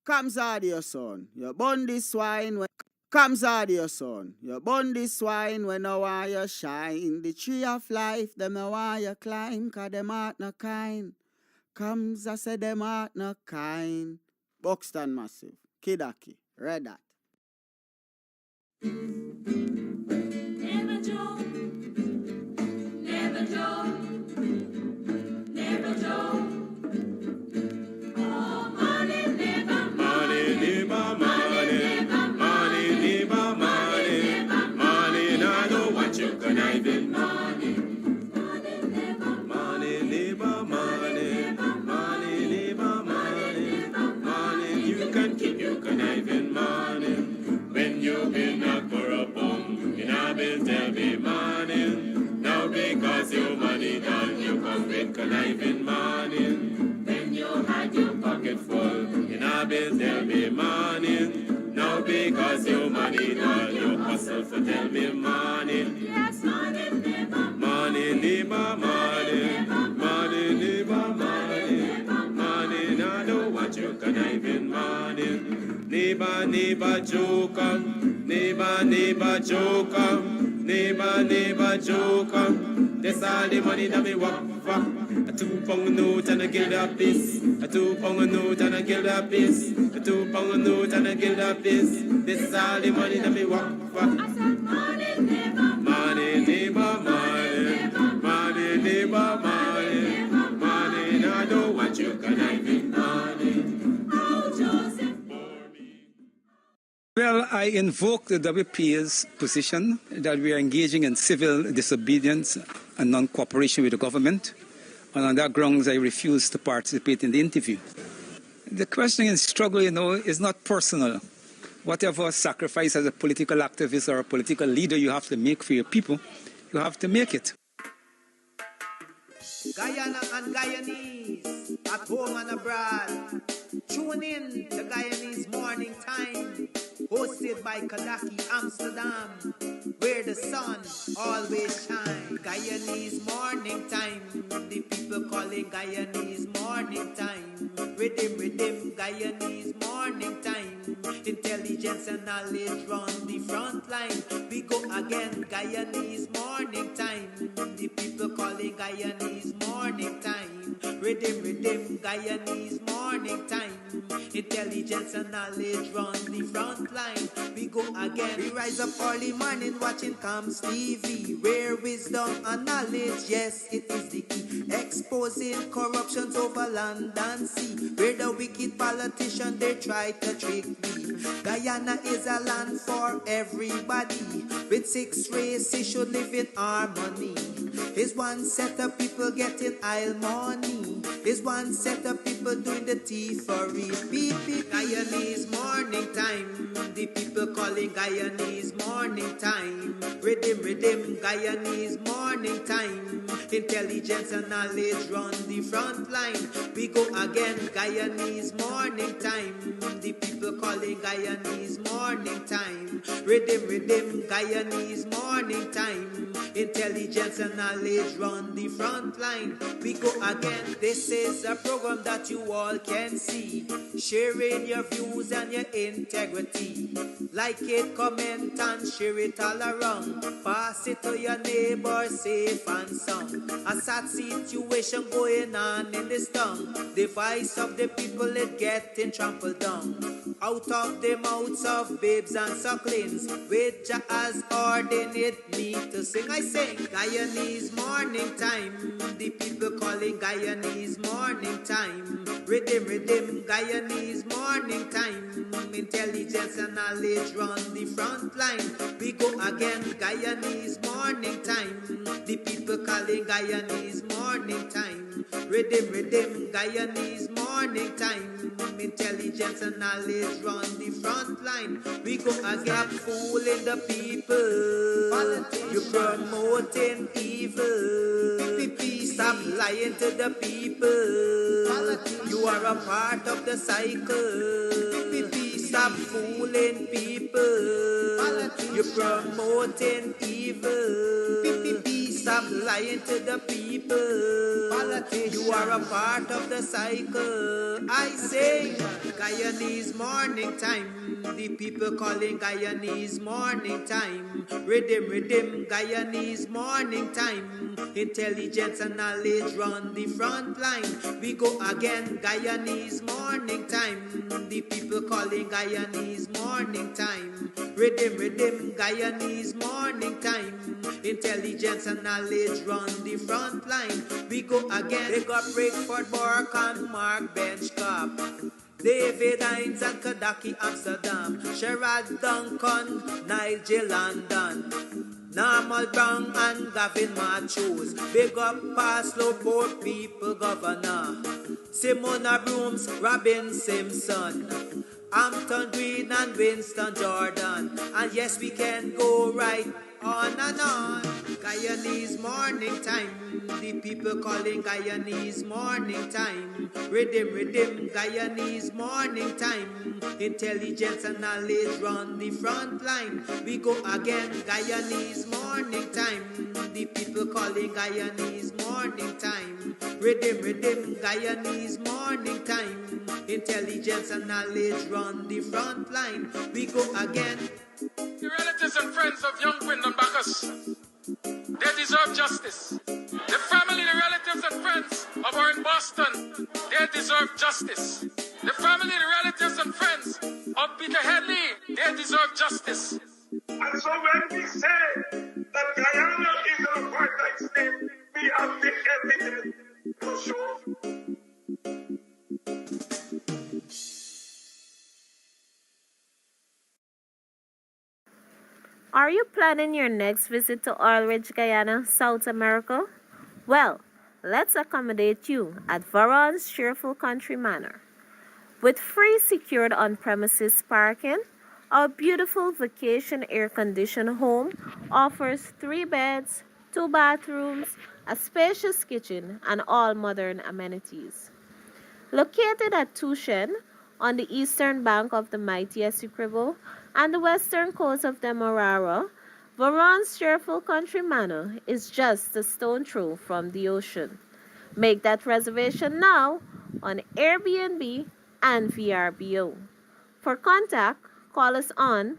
Kams audio son, you bun this swine when Kams audio son, you bun this swine when no want you shine. The tree of life, them no want you climb, cause them heart no kind. Kams I say them heart no kind. BUXTON massive, Kidaki, read that. Never joke, never joke, never joke. Oh, money never, money never, money never, money never, money never, money. Now know what you conniving, money, money never, money never, money, money never, money, money. You can keep your conniving, money. When you've been knocked for a bum, in a bill tell me money. Now because your money done, you come with conniving money. When you had your pocket full, in a bill tell me money. Now because your money done, you hustle for tell me money. Yes, money never, money never, money, money never, money, money. Now know what you conniving money. Neighbor, neighbor, joker. Neighbor, neighbor, joker. Neighbor, neighbor, joker. That's all the money that me walk for. A 2 pound note and a guilder piece. A 2 pound note and a guilder piece. A 2 pound note and a guilder piece. That's all the money that me walk for. I said money, neighbor. Money, neighbor, money. Money, neighbor, money. Money, now I know what you conniving money. Oh, Joseph. Well, I invoke the WP's position that we are engaging in civil disobedience and non-cooperation with the government, and on that grounds I refuse to participate in the interview. The question in struggle, is not personal. Whatever sacrifice as a political activist or a political leader you have to make for your people, you have to make it. Guyana and Guyanese, at home and abroad. Tune in to Guyanese Morning Time, hosted by Kadaki Amsterdam, where the sun always shines. Guyanese Morning Time, the people calling Guyanese Morning Time. Rhythm, rhythm, Guyanese Morning Time. Intelligence and knowledge run the front line. We go again, Guyanese Morning Time. The people calling Guyanese Morning Time. Rhythm, rhythm, Guyanese Morning Time. Intelligence and knowledge run the front line. We go again. We rise up early morning watching Kams Tv, where wisdom and knowledge, yes, it is the key. Exposing corruptions over land and sea, where the wicked politicians they try to trick me. Guyana is a land for everybody. With 6 races should live in harmony. Is one set of people getting aisle money. Is one set of people doing the thievery. Guyanese Morning Time. The people calling Guyanese Morning Time. Rhythm, rhythm, Guyanese Morning Time. Intelligence and knowledge run the front line. We go again, Guyanese Morning Time. The people calling Guyanese Morning Time. Rhythm, rhythm, Guyanese Morning Time. Intelligence and knowledge run the front line. We go again. This is a program that you all can see, sharing your views and your integrity. Like it, comment and share it all around. Pass it to your neighbor, safe and sound. A sad situation going on in this town. The voice of the people is getting trampled down. Out of the mouths of babes and sucklings, with Jah has ordained me to sing. I sing Guyanese Morning Time. The people calling Guyanese Morning Time. Rhythm, rhythm, Guyanese Morning Time. Intelligence and knowledge run the front line. We go again, Guyanese Morning Time. The people calling Guyanese Morning Time. Rhythm, rhythm, Guyanese Morning Time. Intelligence and knowledge run the front line. We go again. Stop fooling the people. You're promoting evil. Stop lying to the people. You are a part of the cycle. Stop fooling people. You're promoting evil. Stop lying to the people. Politicians. You are a part of the cycle. I say, Guyanese morning time. The people calling Guyanese morning time. Rhythm, Guyanese morning time. Intelligence and knowledge run the front line. We go again, Guyanese morning time. The people calling Guyanese morning time. Rhythm, Guyanese morning time. Intelligence and knowledge run the front line. We go again. They got Breakford, Bork and Mark Benchcop. David Hines and Kadaki Amsterdam. Sherrod Duncan, Nigel London. Normal Brown and Gavin Matthews. Big up Paslow Port People Governor. Simona Brooms, Robin Simpson. Hampton Green and Winston Jordan. And yes, we can go right on and on. Guyanese morning time. The people calling Guyanese morning time. Rhythm, Guyanese morning time. Intelligence and knowledge run the front line. We go again, Guyanese morning time. The people calling Guyanese morning time. Rhythm, Guyanese morning time. Intelligence and knowledge run the front line. We go again. The relatives and friends of young Wyndham Bacchus, they deserve justice. The family, the relatives and friends of our in Boston, they deserve justice. The family, the relatives and friends of Peter Headley, they deserve justice. And so when we say that Guyana is an apartheid state, we have the evidence to show. Are you planning your next visit to Oil Ridge, Guyana, South America? Well, let's accommodate you at Varon's Cheerful Country Manor. With free secured on-premises parking, our beautiful vacation air-conditioned home offers 3 beds, 2 bathrooms, a spacious kitchen, and all modern amenities. Located at Tushen, on the eastern bank of the mighty Essequibo and the western coast of Demerara, Varon's Cheerful Country Manor is just a stone throw from the ocean. Make that reservation now on Airbnb and VRBO. For contact, call us on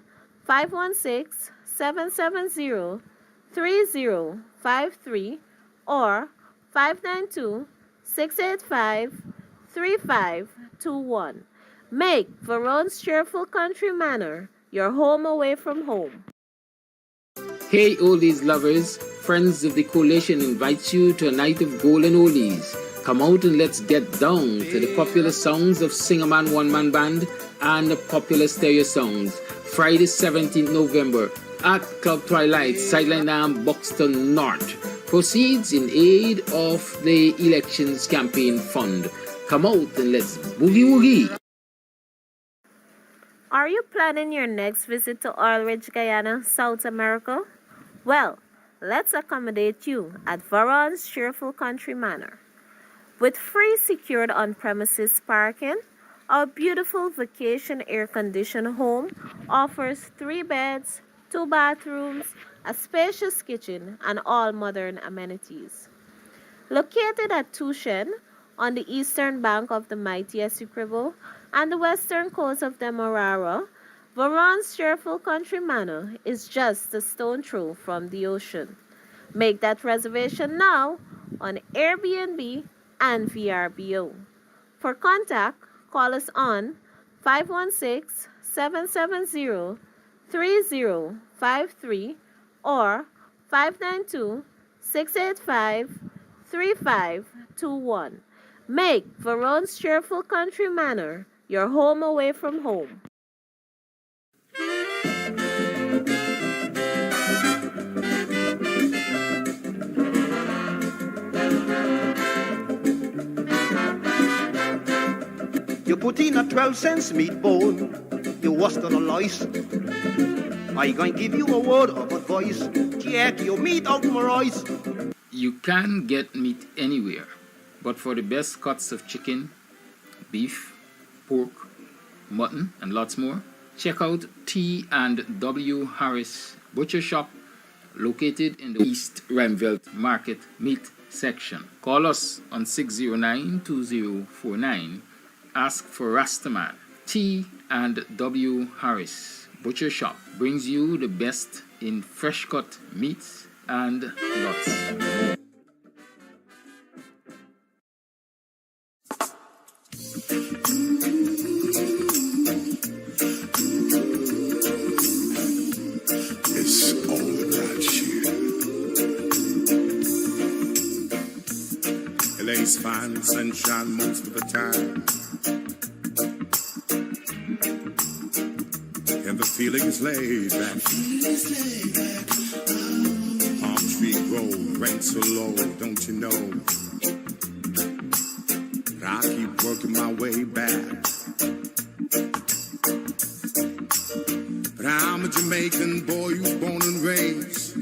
516-770-3053 or 592-685-3521. Make Varon's Cheerful Country Manor your home away from home. Hey oldies lovers, friends of the coalition invites you to a night of golden oldies. Come out and let's get down to the popular songs of Singerman One Man Band and the popular stereo songs. Friday 17th November at Club Twilight, Sideline Dam, Buxton North. Proceeds in aid of the Elections Campaign Fund. Come out and let's boogie woogie. Are you planning your next visit to Oil Ridge, Guyana, South America? Well, let's accommodate you at Varon's Cheerful Country Manor. With free secured on-premises parking, our beautiful vacation air-conditioned home offers 3 beds, 2 bathrooms, a spacious kitchen, and all modern amenities. Located at Tushen, on the eastern bank of the mighty Essequibo and the western coast of Demerara, Varon's Cheerful Country Manor is just a stone throw from the ocean. Make that reservation now on Airbnb and VRBO. For contact, call us on 516-770-3053 or 592-685-3521. Make Varon's Cheerful Country Manor your home away from home. You put in a 12-cent meatball, you was gonna lice. I gonna give you a word of advice. Check your meat out my eyes. You can get meat anywhere, but for the best cuts of chicken, beef, pork, mutton, and lots more, check out T&W Harris Butcher Shop, located in the East Renville Market Meat section. Call us on 609-2049. Ask for Rastaman. T and W Harris Butcher Shop brings you the best in fresh cut meats and lots more. It's all about you. LA's fine sunshine most of the time, and the feeling is laid back. Palm tree grove, rent so low, don't you know? But I keep working my way back. But I'm a Jamaican boy who's born and raised.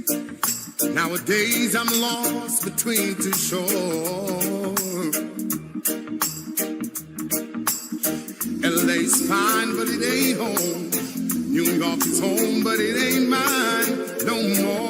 Nowadays I'm lost between two shores. LA's fine, but it ain't home. New York is home, but it ain't mine no more.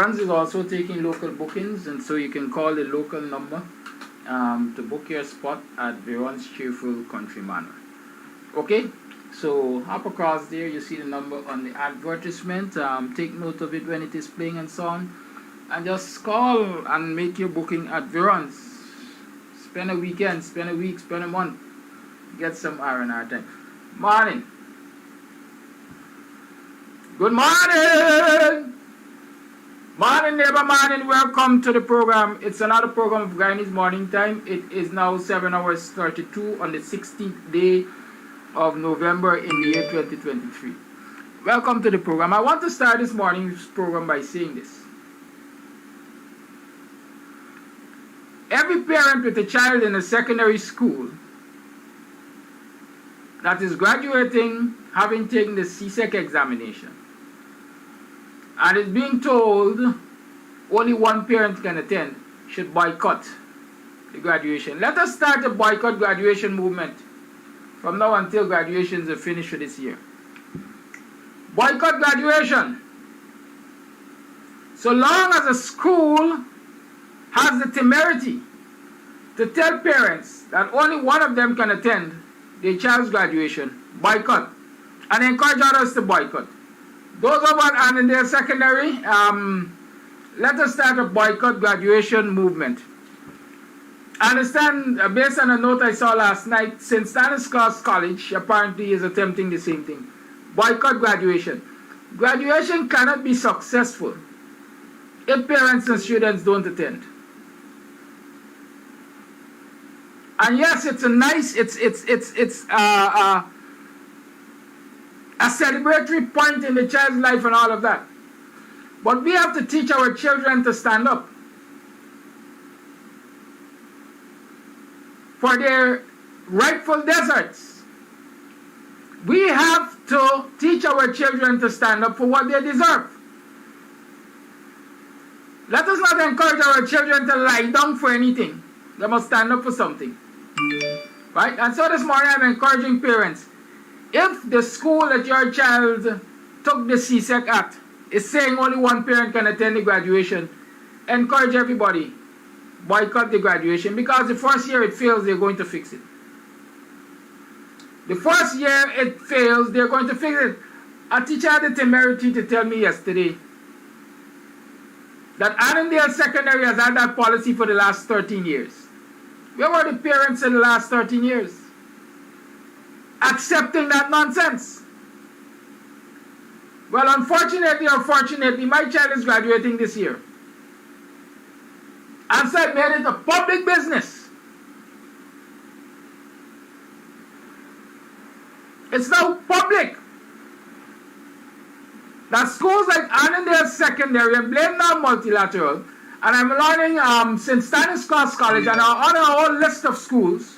Veron's is also taking local bookings, and so you can call the local number to book your spot at Veron's Cheerful Country Manor. Okay, so hop across there, you see the number on the advertisement. Take note of it when it is playing and so on, and just call and make your booking at Veron's. Spend a weekend, spend a week, spend a month, get some R&R time. Morning. Good morning. Morning, neighbor, morning. Welcome to the program. It's another program of Guyanese Morning Time. It is now 7 hours 32 on the 16th day of November in the year 2023. Welcome to the program. I want to start this morning's program by saying this. Every parent with a child in a secondary school that is graduating, having taken the CSEC examination, and is being told only one parent can attend, should boycott the graduation. Let us start a boycott graduation movement from now until graduations are finished for this year. Boycott graduation. So long as a school has the temerity to tell parents that only one of them can attend their child's graduation, boycott, and encourage others to boycott. Those of us are in their secondary, let us start a boycott graduation movement. I understand, based on a note I saw last night, St. Stanislaus College apparently is attempting the same thing. Boycott graduation. Graduation cannot be successful if parents and students don't attend. And yes, it's a nice, it's a celebratory point in the child's life and all of that. But we have to teach our children to stand up for their rightful deserts. We have to teach our children to stand up for what they deserve. Let us not encourage our children to lie down for anything. They must stand up for something. Right? And so this morning I'm encouraging parents, if the school that your child took the CSEC at is saying only one parent can attend the graduation, encourage everybody, boycott the graduation, because the first year it fails, they're going to fix it. The first year it fails, they're going to fix it. A teacher had the temerity to tell me yesterday that Annandale Secondary has had that policy for the last 13 years. Where were the parents in the last 13 years? Accepting that nonsense. Well, unfortunately or fortunately, my child is graduating this year. And so I made it a public business. It's now public that schools like Annandale Secondary and Blaine Multilateral, and I'm learning St. Stanislaus College and on our whole list of schools,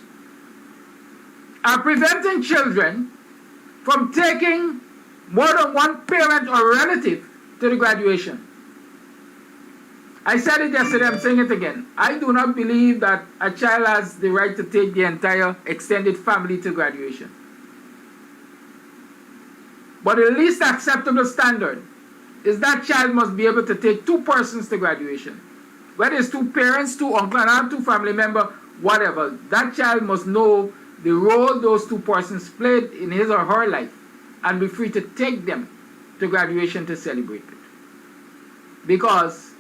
are preventing children from taking more than one parent or relative to the graduation. I said it yesterday, I'm saying it again. I do not believe that a child has the right to take the entire extended family to graduation. But the least acceptable standard is that child must be able to take two persons to graduation. Whether it's two parents, two uncles, and two family members, whatever. That child must know the role those two persons played in his or her life and be free to take them to graduation to celebrate it. Because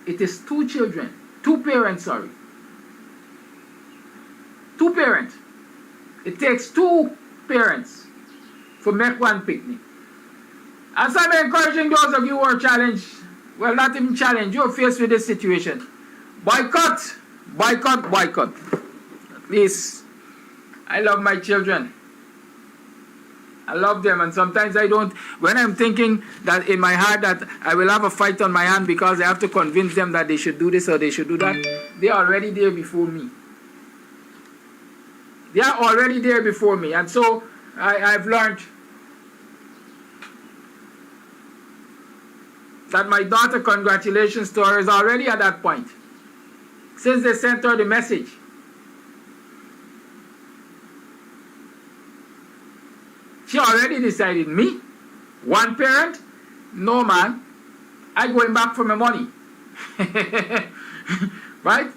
it is two children, two parents, sorry. Two parents. It takes two parents to make one picnic. And so I'm encouraging those of you who are challenged, well, not even challenged, you're faced with this situation. Boycott, boycott, boycott. At least I love my children. I love them, and sometimes I don't, when I'm thinking that in my heart that I will have a fight on my hand because I have to convince them that they should do this or they should do that, they are already there before me. They are already there before me, and so I've learned that my daughter, congratulations to her, is already at that point. Since they sent her the message. She already decided, me? One parent? No, man. I going back for my money. Right?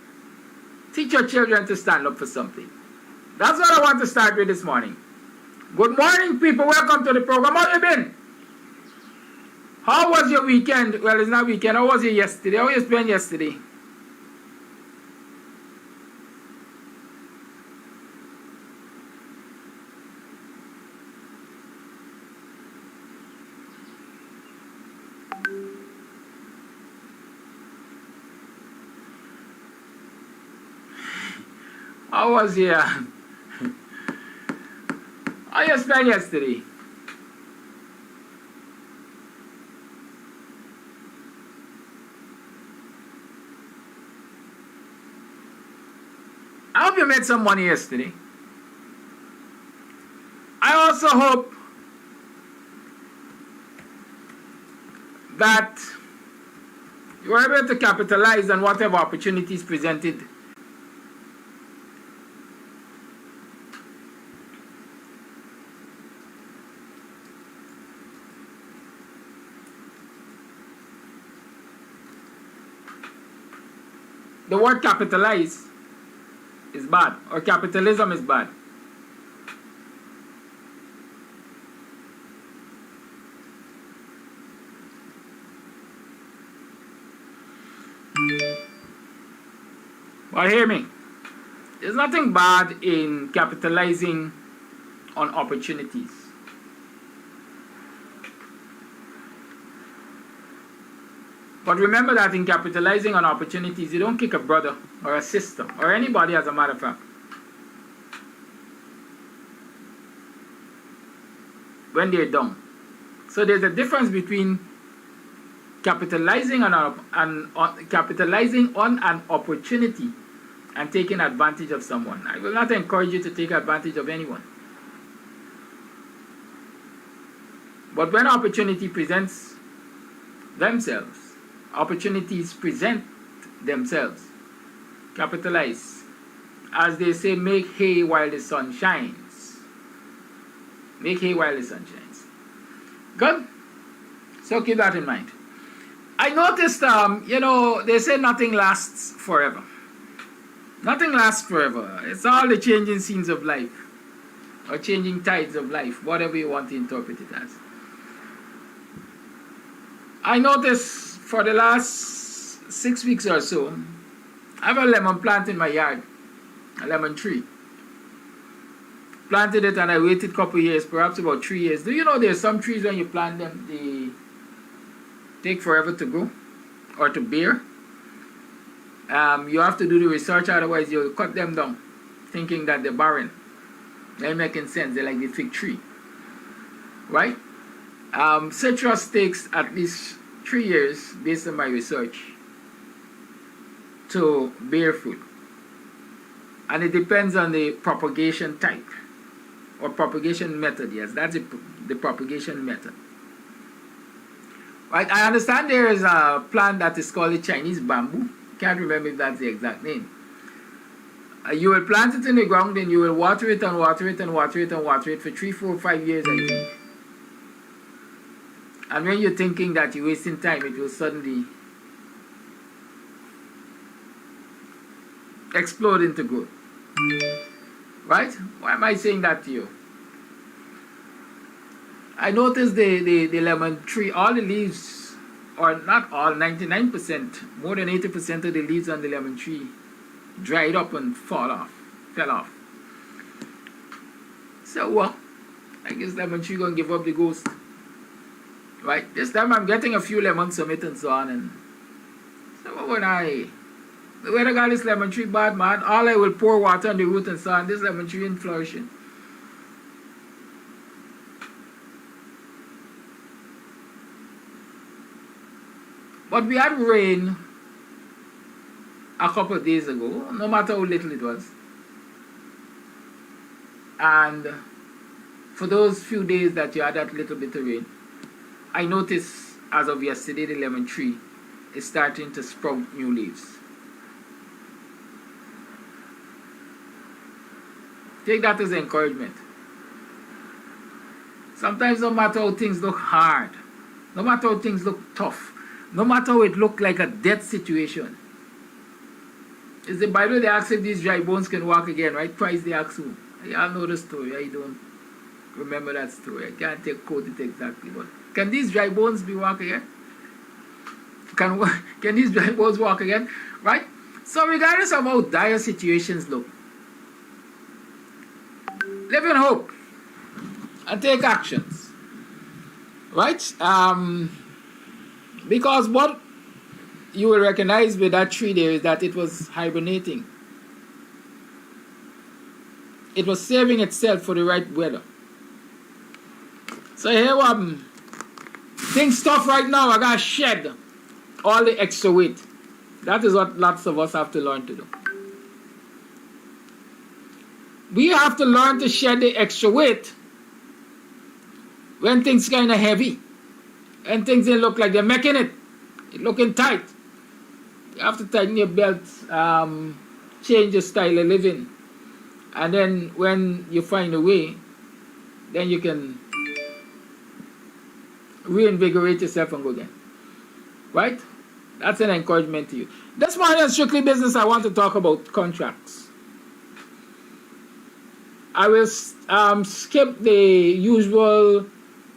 Teach your children to stand up for something. That's what I want to start with this morning. Good morning, people. Welcome to the program. How you been? How was your weekend? Well, it's not weekend. How was it yesterday? How you spent yesterday? How was your... How you spent yesterday? I hope you made some money yesterday. I also hope that you were able to capitalize on whatever opportunities presented. The word capitalize is bad, or capitalism is bad. Well, hear me. There's nothing bad in capitalizing on opportunities. But remember that in capitalizing on opportunities, you don't kick a brother or a sister or anybody, as a matter of fact. When they're done. So there's a difference between capitalizing capitalizing on an opportunity and taking advantage of someone. I will not encourage you to take advantage of anyone. But when opportunity presents themselves, opportunities present themselves, capitalize. As they say, make hay while the sun shines. Make hay while the sun shines. Good? So keep that in mind. I noticed, you know, they say nothing lasts forever. Nothing lasts forever. It's all the changing scenes of life, or changing tides of life, whatever you want to interpret it as. I noticed for the last 6 weeks or so, I have a lemon plant in my yard, a lemon tree. Planted it and I waited a couple of years, perhaps about 3 years. Do you know there's some trees when you plant them, they take forever to grow or to bear? You have to do the research, otherwise you'll cut them down, thinking that they're barren. They're making sense, they're like the fig tree, right? Citrus takes at least 3 years, based on my research, to bear fruit. And it depends on the propagation type, or propagation method. Yes, that's the propagation method. Right, I understand there is a plant that is called the Chinese bamboo. Can't remember if that's the exact name. You will plant it in the ground, then you will water it and water it and water it and water it for 3, 4, 5 years, I think. And when you're thinking that you're wasting time, it will suddenly explode into growth. Right? Why am I saying that to you? I noticed the lemon tree, all the leaves, or not all, 99%, more than 80% of the leaves on the lemon tree dried up and fell off. So, well, I guess lemon tree gonna give up the ghost. Right? This time I'm getting a few lemons from it and so on. And so when the weather got this lemon tree bad, man, all I will pour water on the root and so on, this lemon tree ain't flourishing. But we had rain a couple of days ago, no matter how little it was. And for those few days that you had that little bit of rain, I noticed as of yesterday the lemon tree is starting to sprout new leaves. Take that as encouragement. Sometimes no matter how things look hard, no matter how things look tough, No matter how it look like a death situation. It's the Bible they ask if these dry bones can walk again, right? Christ they ask who? Y'all know the story. I don't remember that story. I can't quote it exactly. But can these dry bones be walk again? Can these dry bones walk again? Right? So regardless of how dire situations look, live in hope and take actions. Right? Because what you will recognize with that tree there is that it was hibernating. It was saving itself for the right weather. So here things tough right now. I gotta shed all the extra weight. That is what lots of us have to learn to do. We have to learn to shed the extra weight when things kind of heavy and things didn't look like they're making it. It's looking tight. You have to tighten your belt, change your style of living. And then when you find a way, then you can reinvigorate yourself and go again. Right? That's an encouragement to you. This morning on Strictly Business, I want to talk about contracts. I will skip the usual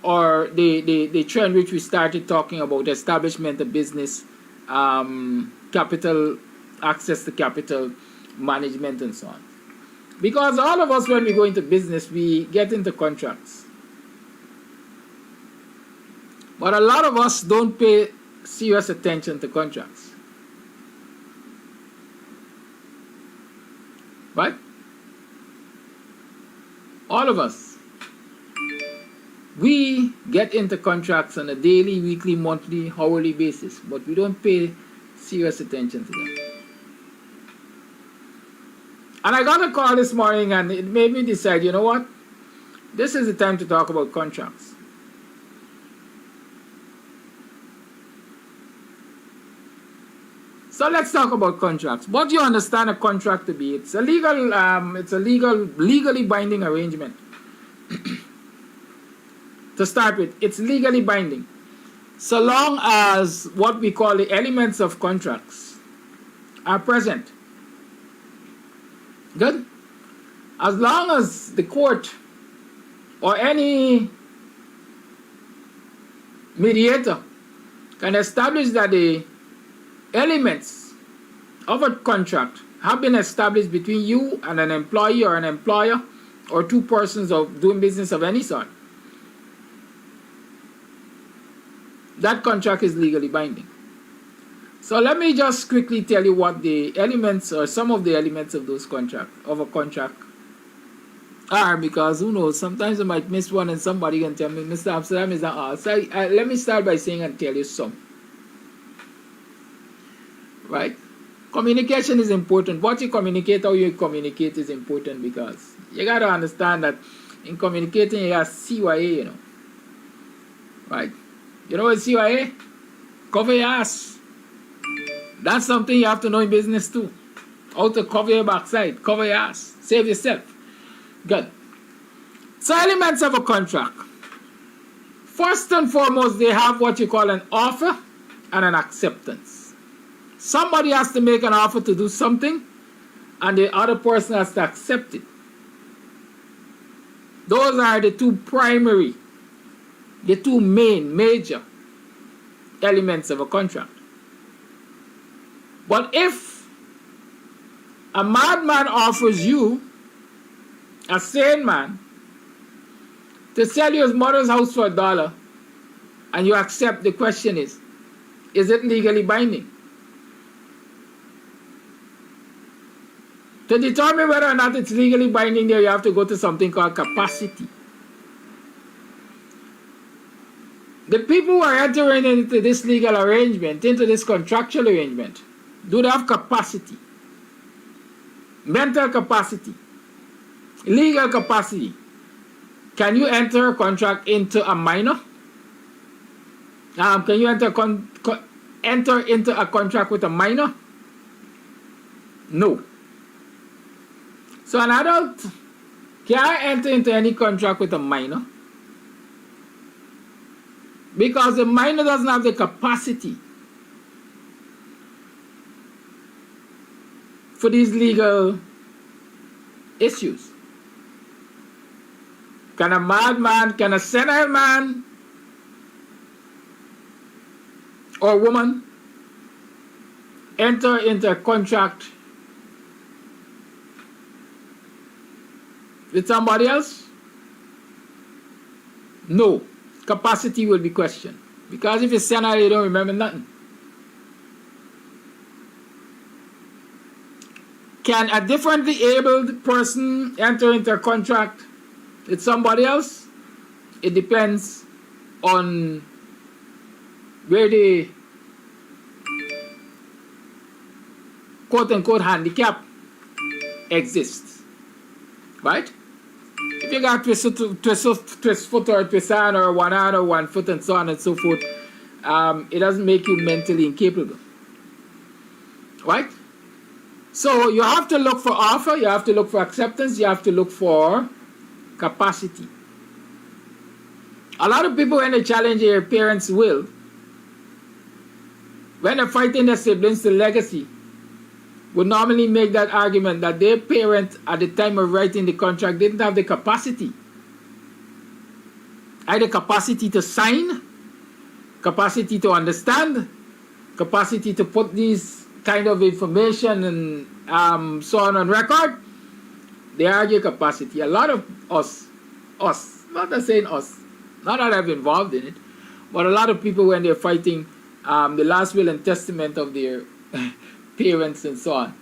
or the trend which we started talking about, establishment of business, capital, access to capital, management and so on. Because all of us, when we go into business, we get into contracts. But a lot of us don't pay serious attention to contracts. Right? All of us. We get into contracts on a daily, weekly, monthly, hourly basis, but we don't pay serious attention to them. And I got a call this morning and it made me decide, you know what? This is the time to talk about contracts. So let's talk about contracts. What do you understand a contract to be? It's a legally binding arrangement. To start with, it's legally binding. So long as what we call the elements of contracts are present. Good? As long as the court or any mediator can establish that the elements of a contract have been established between you and an employee or an employer or two persons of doing business of any sort, that contract is legally binding. So let me just quickly tell you what the elements or some of the elements of those contract of a contract are, because who knows, sometimes I might miss one and somebody can tell me, Mr. Amsterdam is not all. So let me start by saying and tell you some. Right? Communication is important. What you communicate, how you communicate is important, because you got to understand that in communicating you have CYA, you know. Right? You know what CYA? Cover your ass. That's something you have to know in business too. How to cover your backside, cover your ass, save yourself. Good. So elements of a contract. First and foremost, they have what you call an offer and an acceptance. Somebody has to make an offer to do something, and the other person has to accept it. Those are the two primary, the two major elements of a contract. But if a madman offers you, a sane man, to sell you his mother's house for $1, and you accept, the question is it legally binding? To determine whether or not it's legally binding there, you have to go to something called capacity. The people who are entering into this legal arrangement, into this contractual arrangement, do they have capacity? Mental capacity, legal capacity. Can you enter a contract into a minor? Can you enter into a contract with a minor? No. So an adult can't enter into any contract with a minor, because the minor doesn't have the capacity for these legal issues? Can a madman, can a senile man or woman enter into a contract with somebody else? No. Capacity will be questioned. Because if you're senile, you don't remember nothing. Can a differently abled person enter into a contract with somebody else? It depends on where the quote-unquote handicap exists. Right? If you got twist foot or twist hand or one hand or one foot and so on and so forth, it doesn't make you mentally incapable. Right? So you have to look for offer, you have to look for acceptance, you have to look for capacity. A lot of people, when they challenge their parents' will, when they're fighting their siblings, the legacy, would normally make that argument that their parent at the time of writing the contract didn't have the capacity. Either capacity to sign, capacity to understand, capacity to put these kind of information and so on record. They argue capacity. A lot of us, not just saying us, not that I'm involved in it, but a lot of people when they're fighting the last will and testament of their parents and so on,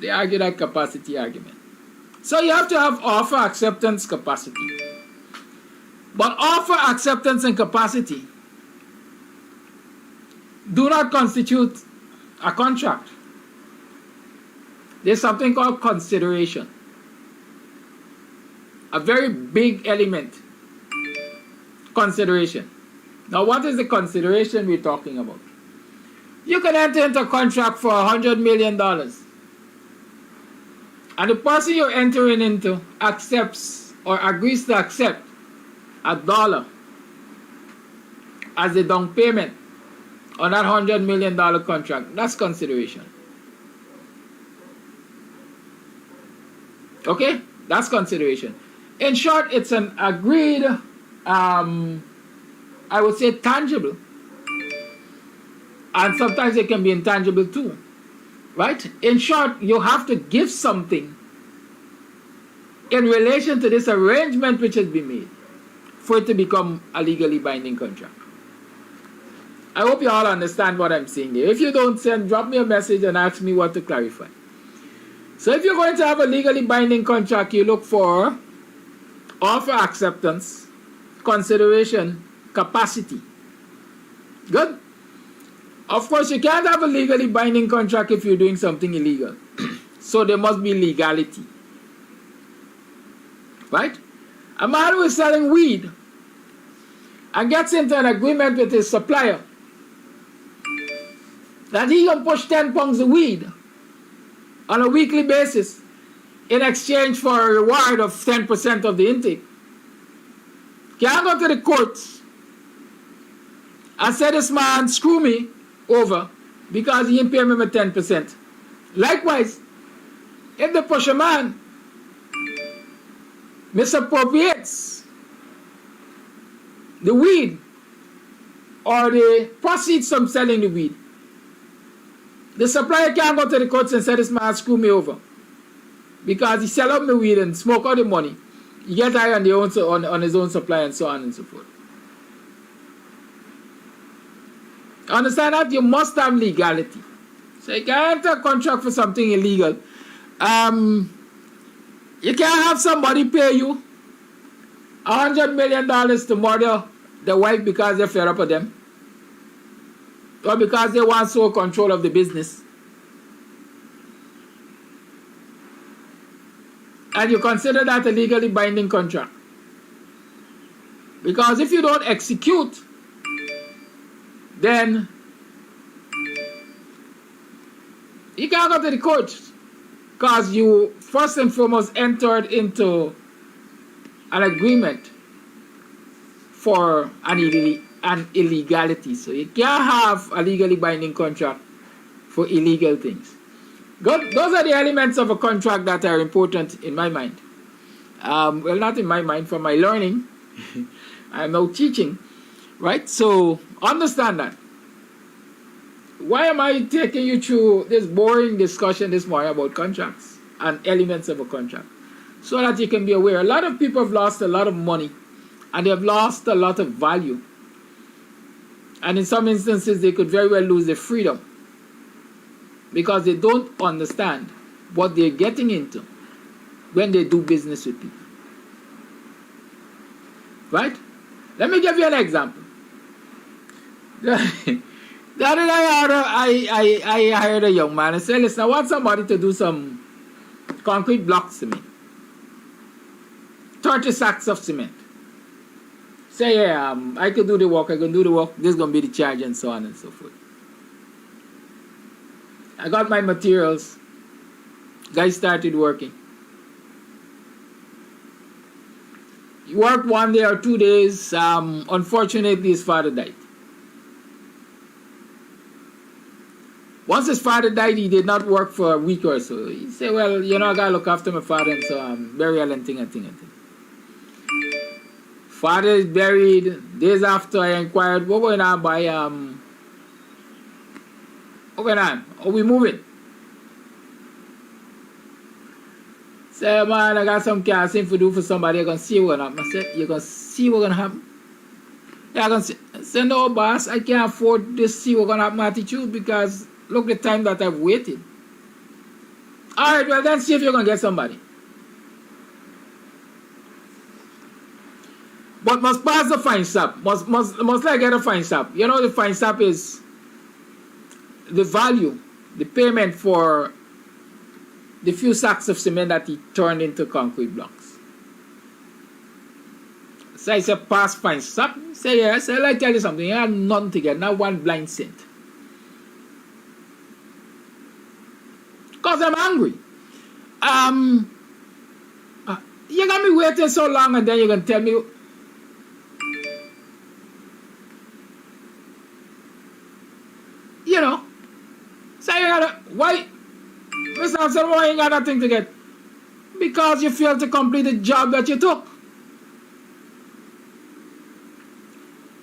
they argue that capacity argument. So you have to have offer, acceptance, capacity. But offer, acceptance, and capacity do not constitute a contract. There's something called consideration. A very big element. Consideration. Now what is the consideration we're talking about? You can enter into a contract for $100 million. And the person you're entering into accepts or agrees to accept $1 as the down payment on that $100 million contract. That's consideration. Okay? That's consideration. In short, it's an agreed, I would say tangible. And sometimes it can be intangible too. Right? In short, you have to give something in relation to this arrangement which has been made for it to become a legally binding contract. I hope you all understand what I'm saying here. If you don't, drop me a message and ask me what to clarify. So if you're going to have a legally binding contract, you look for offer, acceptance, consideration, capacity. Good? Of course, you can't have a legally binding contract if you're doing something illegal. So there must be legality. Right? A man who is selling weed and gets into an agreement with his supplier that he can push 10 pounds of weed on a weekly basis in exchange for a reward of 10% of the intake. Can't go to the courts and say this man screw me over because he didn't pay me my 10%. Likewise, if the pusher man misappropriates the weed or the proceeds from selling the weed, the supplier can't go to the courts and say this man screw me over because he sell out my weed and smoke out the money. He get high on his own supply and so on and so forth. Understand that? You must have legality. So you can't enter a contract for something illegal. You can't have somebody pay you $100 million to murder the wife because they're fed up with them. Or because they want sole control of the business. And you consider that a legally binding contract. Because if you don't execute, then you can't go to the court because you first and foremost entered into an agreement for an illegality. So you can't have a legally binding contract for illegal things. Those are the elements of a contract that are important in my mind. Well, not in my mind, for my learning. I'm now teaching, right? So understand that. Why am I taking you through this boring discussion this morning about contracts and elements of a contract? So that you can be aware. A lot of people have lost a lot of money and they have lost a lot of value. And in some instances, they could very well lose their freedom because they don't understand what they're getting into when they do business with people. Right? Let me give you an example. The other day I hired a young man and said, listen, I want somebody to do some concrete blocks to me. 30 sacks of cement. Say, yeah, I could do the work, I can do the work, this is going to be the charge and so on and so forth. I got my materials. Guy started working. He worked 1 day or 2 days. Unfortunately, his father died. Once his father died, he did not work for a week or so. He said, well, you know, I got to look after my father and so burial and thing and thing and thing. Father is buried. Days after, I inquired, what going on by, what going on? Are we moving? Say, man, I got some casting to do for somebody. You're going to see what's going to happen. I said, you're going to see what's going to happen? Yeah, I'm going to say, no, boss, I can't afford to see what's going to happen attitude because look the time that I've waited. All right, well, then see if you're going to get somebody. But must pass the fine shop. Must like get a fine shop. You know the fine shop is the value, the payment for the few sacks of cement that he turned into concrete blocks. So I said, pass fine shop. Say yes. I like to tell you something. You have nothing to get, not one blind cent. Because I'm angry. You got me waiting so long and then you're going to tell me. You know, so you gotta, why, Mr. Amsterdam, why you got nothing to get? Because you failed to complete the job that you took.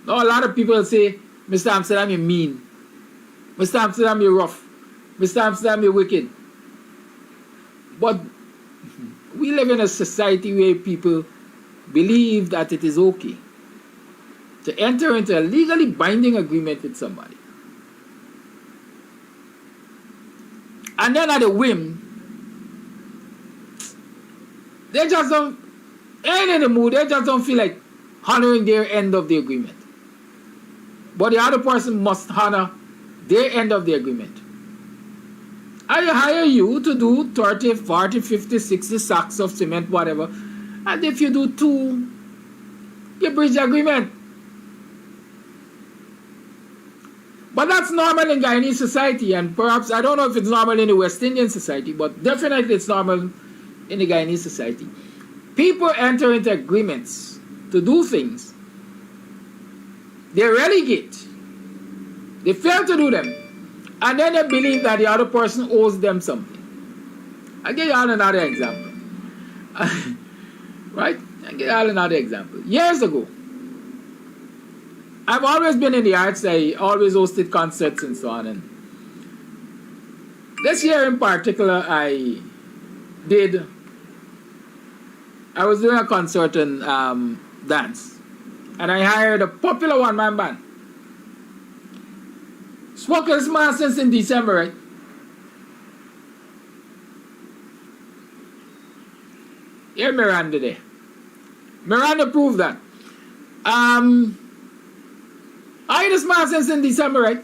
Now, a lot of people say, Mr. Amsterdam, you're mean. Mr. Amsterdam, you're rough. Mr. Amsterdam, you're wicked. But we live in a society where people believe that it is okay to enter into a legally binding agreement with somebody. And then at a whim, they just don't, ain't in the mood, they just don't feel like honoring their end of the agreement. But the other person must honor their end of the agreement. I hire you to do 30, 40, 50, 60 sacks of cement, whatever. And if you do 2, you breach the agreement. But that's normal in Guyanese society, and perhaps, I don't know if it's normal in the West Indian society, but definitely it's normal in the Guyanese society. People enter into agreements to do things. They relegate. They fail to do them. And then they believe that the other person owes them something. I'll give you all another example. Right? I'll give you all another example. Years ago, I've always been in the arts. I always hosted concerts and so on. And this year in particular, I was doing a concert and dance. And I hired a popular one-man band. Spoke to this man since in December, right? Here Miranda there. Miranda proved that. I this man since in December, right?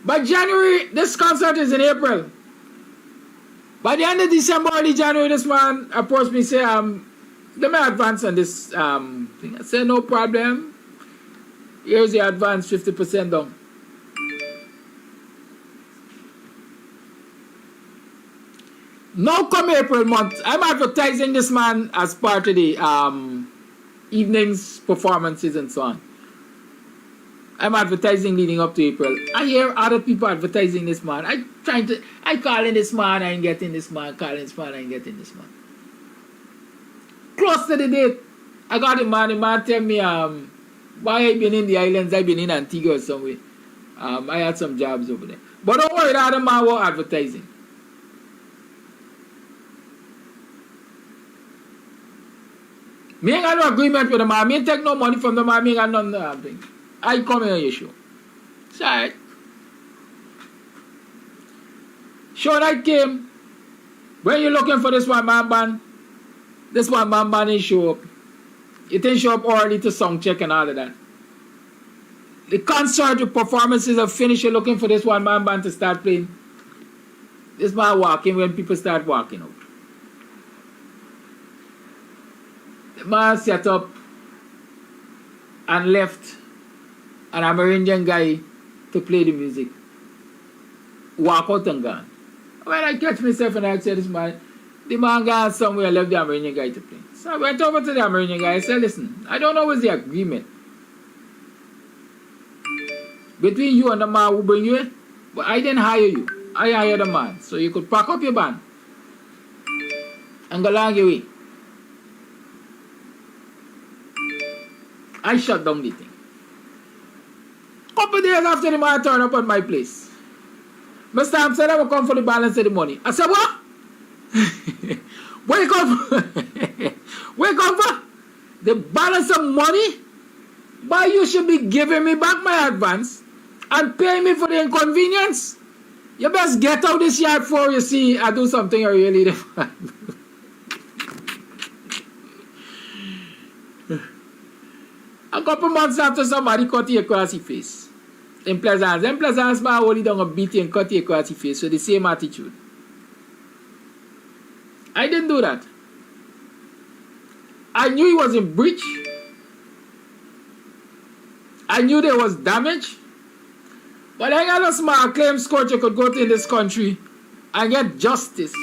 By January, this concert is in April. By the end of December, early January, this man approached me and said, let me advance on this thing. I said, no problem. Here's the advance, 50% down. Now come April month, I'm advertising this man as part of the evenings, performances and so on. I'm advertising leading up to April. I hear other people advertising this man. I calling this man, I ain't getting this man, calling this man, I ain't getting this man. Close to the date, I got the man tell me, why I been in the islands, I been in Antigua or somewhere. I had some jobs over there. But don't worry, the other man was advertising. Me ain't got no agreement with the man. Me ain't take no money from the man. Me ain't got nothing. I come here on your show. It's alright. Show night came. When you looking for this one man band, this one man band didn't show up. It didn't show up early to sound check and all of that. The concert, the performances are finished. You're looking for this one man band to start playing. This man walking when people start walking out. The man set up and left an Amerindian guy to play the music. Walk out and gone. When I catch myself and I said, this man, the man gone somewhere, left the Amerindian guy to play. So I went over to the Amerindian guy. I said, listen, I don't know what's the agreement between you and the man who bring you in, but I didn't hire you. I hired the man. So you could pack up your band and go along your way. I shut down the thing. Couple days after the man turned up at my place, Mr. Ham said I will come for the balance of the money. I said, what? Wake up! Wake up for? The balance of money? But you should be giving me back my advance and pay me for the inconvenience. You best get out this yard before you see I do something I really don't. A couple months after, somebody cut you across your face. In Pleasance. In Pleasance, man only done a beat you and cut you across your face. So the same attitude. I didn't do that. I knew he was in breach. I knew there was damage. But I got a small claims court you could go to in this country and get justice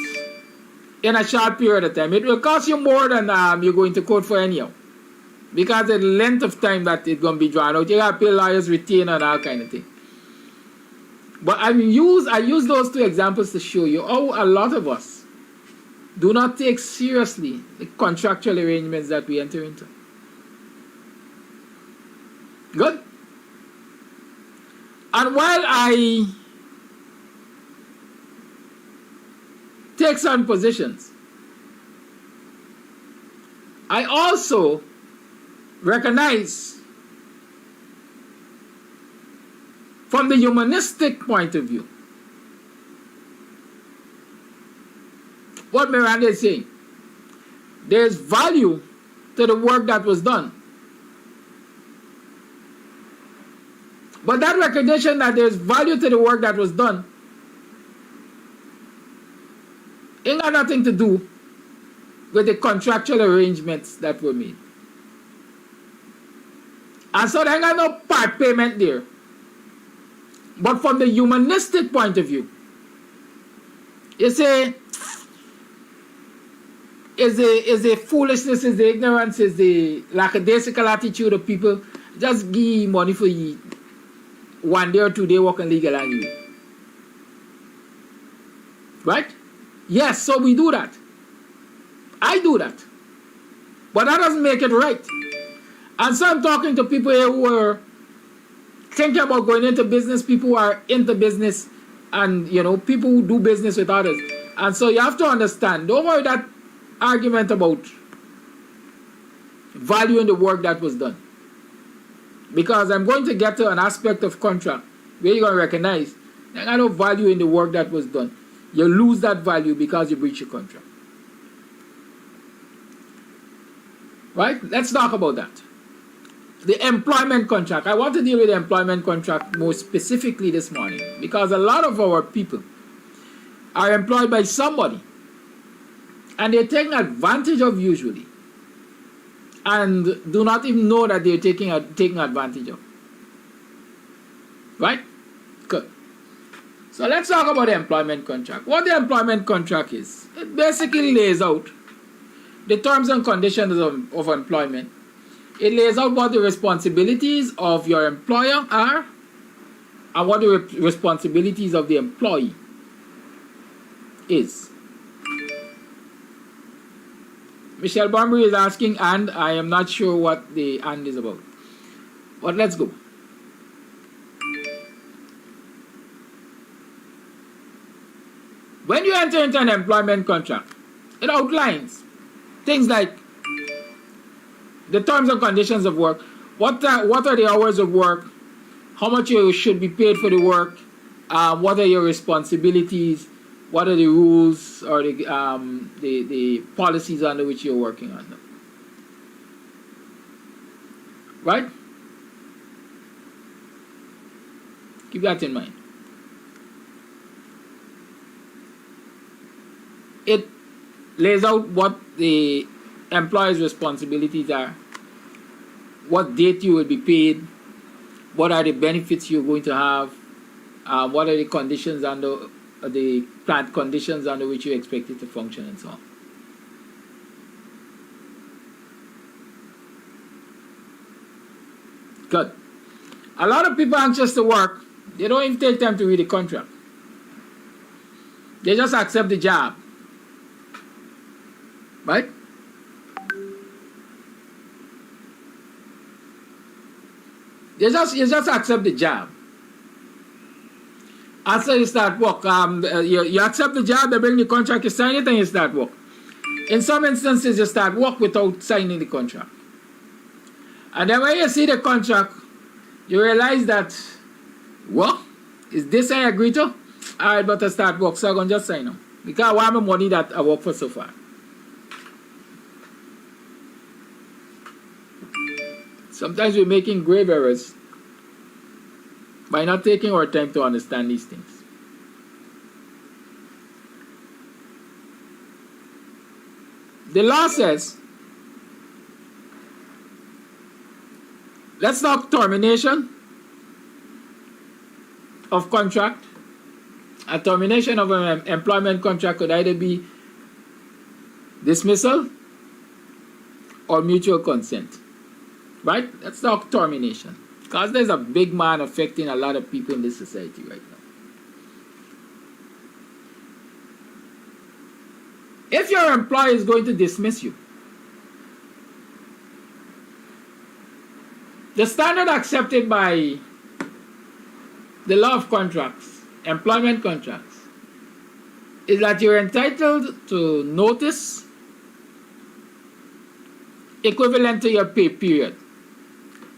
in a short period of time. It will cost you more than you're going to court for anyhow. Because the length of time that it's going to be drawn out, you got to pay lawyers, retainer, and all kind of thing. But I use those two examples to show you how a lot of us do not take seriously the contractual arrangements that we enter into. Good? And while I take some positions, I also recognize from the humanistic point of view what Miranda is saying. There's value to the work that was done. But that recognition that there's value to the work that was done ain't got nothing to do with the contractual arrangements that were made. And so there ain't got no part payment there. But from the humanistic point of view, you say, is the foolishness, is the ignorance, is the lackadaisical attitude of people, just give money for you 1 day or 2 day working legal anyway. Right? Yes, so we do that. I do that. But that doesn't make it right. And so I'm talking to people here who are thinking about going into business, people who are into business, and people who do business with others. And so you have to understand, don't worry that argument about valuing the work that was done. Because I'm going to get to an aspect of contract where you're going to recognize there's no value in the work that was done. You lose that value because you breach your contract. Right? Let's talk about that. The employment contract. I want to deal with the employment contract more specifically this morning because a lot of our people are employed by somebody and they're taken advantage of usually and do not even know that they're taking advantage of. Right? Good. So let's talk about the employment contract. What the employment contract is, it basically lays out the terms and conditions of employment It lays out what the responsibilities of your employer are and what the responsibilities of the employee is. Michelle Bombery is asking, and I am not sure what the and is about. But let's go. When you enter into an employment contract, it outlines things like the terms and conditions of work, what are the hours of work, how much you should be paid for the work, what are your responsibilities, what are the rules or the policies under which you're working on them. Right? Keep that in mind. It lays out what the employer's responsibilities are, what date you will be paid, what are the benefits you're going to have, what are the conditions under the plant conditions under which you're expected to function, and so on. Good. A lot of people anxious to work, they don't even take time to read the contract. They just accept the job. Right? You just accept the job. After you start work, you accept the job, they bring the contract, you sign it, and you start work. In some instances, you start work without signing the contract. And then when you see the contract, you realize that, what? Is this I agree to? All right, but I start work, so I'm going to just sign them. Because I want my money that I work for so far. Sometimes we're making grave errors by not taking our time to understand these things. The law says, let's talk termination of contract. A termination of an employment contract could either be dismissal or mutual consent. Right? Let's talk termination. Because there's a big man affecting a lot of people in this society right now. If your employer is going to dismiss you, the standard accepted by the law of contracts, employment contracts, is that you're entitled to notice equivalent to your pay period.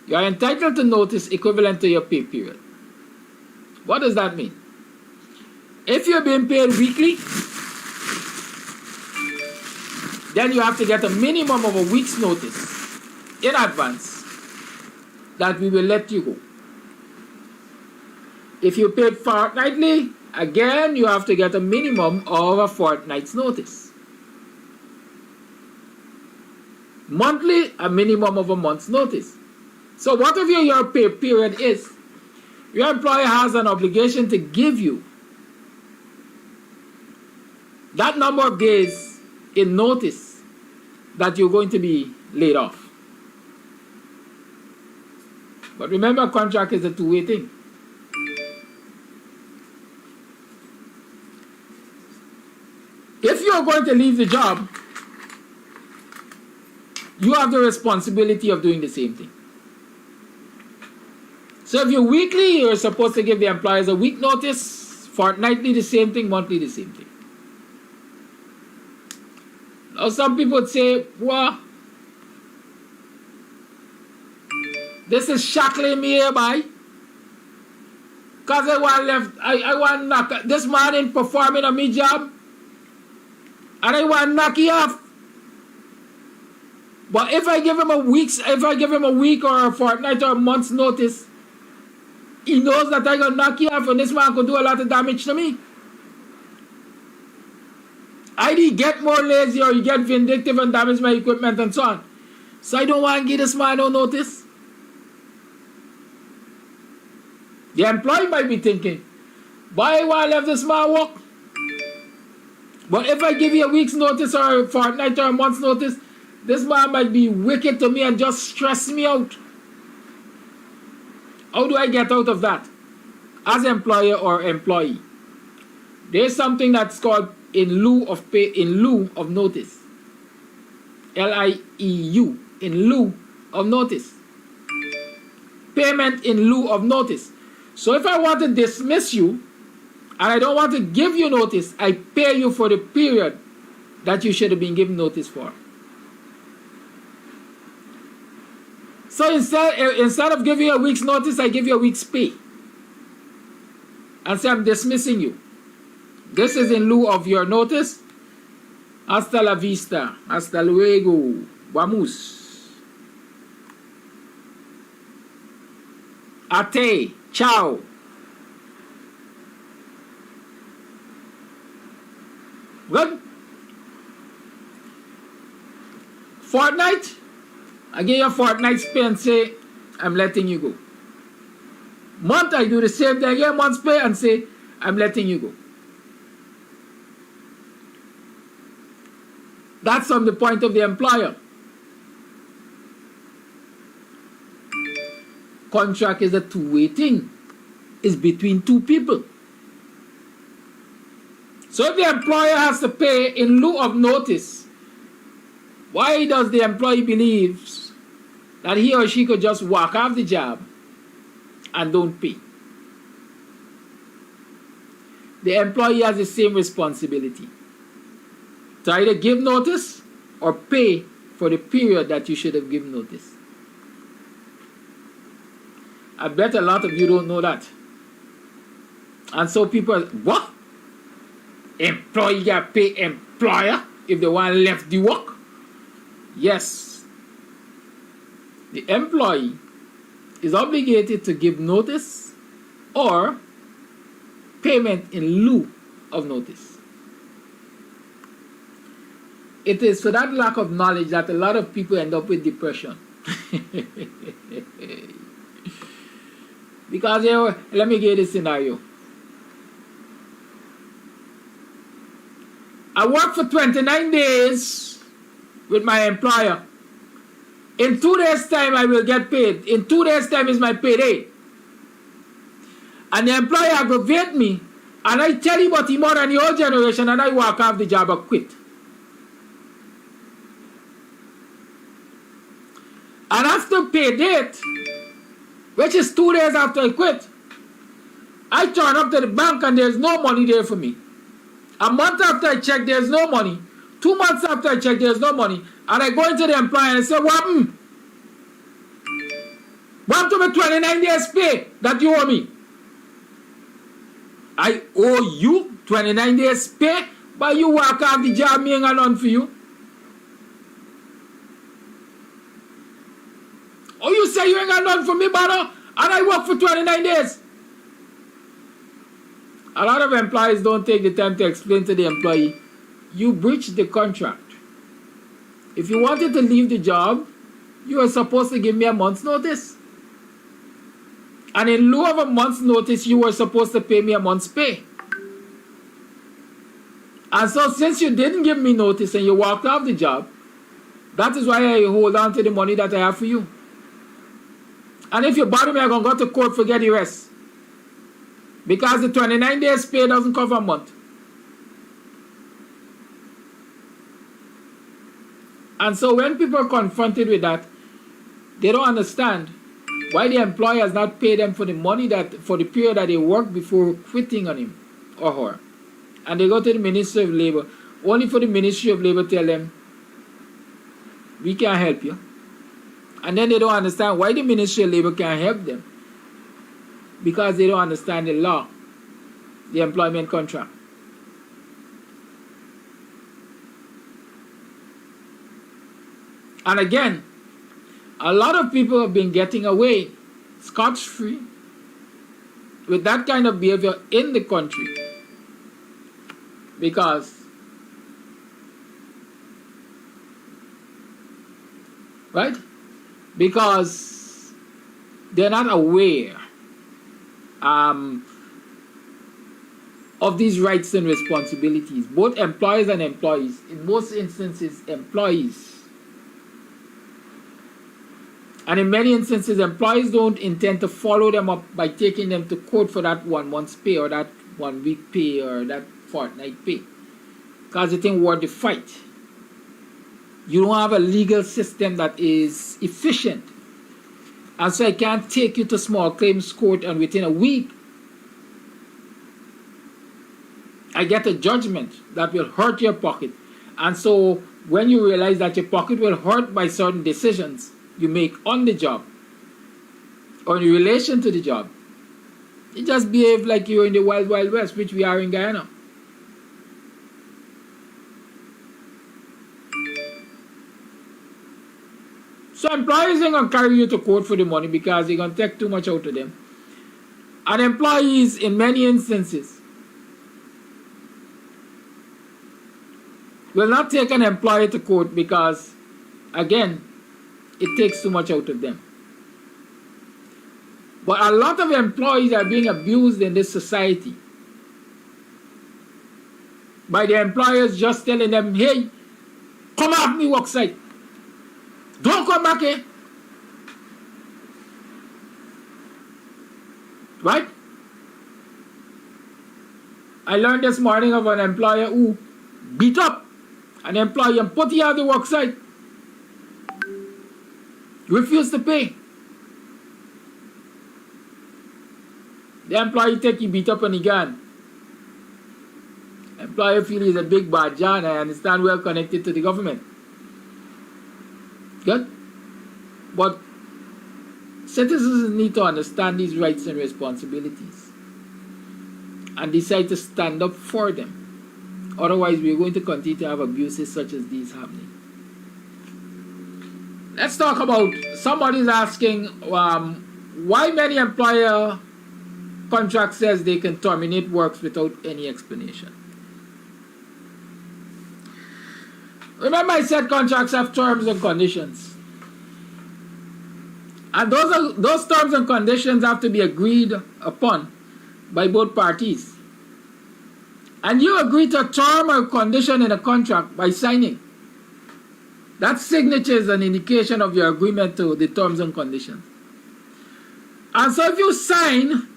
You are entitled to notice equivalent to your pay period. What does that mean? If you're being paid weekly, then you have to get a minimum of a week's notice in advance that we will let you go. If you're paid fortnightly, again, you have to get a minimum of a fortnight's notice. Monthly, a minimum of a month's notice. So whatever your pay period is, your employer has an obligation to give you that number of days in notice that you're going to be laid off. But remember, contract is a two-way thing. If you're going to leave the job, you have the responsibility of doing the same thing. So if you're weekly, you're supposed to give the employers a week notice, fortnightly the same thing, monthly the same thing. Now some people would say, well, this is shackling me hereby. Because I want to knock this man in performing on my job. And I want to knock you off. But if I give him a week or a fortnight or a month's notice, he knows that I gonna knock you off and this man could do a lot of damage to me. Either get more lazy or you get vindictive and damage my equipment and so on. So I don't want to give this man no notice. The employee might be thinking, why I want to let this man work? But if I give you a week's notice or a fortnight or a month's notice, This man might be wicked to me and just stress me out. How do I get out of that? As employer or employee, there's something that's called in lieu of pay, in lieu of notice. LIEU, in lieu of notice. Payment in lieu of notice. So if I want to dismiss you and I don't want to give you notice, I pay you for the period that you should have been given notice for. So instead of giving you a week's notice, I give you a week's pay. And say I'm dismissing you. This is in lieu of your notice. Hasta la vista. Hasta luego. Vamos. Ate. Ciao. Good. Fortnight. I give you a fortnight's pay and say, I'm letting you go. Month, I do the same thing again, month's pay and say, I'm letting you go. That's from the point of the employer. Contract is a two-way thing. It's between two people. So if the employer has to pay in lieu of notice, why does the employee believe that he or she could just walk off the job and don't pay? The employee has the same responsibility to either give notice or pay for the period that you should have given notice. I bet a lot of you don't know that. And so people are, what? Employee got pay employer if the one left the work? Yes. The employee is obligated to give notice or payment in lieu of notice. It is for that lack of knowledge that a lot of people end up with depression. Because let me give you this scenario. I work for 29 days with my employer. In 2 days' time, I will get paid. In 2 days' time is my payday. And the employer aggravates me, and I tell him about him more than the old generation, and I walk off the job or quit. And after pay date, which is 2 days after I quit, I turn up to the bank and there's no money there for me. A month after I check, there's no money. 2 months after I check, there's no money. And I go into the employer and I say, what happened? What happened to my 29 days pay that you owe me? I owe you 29 days pay, but you walk off the job, me ain't got none for you. Oh, you say you ain't got none for me, brother, and I work for 29 days. A lot of employees don't take the time to explain to the employee, you breached the contract. If you wanted to leave the job, you were supposed to give me a month's notice. And in lieu of a month's notice, you were supposed to pay me a month's pay. And so since you didn't give me notice and you walked off the job, that is why I hold on to the money that I have for you. And if you bother me, I'm going to go to court for get the rest. Because the 29 days pay doesn't cover a month. And so when people are confronted with that, they don't understand why the employer has not paid them for the money for the period that they worked before quitting on him or her. And they go to the Ministry of Labor, only for the Ministry of Labor tell them, we can't help you. And then they don't understand why the Ministry of Labor can't help them. Because they don't understand the law, the employment contract. And again, a lot of people have been getting away scot-free with that kind of behavior in the country. Because, right? Because they're not aware of these rights and responsibilities. Both employers and employees, in most instances employees, And in many instances, employees don't intend to follow them up by taking them to court for that 1 month's pay or that 1 week pay or that fortnight pay. Because they think worth the fight. You don't have a legal system that is efficient. And so I can't take you to small claims court and within a week I get a judgment that will hurt your pocket. And so when you realize that your pocket will hurt by certain decisions you make on the job or in relation to the job, you just behave like you're in the wild, wild west, which we are in Guyana. So employees ain't going to carry you to court for the money because they're going to take too much out of them. And employees, in many instances, will not take an employee to court because, again, it takes too much out of them. But a lot of employees are being abused in this society by the employers just telling them, hey, come off me work site. Don't come back here. Right? I learned this morning of an employer who beat up an employee and put him out the work site. Refused to pay. The employee take he beat up and he gone. Employer feel he's a big bad John. I understand well connected to the government. Good? But citizens need to understand these rights and responsibilities and decide to stand up for them. Otherwise, we're going to continue to have abuses such as these happening. Let's talk about, somebody's asking why many employer contract says they can terminate works without any explanation. Remember I said contracts have terms and conditions. And those terms and conditions have to be agreed upon by both parties. And you agree to a term or condition in a contract by signing. That signature is an indication of your agreement to the terms and conditions. And so if you sign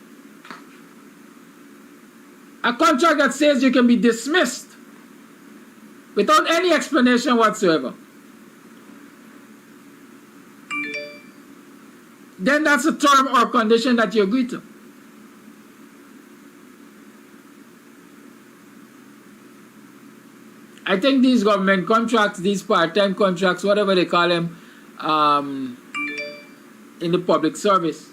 a contract that says you can be dismissed without any explanation whatsoever, then that's a term or condition that you agree to. I think these government contracts, these part-time contracts, whatever they call them, in the public service,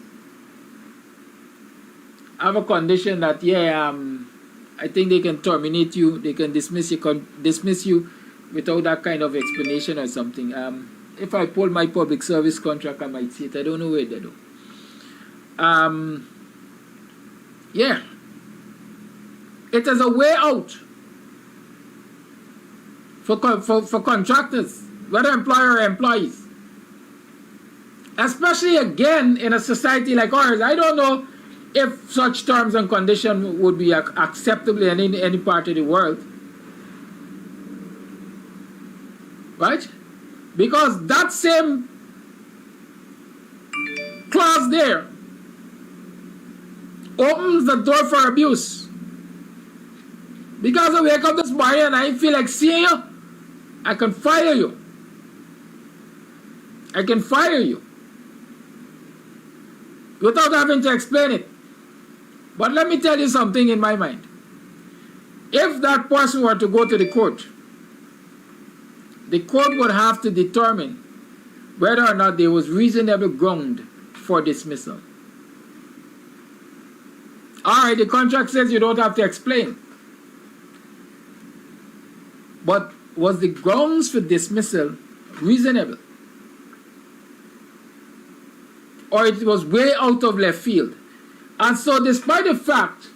have a condition that, I think they can terminate you, they can dismiss you without that kind of explanation or something. If I pull my public service contract, I might see it. I don't know where they do. It is a way out for contractors, whether employer or employees. Especially again in a society like ours. I don't know if such terms and conditions would be acceptable in any part of the world. Right? Because that same clause there opens the door for abuse. Because I wake up this morning and I feel like seeing you, I can fire you. I can fire you without having to explain it. But let me tell you something in my mind. If that person were to go to the court would have to determine whether or not there was reasonable ground for dismissal. Alright, the contract says you don't have to explain. But was the grounds for dismissal reasonable? Or it was way out of left field? And so despite the fact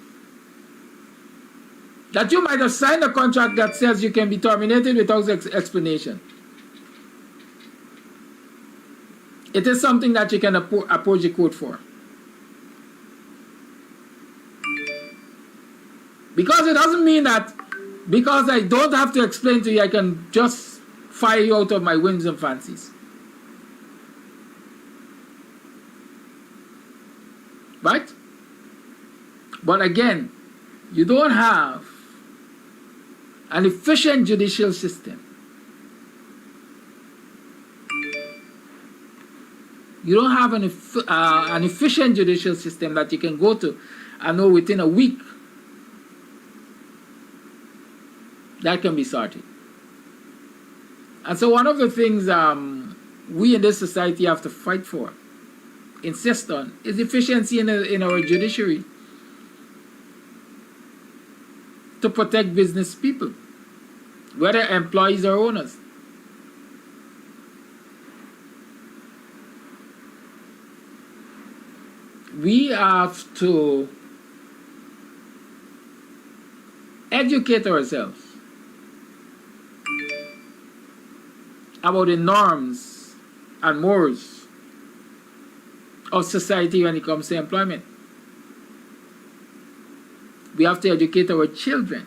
that you might have signed a contract that says you can be terminated without explanation, it is something that you can approach the court for. Because it doesn't mean that because I don't have to explain to you, I can just fire you out of my whims and fancies. right? But again, you don't have an efficient judicial system. You don't have an efficient judicial system that you can go to and know within a week that can be sorted. And so one of the things we in this society have to fight for, insist on, is efficiency in our judiciary to protect business people, whether employees or owners. We have to educate ourselves about the norms and mores of society when it comes to employment. We have to educate our children.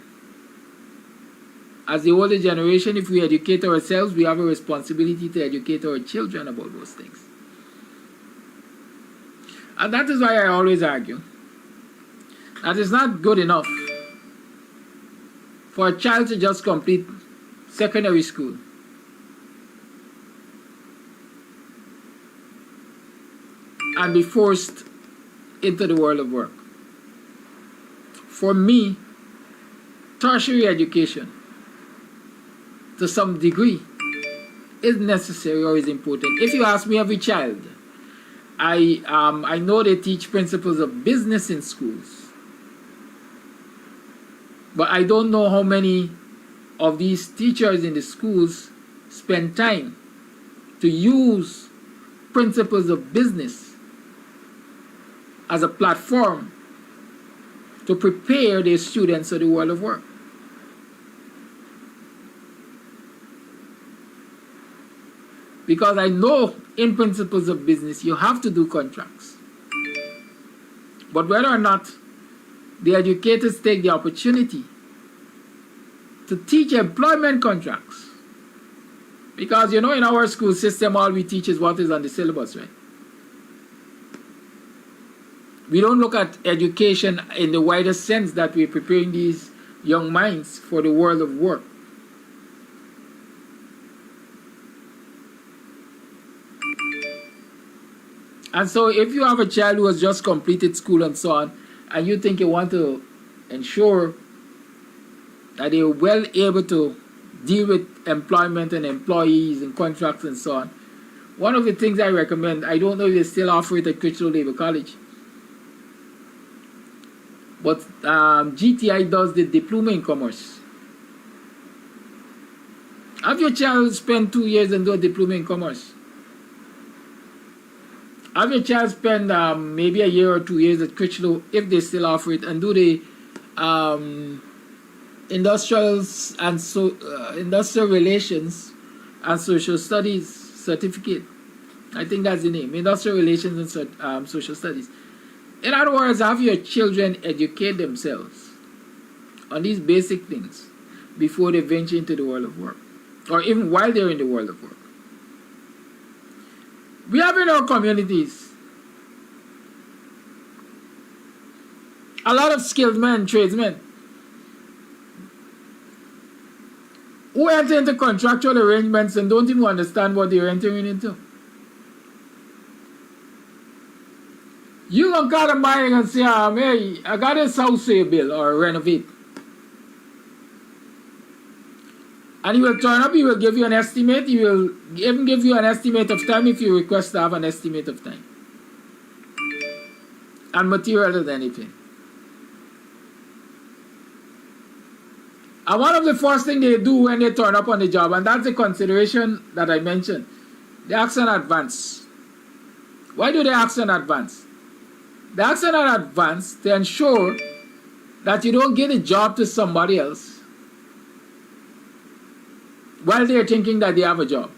As the older generation, if we educate ourselves, we have a responsibility to educate our children about those things. And that is why I always argue that it's not good enough for a child to just complete secondary school and be forced into the world of work. For me, tertiary education to some degree is necessary or is important. If you ask me, every child, I know they teach principles of business in schools, but I don't know how many of these teachers in the schools spend time to use principles of business as a platform to prepare their students for the world of work. Because I know in principles of business you have to do contracts. But whether or not the educators take the opportunity to teach employment contracts, because you know in our school system all we teach is what is on the syllabus, right? We don't look at education in the wider sense that we're preparing these young minds for the world of work. And so if you have a child who has just completed school and so on, and you think you want to ensure that they're well able to deal with employment and employees and contracts and so on, one of the things I recommend, I don't know if they still offer it at Contractual Labor College, but GTI does the diploma in commerce. Have your child spend 2 years and do a diploma in commerce. Have your child spend maybe a year or 2 years at Critchlow, if they still offer it, and do the industrials and industrial relations and social studies certificate. I think that's the name, industrial relations and social studies. In other words, have your children educate themselves on these basic things before they venture into the world of work, or even while they're in the world of work. We have in our communities a lot of skilled men, tradesmen, who enter into contractual arrangements and don't even understand what they're entering into. You don't call them buying and say, hey, I got this house for you, Bill, or renovate. And he will turn up, he will give you an estimate, he will even give you an estimate of time if you request to have an estimate of time. And material than anything. And one of the first things they do when they turn up on the job, and that's the consideration that I mentioned, they ask in advance. Why do they ask in advance? They ask in advance to ensure that you don't give a job to somebody else while they're thinking that they have a job.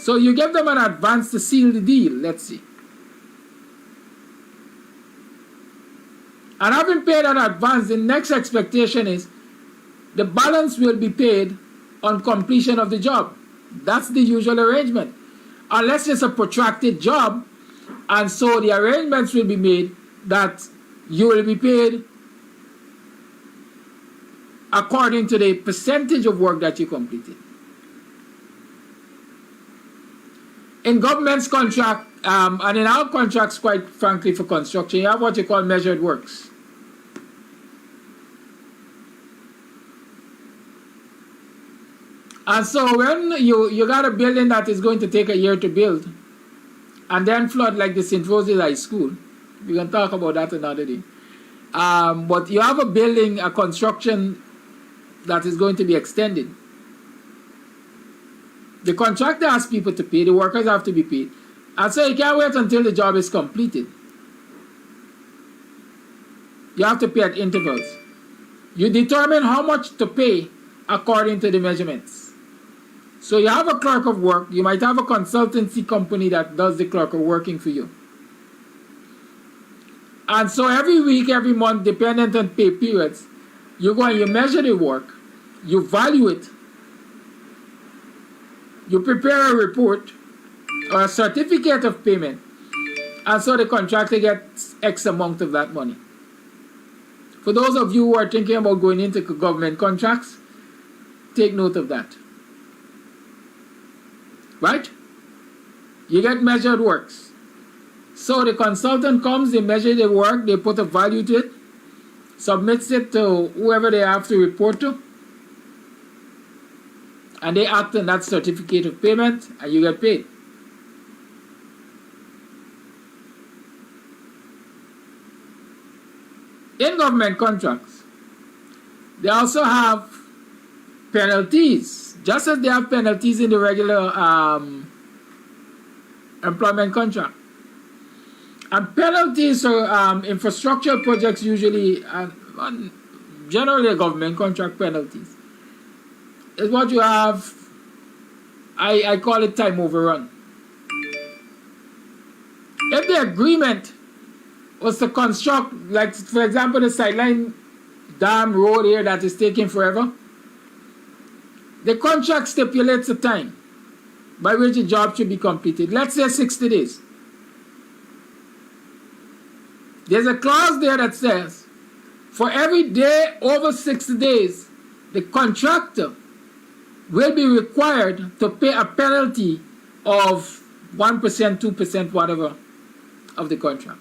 So you give them an advance to seal the deal, let's see. And having paid an advance, the next expectation is the balance will be paid on completion of the job. That's the usual arrangement. Unless it's a protracted job And so the arrangements will be made that you will be paid according to the percentage of work that you completed. In government's contract, and in our contracts, quite frankly, for construction, you have what you call measured works. And so when you got a building that is going to take a year to build, and then flood like the St. Rosie's High School, we can talk about that another day. But you have a building, a construction that is going to be extended. The contractor has people to pay, the workers have to be paid. And so you can't wait until the job is completed. You have to pay at intervals. You determine how much to pay according to the measurements. So you have a clerk of work, you might have a consultancy company that does the clerk of working for you. And so every week, every month, dependent on pay periods, you go and you measure the work, you value it, you prepare a report or a certificate of payment, and so the contractor gets X amount of that money. For those of you who are thinking about going into government contracts, take note of that. Right? You get measured works. So the consultant comes, they measure the work, they put a value to it, submits it to whoever they have to report to, and they act on that certificate of payment, and you get paid. In government contracts, they also have penalties, just as they have penalties in the regular employment contract. And penalties for infrastructure projects usually, generally government contract penalties, is what you have, I call it time overrun. If the agreement was to construct, like for example, the sideline dam road here that is taking forever, the contract stipulates a time by which the job should be completed. Let's say 60 days. There's a clause there that says, for every day over 60 days, the contractor will be required to pay a penalty of 1%, 2%, whatever, of the contract.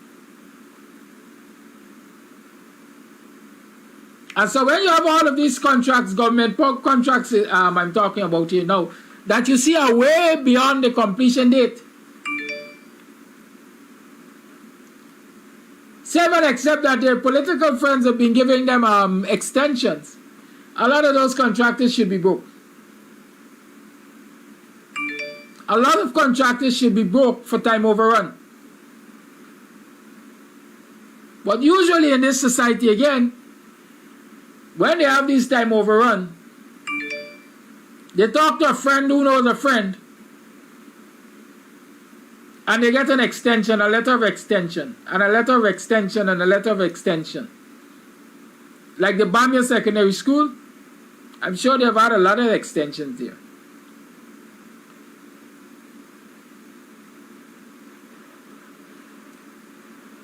And so when you have all of these contracts, government contracts I'm talking about here now, that you see are way beyond the completion date, save and except that their political friends have been giving them extensions, a lot of those contractors should be broke. A lot of contractors should be broke for time overrun. But usually in this society, again, when they have this time overrun, they talk to a friend who knows a friend, and they get an extension, a letter of extension, and a letter of extension, and a letter of extension. Like the Bamia Secondary School, I'm sure they've had a lot of extensions there.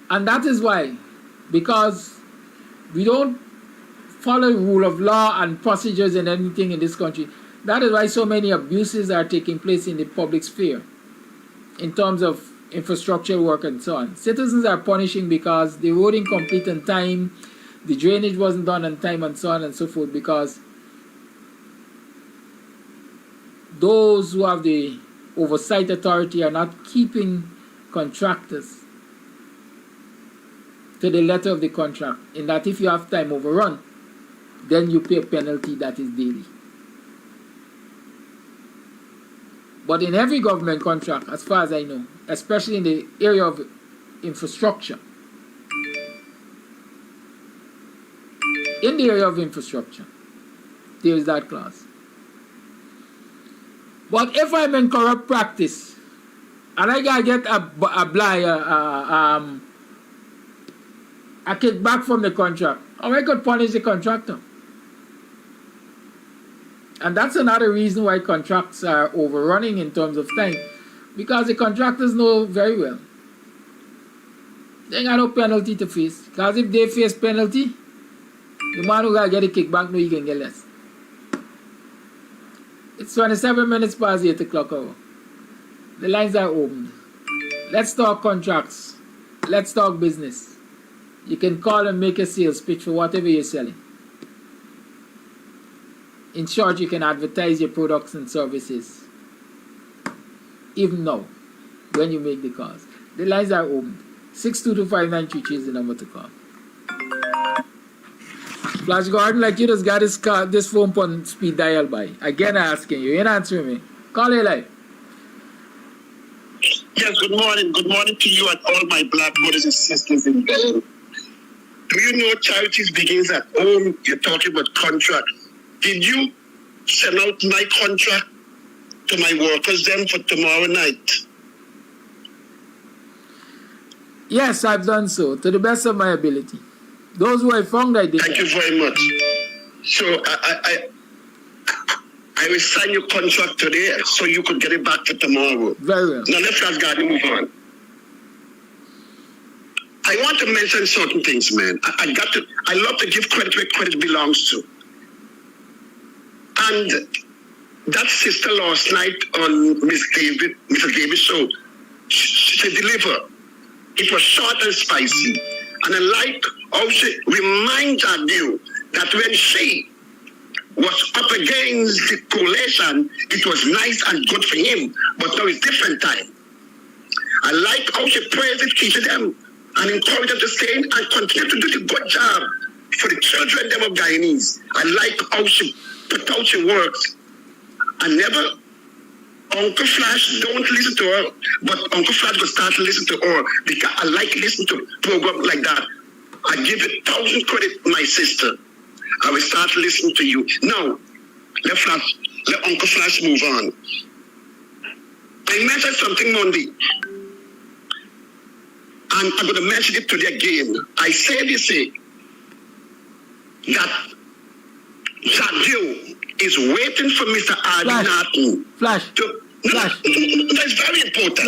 And that is why, because we don't follow the rule of law and procedures and anything in this country, that is why so many abuses are taking place in the public sphere in terms of infrastructure work and so on. Citizens are punishing because the road ain't complete on time, the drainage wasn't done on time, and so on and so forth, because those who have the oversight authority are not keeping contractors to the letter of the contract, in that if you have time overrun, then you pay a penalty that is daily. But in every government contract, as far as I know, especially in the area of infrastructure, there is that clause. But if I'm in corrupt practice, and I gotta get a kickback from the contract, or I could punish the contractor. And that's another reason why contracts are overrunning in terms of time, because the contractors know very well They got no penalty to face. Because if they face penalty, the man who got to get a kickback, no, he can get less. It's 27 minutes past 8 o'clock hour. The lines are open. Let's talk contracts. Let's talk business. You can call and make a sales pitch for whatever you're selling. In short, you can advertise your products and services. Even now, when you make the calls. The lines are open. 6225933 is the number to call. Flash Gordon, like you just got this phone on speed dial by. Again, asking you. You ain't answering me. Call it live. Yes, good morning. Good morning to you and all my black brothers and sisters in the. Do you know charities begins at home? You're talking about contract. Did you send out my contract to my workers then for tomorrow night? Yes, I've done so, to the best of my ability. Those who I found, I did. Thank you very much. So I will sign your contract today so you could get it back for tomorrow. Very well. Now let's move on. I want to mention certain things, man. I love to give credit where credit belongs to. And that sister last night on Mrs. Davis' show, she delivered. It was short and spicy. And I like how she reminds you that when she was up against the coalition, it was nice and good for him. But now it's different time. I like how she praises each of them and encourage them to stay in and continue to do the good job for the children them of Guyanese. I like how she put out her works. And never, Uncle Flash don't listen to her, but Uncle Flash will start to listen to her because I like listening to programs like that. I give 1,000 credit, my sister. I will start listening to you. Now, let Uncle Flash move on. I mentioned something Monday. And I'm going to mention it today again. I say this, that Sadio is waiting for Mr. Arden Norton. Flash. That's very important.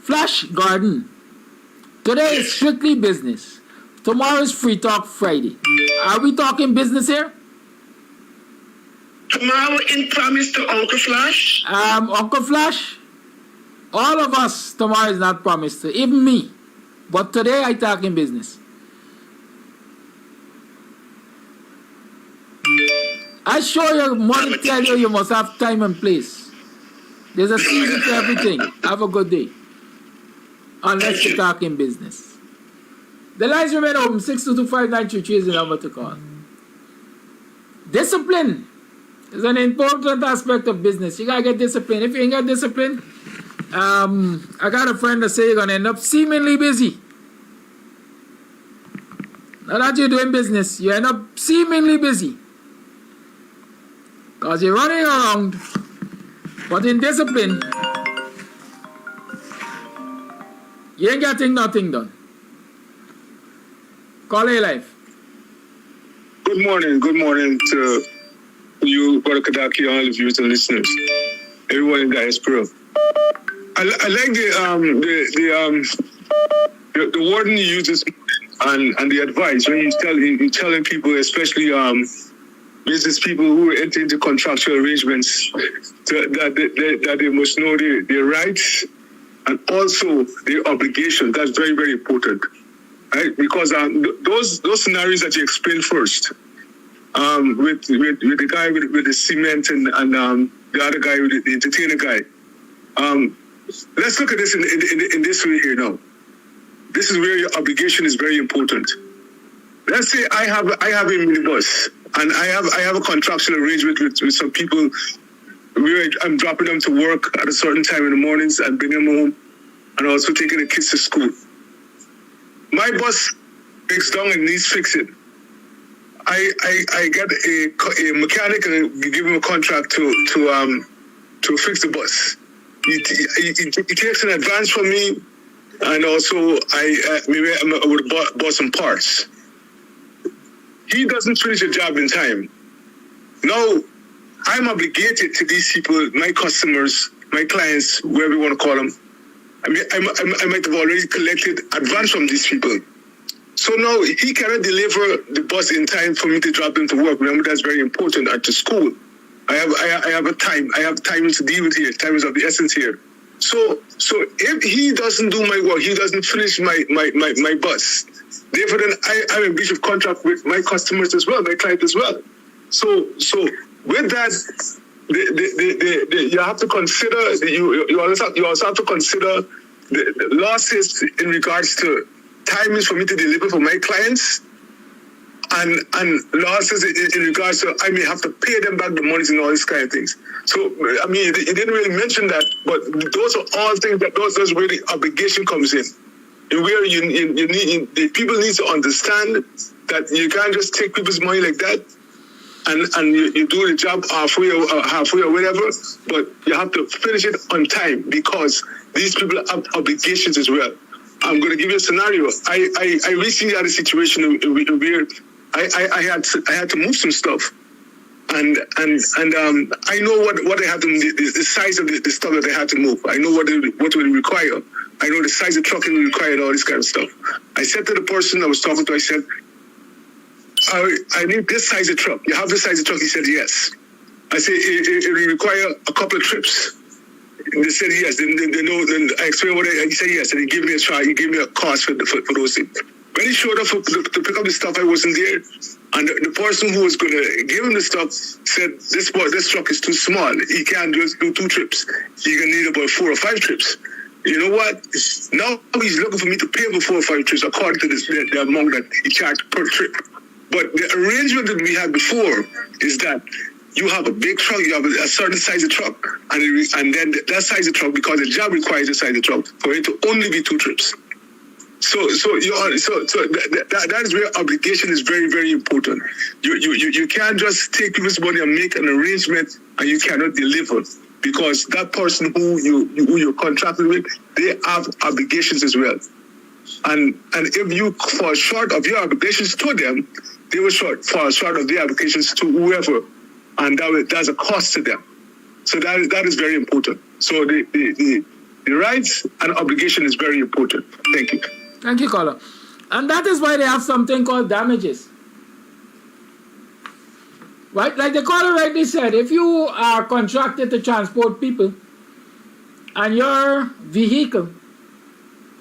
Flash Garden. Today is strictly business. Tomorrow is Free Talk Friday. Are we talking business here? Tomorrow in promise to Uncle Flash? Uncle Flash, all of us tomorrow is not promised to, even me. But today I talking business. I sure you want to tell you must have time and place. There's a season for everything. Have a good day. Unless you're talking business. The lines remain open. 6225933 is the number to call. Discipline is an important aspect of business. You gotta get discipline. If you ain't got discipline, I got a friend that say you're gonna end up seemingly busy. Now that you're doing business, you end up seemingly busy. Because you're running around, but in discipline, you ain't getting nothing done. Call A Life. Good morning to you, Brother Kadaki, and all of you, the listeners, everyone in diaspora. I like the wording he uses and the advice when he's telling people, especially business people who enter into contractual arrangements, that they must know their rights and also their obligations. That's very, very important, right? Because those scenarios that you explained first, with the guy with the cement and the other guy with the entertainer guy. Let's look at this in this way here now. This is where your obligation is very important. Let's say I have a minibus and I have a contractual arrangement with some people where I'm dropping them to work at a certain time in the mornings and bringing them home, and also taking the kids to school. My bus breaks down and needs fixing. I get a mechanic and give him a contract to fix the bus. He takes an advance from me, and also I would bought some parts. He doesn't finish the job in time. Now, I'm obligated to these people, my customers, my clients, whoever you want to call them, I might have already collected advance from these people. So now he cannot deliver the bus in time for me to drop him to work. Remember, that's very important at the school. I have a time. I have time to deal with here. Time is of the essence here. So if he doesn't do my work, he doesn't finish my bus. Therefore, then I'm in breach of contract with my customers as well, my client as well. So with that, you have to consider you also have to consider the losses in regards to timings for me to deliver for my clients, and losses in regards to I may have to pay them back the monies and all these kind of things. So I mean, you didn't really mention that, but those are all things that those where the obligation comes in, and where you need the people need to understand that you can't just take people's money like that, and you do the job halfway or whatever, but you have to finish it on time because these people have obligations as well. I'm going to give you a scenario. I recently had a situation where I had to move some stuff, and I know what I had to the size of the stuff that I had to move. I know what it will require. I know the size of the truck it will require and all this kind of stuff. I said to the person I was talking to, I said, I need this size of truck. You have this size of truck? He said yes. I said it will require a couple of trips. They said yes. Then I explained what he said yes, and he gave me a try. He gave me a cost for those things. When he showed up to pick up the stuff, I wasn't there, and the person who was going to give him the stuff said this truck is too small. He can't just do 2 trips. You're going to need about 4 or 5 trips. You know what? Now he's looking for me to pay him for 4 or 5 trips according to the amount that he charged per trip. But the arrangement that we had before is that you have a big truck, you have a certain size of truck, and then that size of truck, because the job requires a size of truck, for it to only be 2 trips. So that is where obligation is very, very important. You can't just take people's money and make an arrangement and you cannot deliver, because that person who you're contracted with, they have obligations as well. And if you fall short of your obligations to them, they will fall short of their obligations to whoever, and that's a cost to them. So that is very important. So the rights and obligation is very important. Thank you. Thank you, caller. And that is why they have something called damages. Right? Like the caller rightly said, if you are contracted to transport people and your vehicle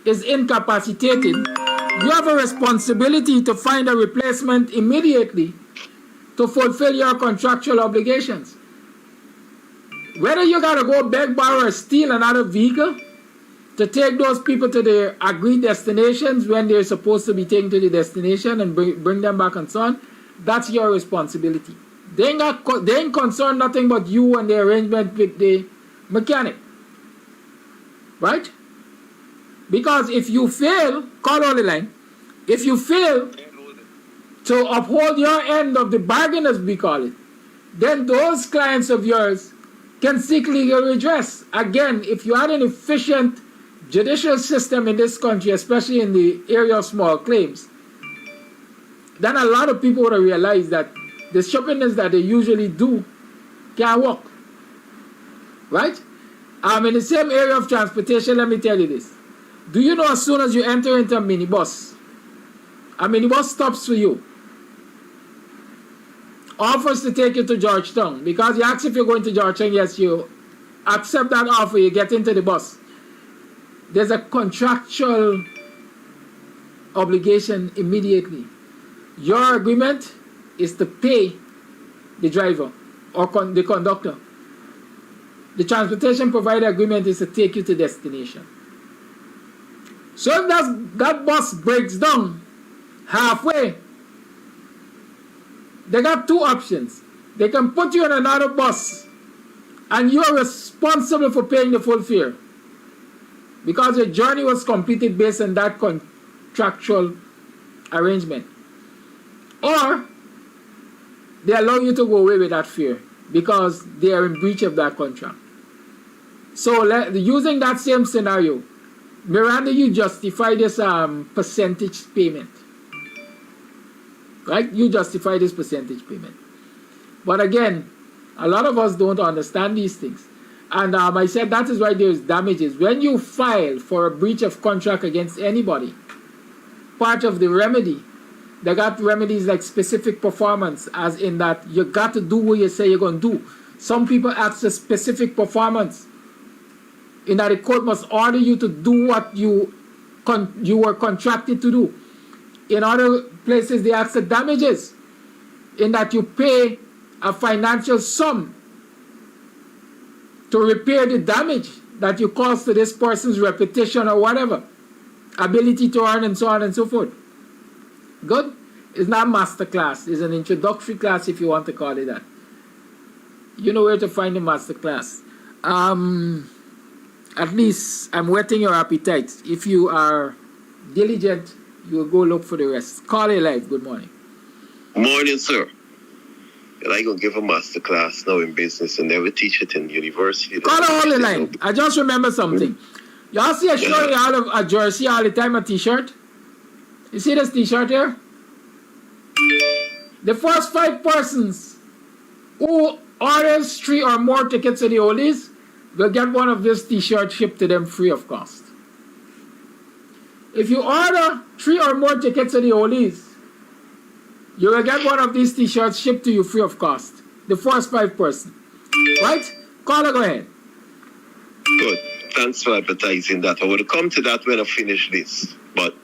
is incapacitated, you have a responsibility to find a replacement immediately to fulfill your contractual obligations. Whether you gotta go beg, borrow, or steal another vehicle to take those people to their agreed destinations when they're supposed to be taken to the destination and bring them back and so on, that's your responsibility. They ain't concerned nothing but you and the arrangement with the mechanic. Right? Because if you fail, call on the line, if you fail to uphold your end of the bargain, as we call it, then those clients of yours can seek legal redress. Again, if you had an efficient judicial system in this country, especially in the area of small claims, then a lot of people would have realized that the stupidness that they usually do can't work. Right? In the same area of transportation, let me tell you this. Do you know as soon as you enter into a minibus stops for you, offers to take you to Georgetown, because you ask if you're going to Georgetown, yes, you accept that offer, you get into the bus. There's a contractual obligation immediately. Your agreement is to pay the driver or the conductor. The transportation provider agreement is to take you to destination. So if that bus breaks down halfway, they got 2 options. They can put you on another bus and you're responsible for paying the full fare because your journey was completed based on that contractual arrangement. Or they allow you to go away with that fare because they are in breach of that contract. So using that same scenario, Miranda, you justify this percentage payment. Right? You justify this percentage payment. But again, a lot of us don't understand these things. And I said that is why there is damages. When you file for a breach of contract against anybody, part of the remedy, they got remedies like specific performance, as in that you got to do what you say you're going to do. Some people ask for specific performance, in that the court must order you to do what you were contracted to do. In other places, they ask for damages, in that you pay a financial sum to repair the damage that you caused to this person's reputation or whatever, ability to earn, and so on and so forth. Good? It's not master class. It's an introductory class, if you want to call it that. You know where to find the master class. At least I'm whetting your appetite. If you are diligent, you will go look for the rest. Call it live. Good morning. Morning, sir. I gonna give a master class now in business and never teach it in university. Call it all the line. I just remember something. Y'all see a shirt out of a jersey all the time, a t-shirt? You see this t-shirt here? The first 5 persons who orders 3 or more tickets to the Oldies will get one of this t-shirts shipped to them free of cost. If you order 3 or more tickets to the Oldies, you will get one of these t-shirts shipped to you free of cost. The first 5 persons. Right? Caller, go ahead. Good. Thanks for advertising that. I will come to that when I finish this. But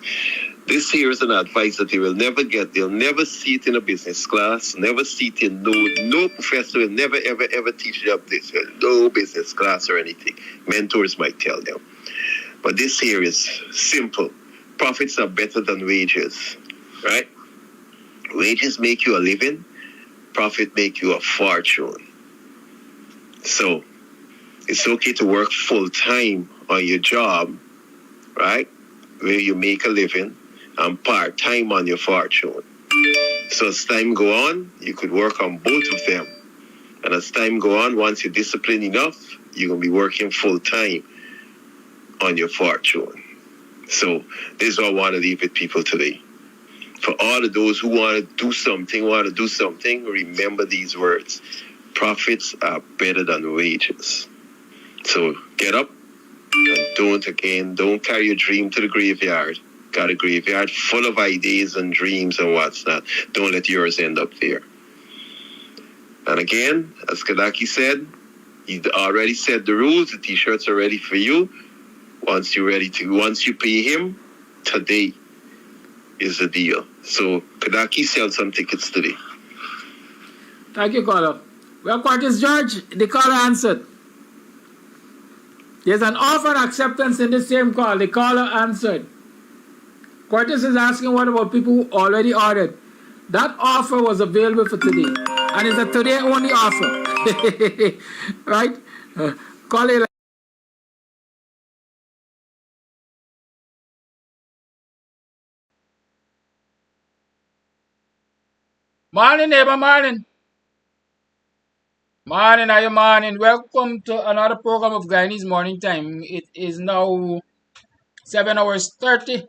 this here is an advice that you will never get. They'll never see it in a business class. Never see it in no professor will never, ever, ever teach you this. No business class or anything. Mentors might tell them. But this here is simple. Profits are better than wages. Right? Wages make you a living. Profit make you a fortune. So it's okay to work full time on your job, right? Where you make a living, and part time on your fortune. So as time go on, you could work on both of them. And as time go on, once you're disciplined enough, you're gonna be working full time on your fortune. So this is what I want to leave with people today. For all of those who want to do something, remember these words. Profits are better than wages. So get up and don't carry your dream to the graveyard. Got a graveyard full of ideas and dreams and what's not. Don't let yours end up there. And again, as Kadaki said, he already said the rules. The t-shirts are ready for you. Once you pay him, today is the deal. So Kadaki sell some tickets today. Thank you, caller. Well, Curtis George, the caller answered. There's an offer and acceptance in the same call. The caller answered. Curtis is asking what about people who already ordered. That offer was available for today. And it's a today only offer. Right? Call it. Morning, neighbor, morning. Morning, are you morning? Welcome to another program of Guyanese Morning Time. It is now 7:30.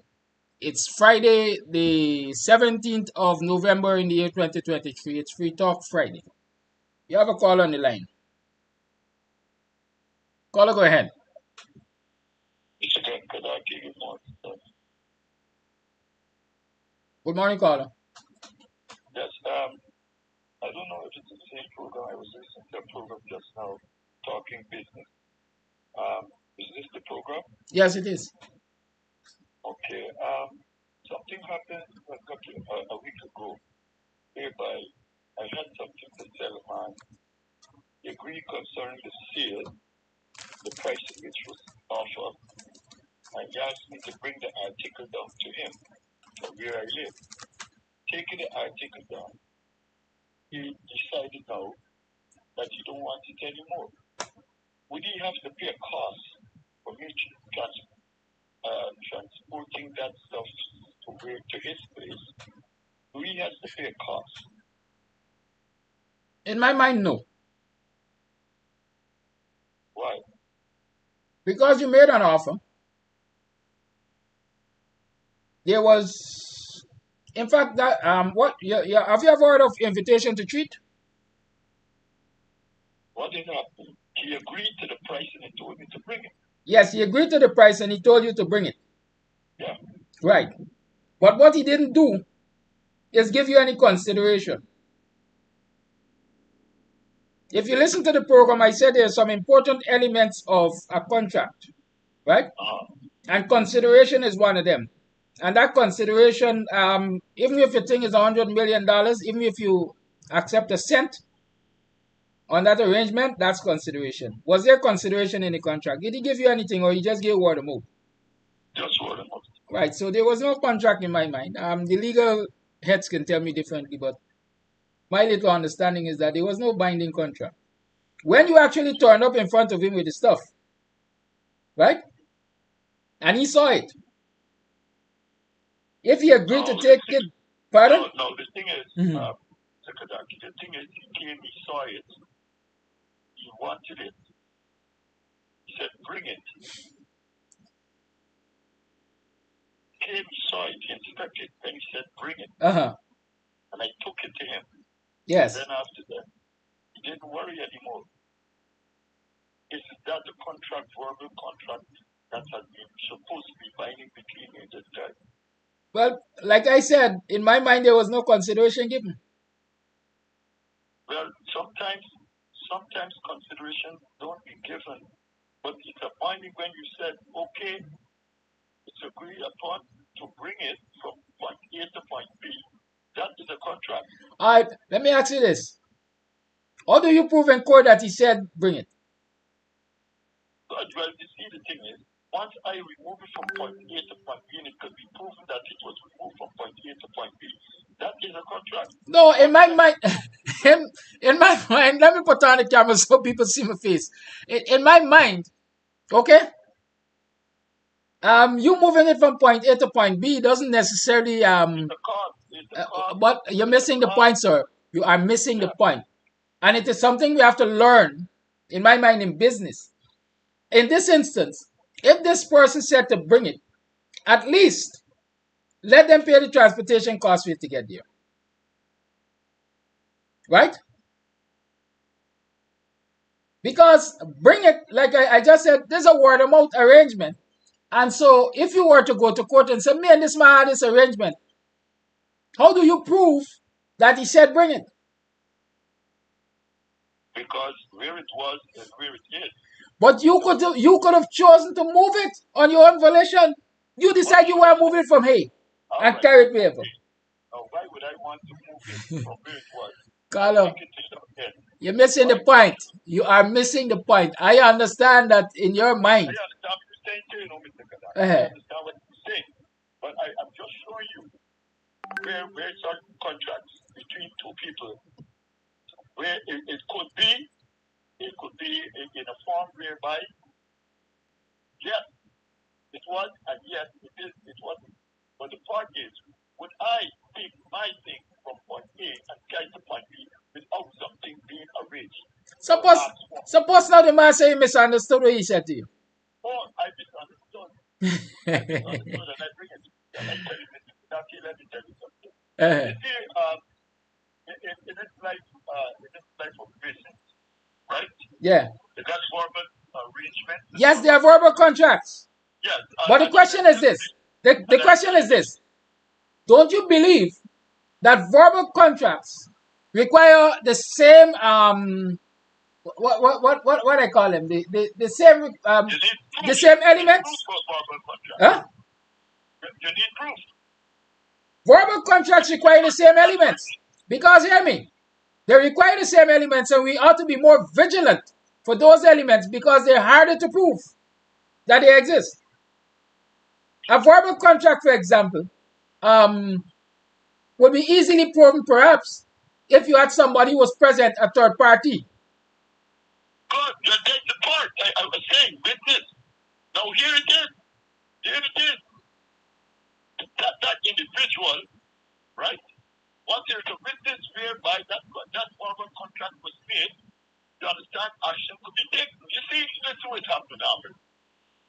It's Friday, the 17th of November in the year 2023. It's Free Talk Friday. You have a call on the line. Caller, go ahead. Good morning, caller. Yes, I don't know if it's the same program. I was listening to a program just now, Talking Business. Is this the program? Yes, it is. Okay. Something happened a week ago, whereby I had something to tell a man. He agreed concerning the sale, the price at which was offered, and he asked me to bring the article down to him from where I live. Taking the article down, he decided now that he don't want it anymore. Would he have to pay a cost for me transporting that stuff to his place? Do he have to pay a cost? In my mind, no. Why? Because you made an offer. There was, in fact, that have you ever heard of invitation to treat? What did happen? he agreed to the price and he told me to bring it. Yes, he agreed to the price and he told you to bring it. Yeah. Right. But what he didn't do is give you any consideration. If you listen to the program, I said there are some important elements of a contract, right? And consideration is one of them. And that consideration, even if you think it's $100 million, even if you accept a cent on that arrangement, that's consideration. Was there consideration in the contract? Did he give you anything or he just gave word of mouth? Just word of mouth. Right, so there was no contract in my mind. The legal heads can tell me differently, but my little understanding is that there was no binding contract. When you actually turned up in front of him with the stuff, right? And he saw it. If he agreed to take it, pardon? No, the thing is, Sakadaki, the thing is, he came, he saw it, he wanted it. He said, bring it. He came, he saw it, he inspected it, then he said, bring it. And I took it to him. Yes. Then after that, he didn't worry anymore. Is that the contract, verbal contract that has been supposed to be binding between you and this guy? Well, like I said, in my mind, there was no consideration given. Well, sometimes consideration don't be given, but it's a binding when you said, okay, it's agreed upon to bring it from point A to point B. That is a contract. All right, let me ask you this. How do you prove in court that he said bring it? Well, you see, the thing is, once I remove it from point A to point B, and it could be proven that it was removed from point A to point B, that is a contract. No, in my mind, in my mind, let me put on the camera so people see my face. In my mind, okay, you moving it from point A to point B doesn't necessarily but you're missing the point, sir. You are missing the point, and it is something we have to learn. In my mind, in business, in this instance, if this person said to bring it, at least let them pay the transportation cost for it to get there. Right? Because bring it, like I just said, there's a word of mouth arrangement. And so if you were to go to court and say, me and this man had this arrangement, how do you prove that he said bring it? Because where it was and where it is. But you could have chosen to move it on your own volition. You decide you want to move it from here and carry it wherever. Now, why would I want to move it from where it was? Carlo, you're missing the point. You are missing the point. I understand that in your mind. I understand what you're saying too, Mr. Kada. I understand what you're saying. But I'm just showing you where certain contracts between two people, where it could be in a form whereby, yes, it was, and yes, it wasn't. But the point is, would I take my thing from point A and carry to point B without something being arranged? Suppose now the man say he misunderstood what he said to you. Oh, I misunderstood. I misunderstood and I bring it. And I tell you, let me tell you something. You see, in this life of business, right? Yeah. They got verbal arrangement. Yes, they are verbal contracts. Yes. But the question is this. The question is this. Don't you believe that verbal contracts require the same what I call them? The same elements? Huh? You need proof. Verbal contracts require the same elements. Because hear me, they require the same elements, and we ought to be more vigilant for those elements because they're harder to prove that they exist. A verbal contract, for example, would be easily proven perhaps if you had somebody who was present, a third party. Good, you take the part. I was saying witness. Now here it is. Here it is. That individual, right? Once there's a witness whereby that verbal contract was made, you understand, action could be taken. You see, that's what happened now.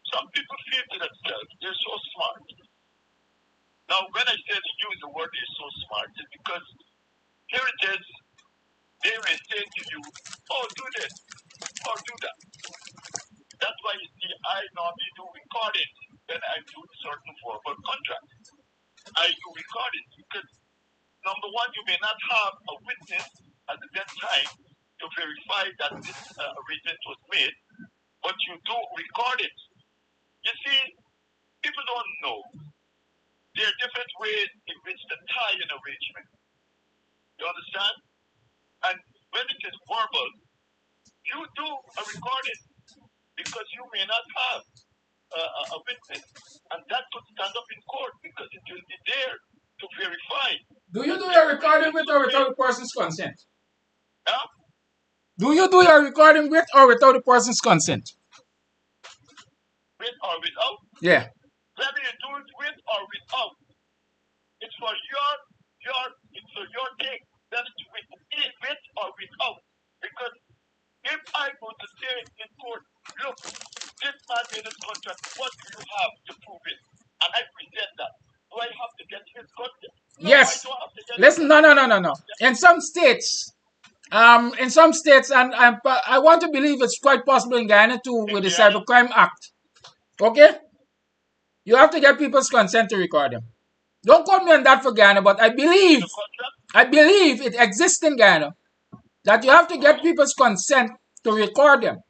Some people feel to themselves, they're so smart. Now, when I say to use the word they're so smart, it's because here it is, they may say to you, oh, do this. or do that. That's why you see I normally do recordings when I do certain verbal contracts. I do recordings because number one, you may not have a witness at the dead time to verify that this arrangement was made, but you do record it. You see, people don't know. There are different ways in which to tie an arrangement. You understand? And when it is verbal, you do a recording because you may not have a witness, and that could stand up in court because it will be there to verify. Do you do your recording with or without the person's consent? Huh? Do you do your recording with or without the person's consent? With or without? Yeah. Whether you do it with or without, it's for your thing. That's with or without. Because if I go to say in court, look, this man made this contract, what do you have to prove it? And I present that. Do I have to get his consent? No, Yes. I don't have to get Listen, no. In some states, and I want to believe it's quite possible in Guyana too with the Cybercrime Act. Okay? You have to get people's consent to record them. Don't quote me on that for Guyana, but I believe it exists in Guyana that you have to get people's consent to record them.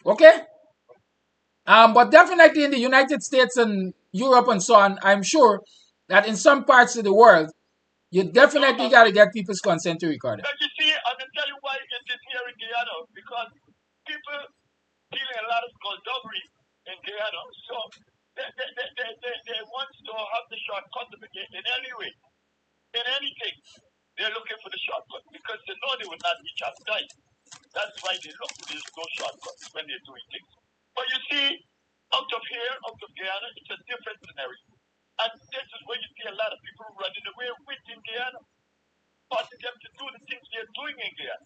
Okay? But definitely in the United States and Europe and so on, I'm sure that in some parts of the world, you definitely got to get people's consent to record it. But you see, I can tell you why it is here in Guyana, because people dealing a lot of skullduggery in Guyana, so they want to have the shortcut in any way, in anything. They're looking for the shortcut because they know they will not be chastised. That's why they look for these no shortcuts when they're doing things. But you see, out of here, out of Guyana, it's a different scenario. And this is where you see a lot of people running away with in Guyana, forcing them to do the things they're doing in Guyana.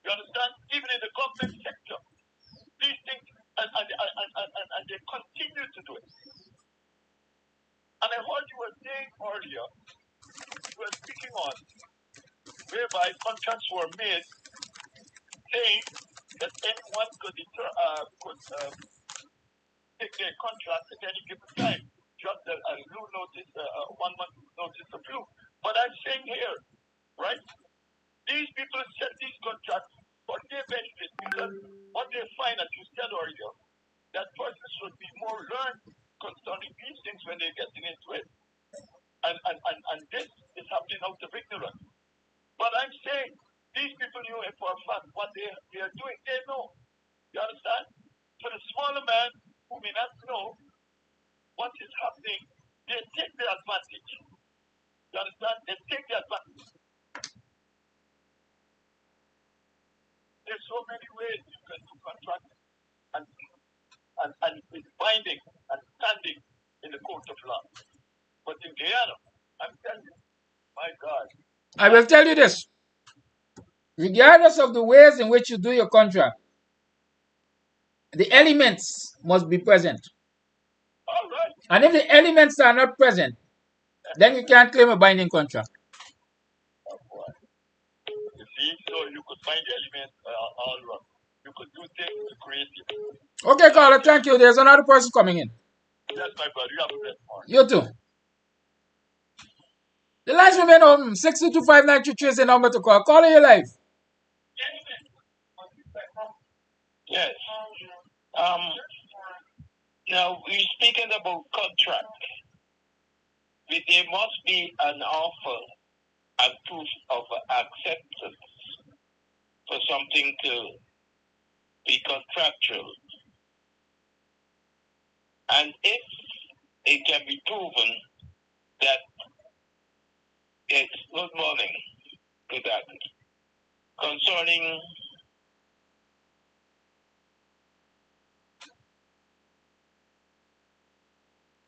You understand? Even in the government sector, these things, and they continue to do it. And I heard you were saying earlier, you were speaking on whereby contracts were made saying that anyone could take their contract at any given time, just a blue notice, 1 month notice of blue. But I'm saying here, right? These people set these contracts for their benefit because what they find, as you said earlier, that person should be more learned concerning these things when they're getting into it. And this is happening out of ignorance. But I'm saying these people knew it for a fact what they are doing. They know. You understand? For the smaller man who may not know what is happening, they take the advantage. You understand? They take the advantage. There's so many ways you can do contracts and it's binding and standing in the court of law. But in Guyana, I'm telling you, my God. I will tell you this. Regardless of the ways in which you do your contract, the elements must be present. All right. And if the elements are not present, then you can't claim a binding contract. You see, so you could find the elements all wrong. You could do things to create it. Okay, Carla, thank you. There's another person coming in. Yes, my brother. You have a blessed morning. You too. The lines remain open. 6225933 is the number to call. Call your live. Yes. Now, we're speaking about contract. There must be an offer and proof of acceptance for something to be contractual. And if it can be proven that it's good morning, good afternoon, concerning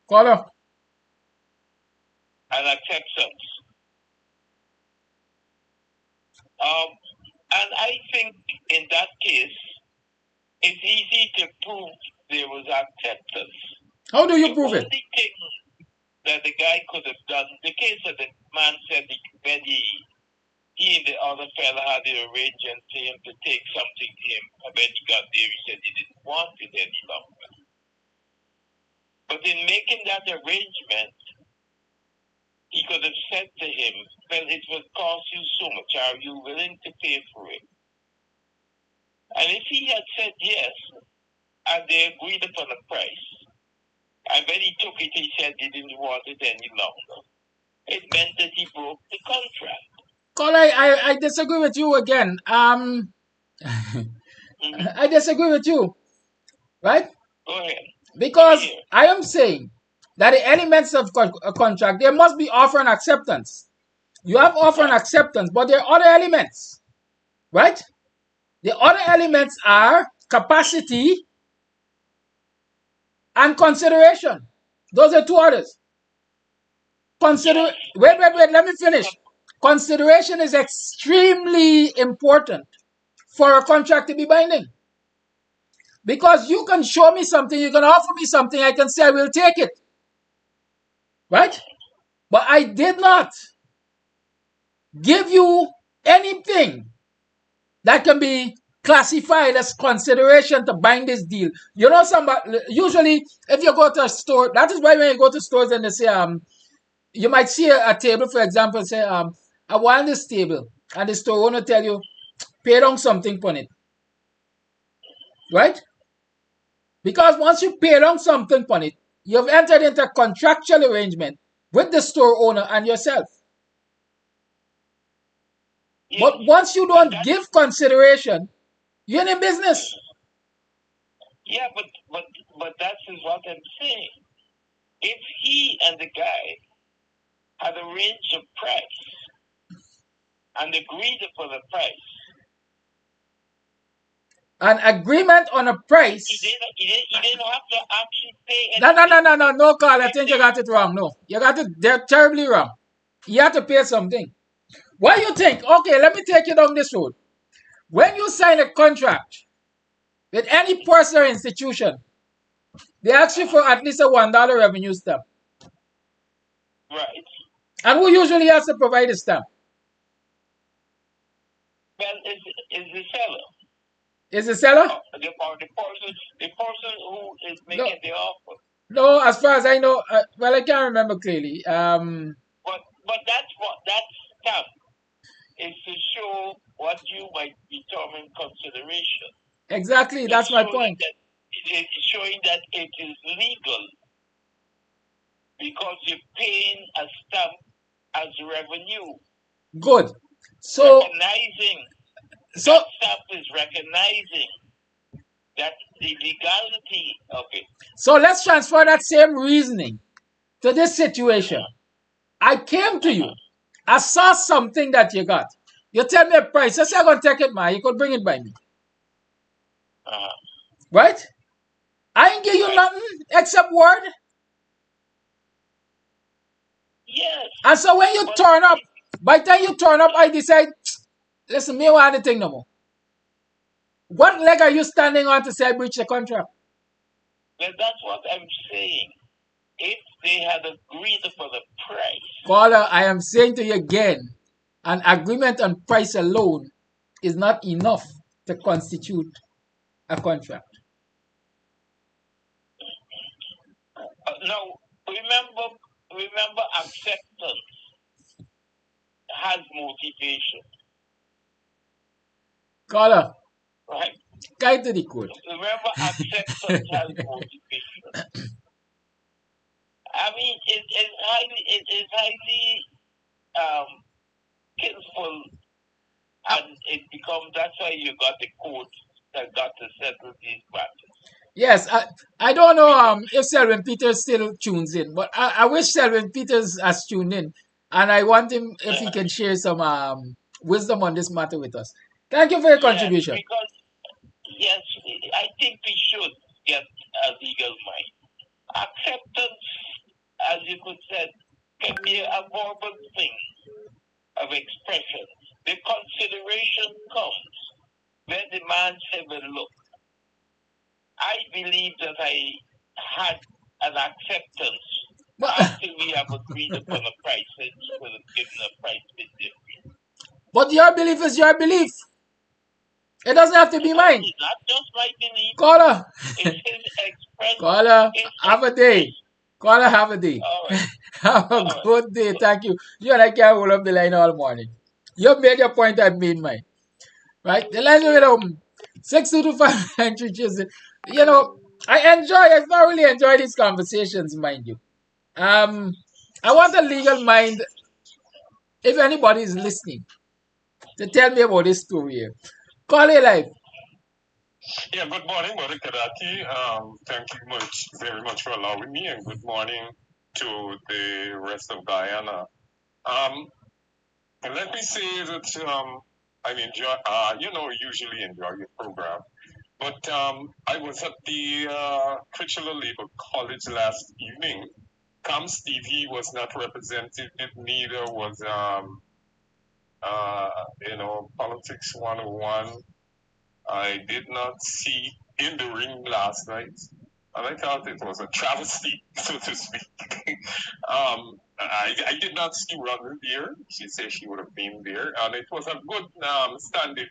Caller. an acceptance. And I think in that case, it's easy to prove there was acceptance. How do you prove it? The only thing that the guy could have done, the case of the man said when he he and the other fella had the arrangement to him to take something to him. I bet he got there, he said he didn't want it any longer. But in making that arrangement, he could have said to him, well, it will cost you so much. Are you willing to pay for it? And if he had said yes, and they agreed upon a price, and when he took it, he said he didn't want it any longer. It meant that he broke the contract. Call, I disagree with you again. I disagree with you, right? Go ahead. Because I am saying that the elements of a contract, there must be offer and acceptance. You have offer and acceptance, but there are other elements, right? The other elements are capacity and consideration. Those are two others. Wait, let me finish. Consideration is extremely important for a contract to be binding. Because you can show me something, you can offer me something, I can say I will take it. Right? But I did not give you anything that can be classified as consideration to bind this deal. You know, somebody usually if you go to a store, that is why when you go to stores and they say you might see a table, for example, say I want this table, and the store owner tell you pay down something on it. Right? Because once you pay down something on it, you've entered into a contractual arrangement with the store owner and yourself. Yes. But once you don't give consideration, you're in business. Yeah, but that is what I'm saying. If he and the guy had arranged a price and agreed upon a price, an agreement on a price. He didn't have to actually pay anything. No, Carl. I think you got it wrong. No, you got it. They're terribly wrong. You have to pay something. What do you think? Okay, let me take you down this road. When you sign a contract with any person or institution, they ask you for at least a $1 revenue stamp. Right. And who usually has to provide a stamp? Well, it's the seller. Is the seller? The person who is making the offer. No, as far as I know, well, I can't remember clearly. But that's what that stamp is to show what you might determine consideration. Exactly, that's my point. It's showing that it is legal because you're paying a stamp as revenue. Good. So that stamp is recognizing that the legality of it. So let's transfer that same reasoning to this situation. I came to you. I saw something that you got. You tell me a price. I say I'm going to take it, man. You could bring it by me. Right? I ain't give you nothing except word. Yes. And so when you turn up, by the time you turn up, I decide, listen, me want anything no more. What leg are you standing on to say I breach the contract? Well, that's what I'm saying. If they had agreed upon the price. Caller, I am saying to you again, an agreement on price alone is not enough to constitute a contract. No, remember acceptance has motivation. Caller. Right. Guide to the code. Remember, acceptance has motivation. I mean, it's highly skillful, and it becomes. That's why you got the court that got to settle these matters. Yes, I don't know if Selwyn Peters still tunes in, but I wish Selwyn Peters has tuned in, and I want him if he can share some wisdom on this matter with us. Thank you for your contribution. Because, yes, I think we should get a legal mind. Acceptance, as you could say, can be a verbal thing of expression. The consideration comes when the man says, well, look, I believe that I had an acceptance after we have agreed upon a price, and he would have given a price with difference. But your belief is your belief. It doesn't have to be mine. It's not just my belief. Caller. It's his expression. Caller, have a day. Caller, have a day. All right. Have a good day. Thank you. You and I can't hold up the line all morning. You made your point, I made mine. Right? The lines are open. 6225 You know, I thoroughly enjoy these conversations, mind you. I want a legal mind, if anybody is listening, to tell me about this story here. Call it live. Yeah, good morning, Brother Kadaki. Thank you very much for allowing me, and good morning to the rest of Guyana. And let me say that I enjoy, usually enjoy your program. But I was at the Contractual Labor College last evening. Kams Tv was not represented, neither was, Politics 101. I did not see In the Ring last night, and I thought it was a travesty, so to speak. I did not see Rhonda there. She said she would have been there, and it was a good standing.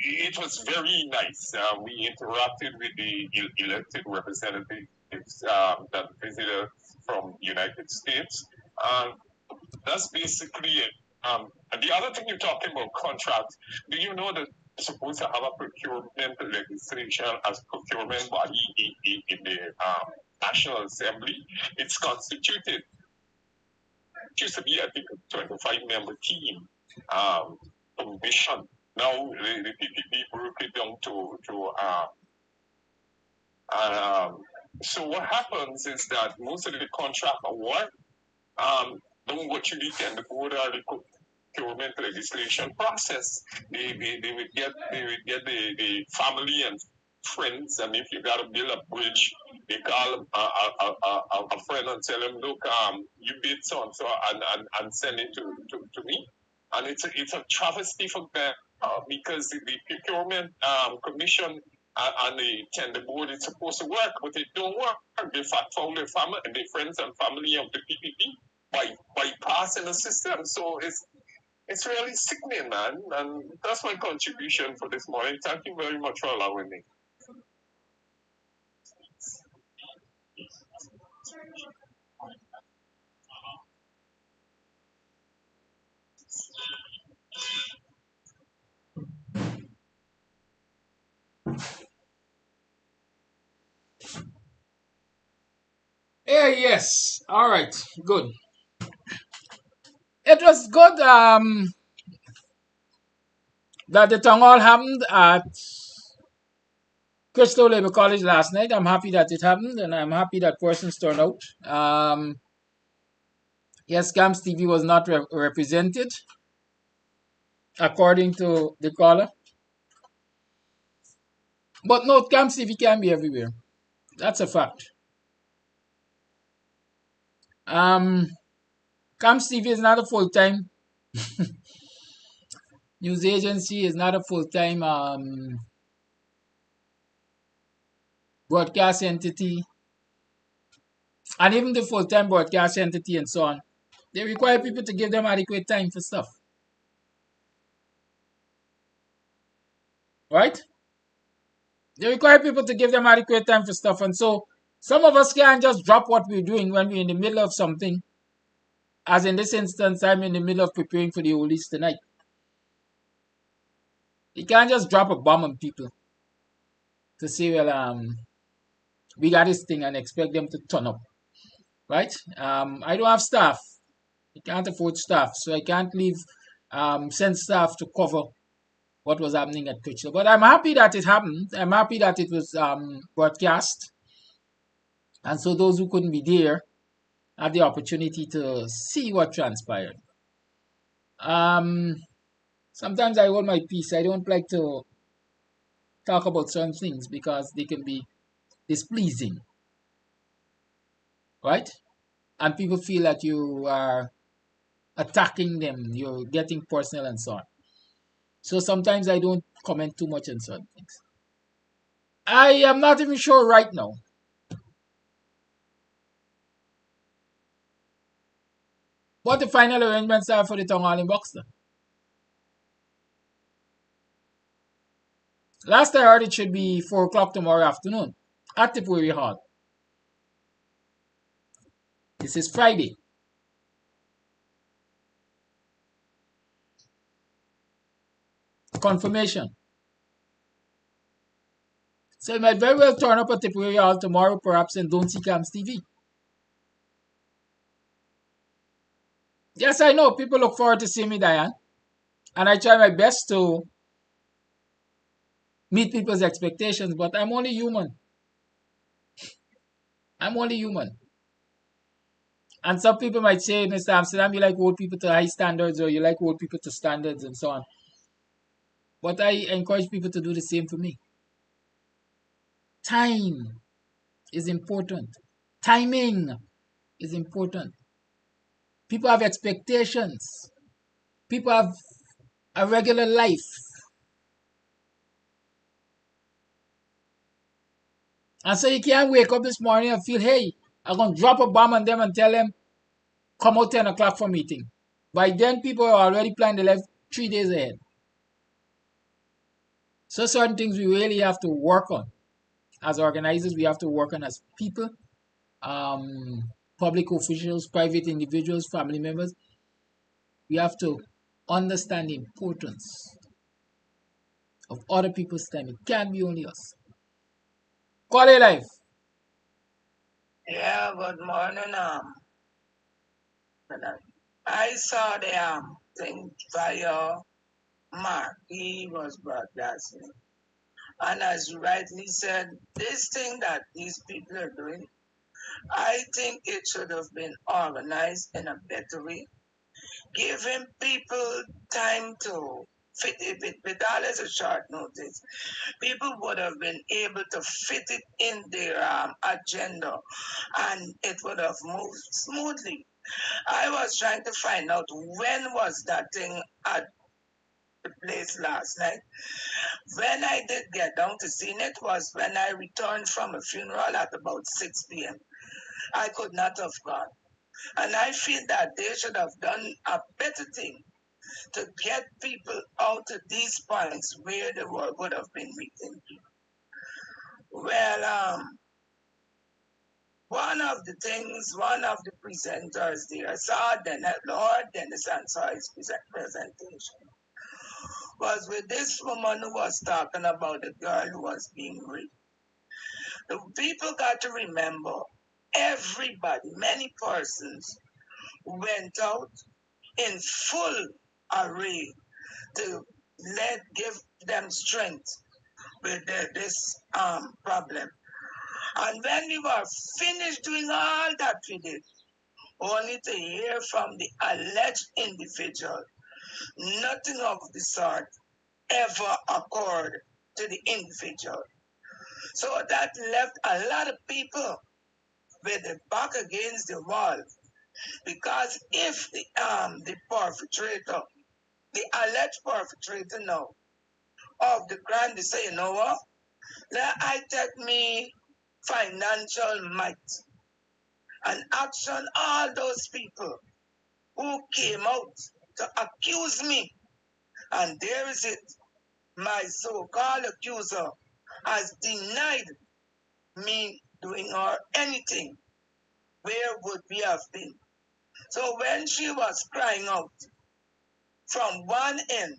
It was very nice. We interacted with the elected representatives that visited from the United States. That's basically it. And the other thing you're talking about contracts, do you know that you're supposed to have a procurement legislation as procurement body in the National Assembly? It's constituted. It used to be, I think, a 25-member team commission. Now the PPP broke it down to so what happens is that most of the contract award don't go through the tender board or the procurement legislation process. They would get the family and friends, and if you got to build a bridge, they call a friend and tell him, look, you bid so and so, and send it to me. And it's a travesty for them because the procurement commission and the tender board is supposed to work, but it don't work. They fat foul their family and their friends and family of the PPP by passing the system. So it's really sickening, man. And that's my contribution for this morning. Thank you very much for allowing me. Yeah, yes. All right. Good. It was good that the town hall happened at Crystal Labor College last night. I'm happy that it happened, and I'm happy that persons turned out. Yes, Kams TV was not represented, according to the caller. But no, Kams TV can be everywhere. That's a fact. Kams TV is not a full-time news agency, is not a full-time broadcast entity, and even the full-time broadcast entity and so on. They require people to give them adequate time for stuff. Right? They require people to give them adequate time for stuff. And so some of us can't just drop what we're doing when we're in the middle of something. As in this instance, I'm in the middle of preparing for the oldies tonight. You can't just drop a bomb on people to say, well, we got this thing and expect them to turn up. Right? I don't have staff. I can't afford staff. So I can't send staff to cover what was happening at Contractual. But I'm happy that it happened. I'm happy that it was broadcast. And so those who couldn't be there had the opportunity to see what transpired. Sometimes I hold my peace. I don't like to talk about certain things because they can be displeasing. Right? And people feel that you are attacking them. You're getting personal and so on. So sometimes I don't comment too much on certain things. I am not even sure right now. What the final arrangements are for the town hall in Buxton? Last I heard it should be 4 o'clock tomorrow afternoon at the Prairie Hall. This is Friday. Confirmation. So you might very well turn up at the Prairie Hall tomorrow perhaps and don't see Kams TV. Yes, I know. People look forward to seeing me, Diane. And I try my best to meet people's expectations, but I'm only human. I'm only human. And some people might say, Mr. Amsterdam, you like hold people to high standards or you like hold people to standards and so on. But I encourage people to do the same for me. Time is important. Timing is important. People have expectations. People have a regular life. And so you can't wake up this morning and feel, hey, I'm going to drop a bomb on them and tell them, come out 10 o'clock for meeting. By then, people are already planning to leave 3 days ahead. So certain things we really have to work on. As organizers, we have to work on as people, public officials, private individuals, family members. We have to understand the importance of other people's time. It can't be only us. Call it live. Yeah, good morning. I saw the thing via Mark. He was broadcasting. And as you rightly said, this thing that these people are doing, I think it should have been organized in a better way. Giving people time to fit it with all as a short notice. People would have been able to fit it in their agenda and it would have moved smoothly. I was trying to find out when was that thing at the place last night. When I did get down to see it was when I returned from a funeral at about 6 p.m. I could not have gone. And I feel that they should have done a better thing to get people out of these points where they would have been meeting people. Well, one of the presenters there saw Lord Dennis and saw his presentation was with this woman who was talking about the girl who was being raped. The people got to remember everybody, many persons went out in full array to give them strength with this problem. And when we were finished doing all that we did, only to hear from the alleged individual, nothing of the sort ever occurred to the individual. So that left a lot of people with their back against the wall. Because if the perpetrator, the alleged perpetrator now of the crime, they say, you know what? Let I take me financial might and action all those people who came out to accuse me. And there is it. My so-called accuser has denied me doing or anything. Where would we have been? So when she was crying out from one end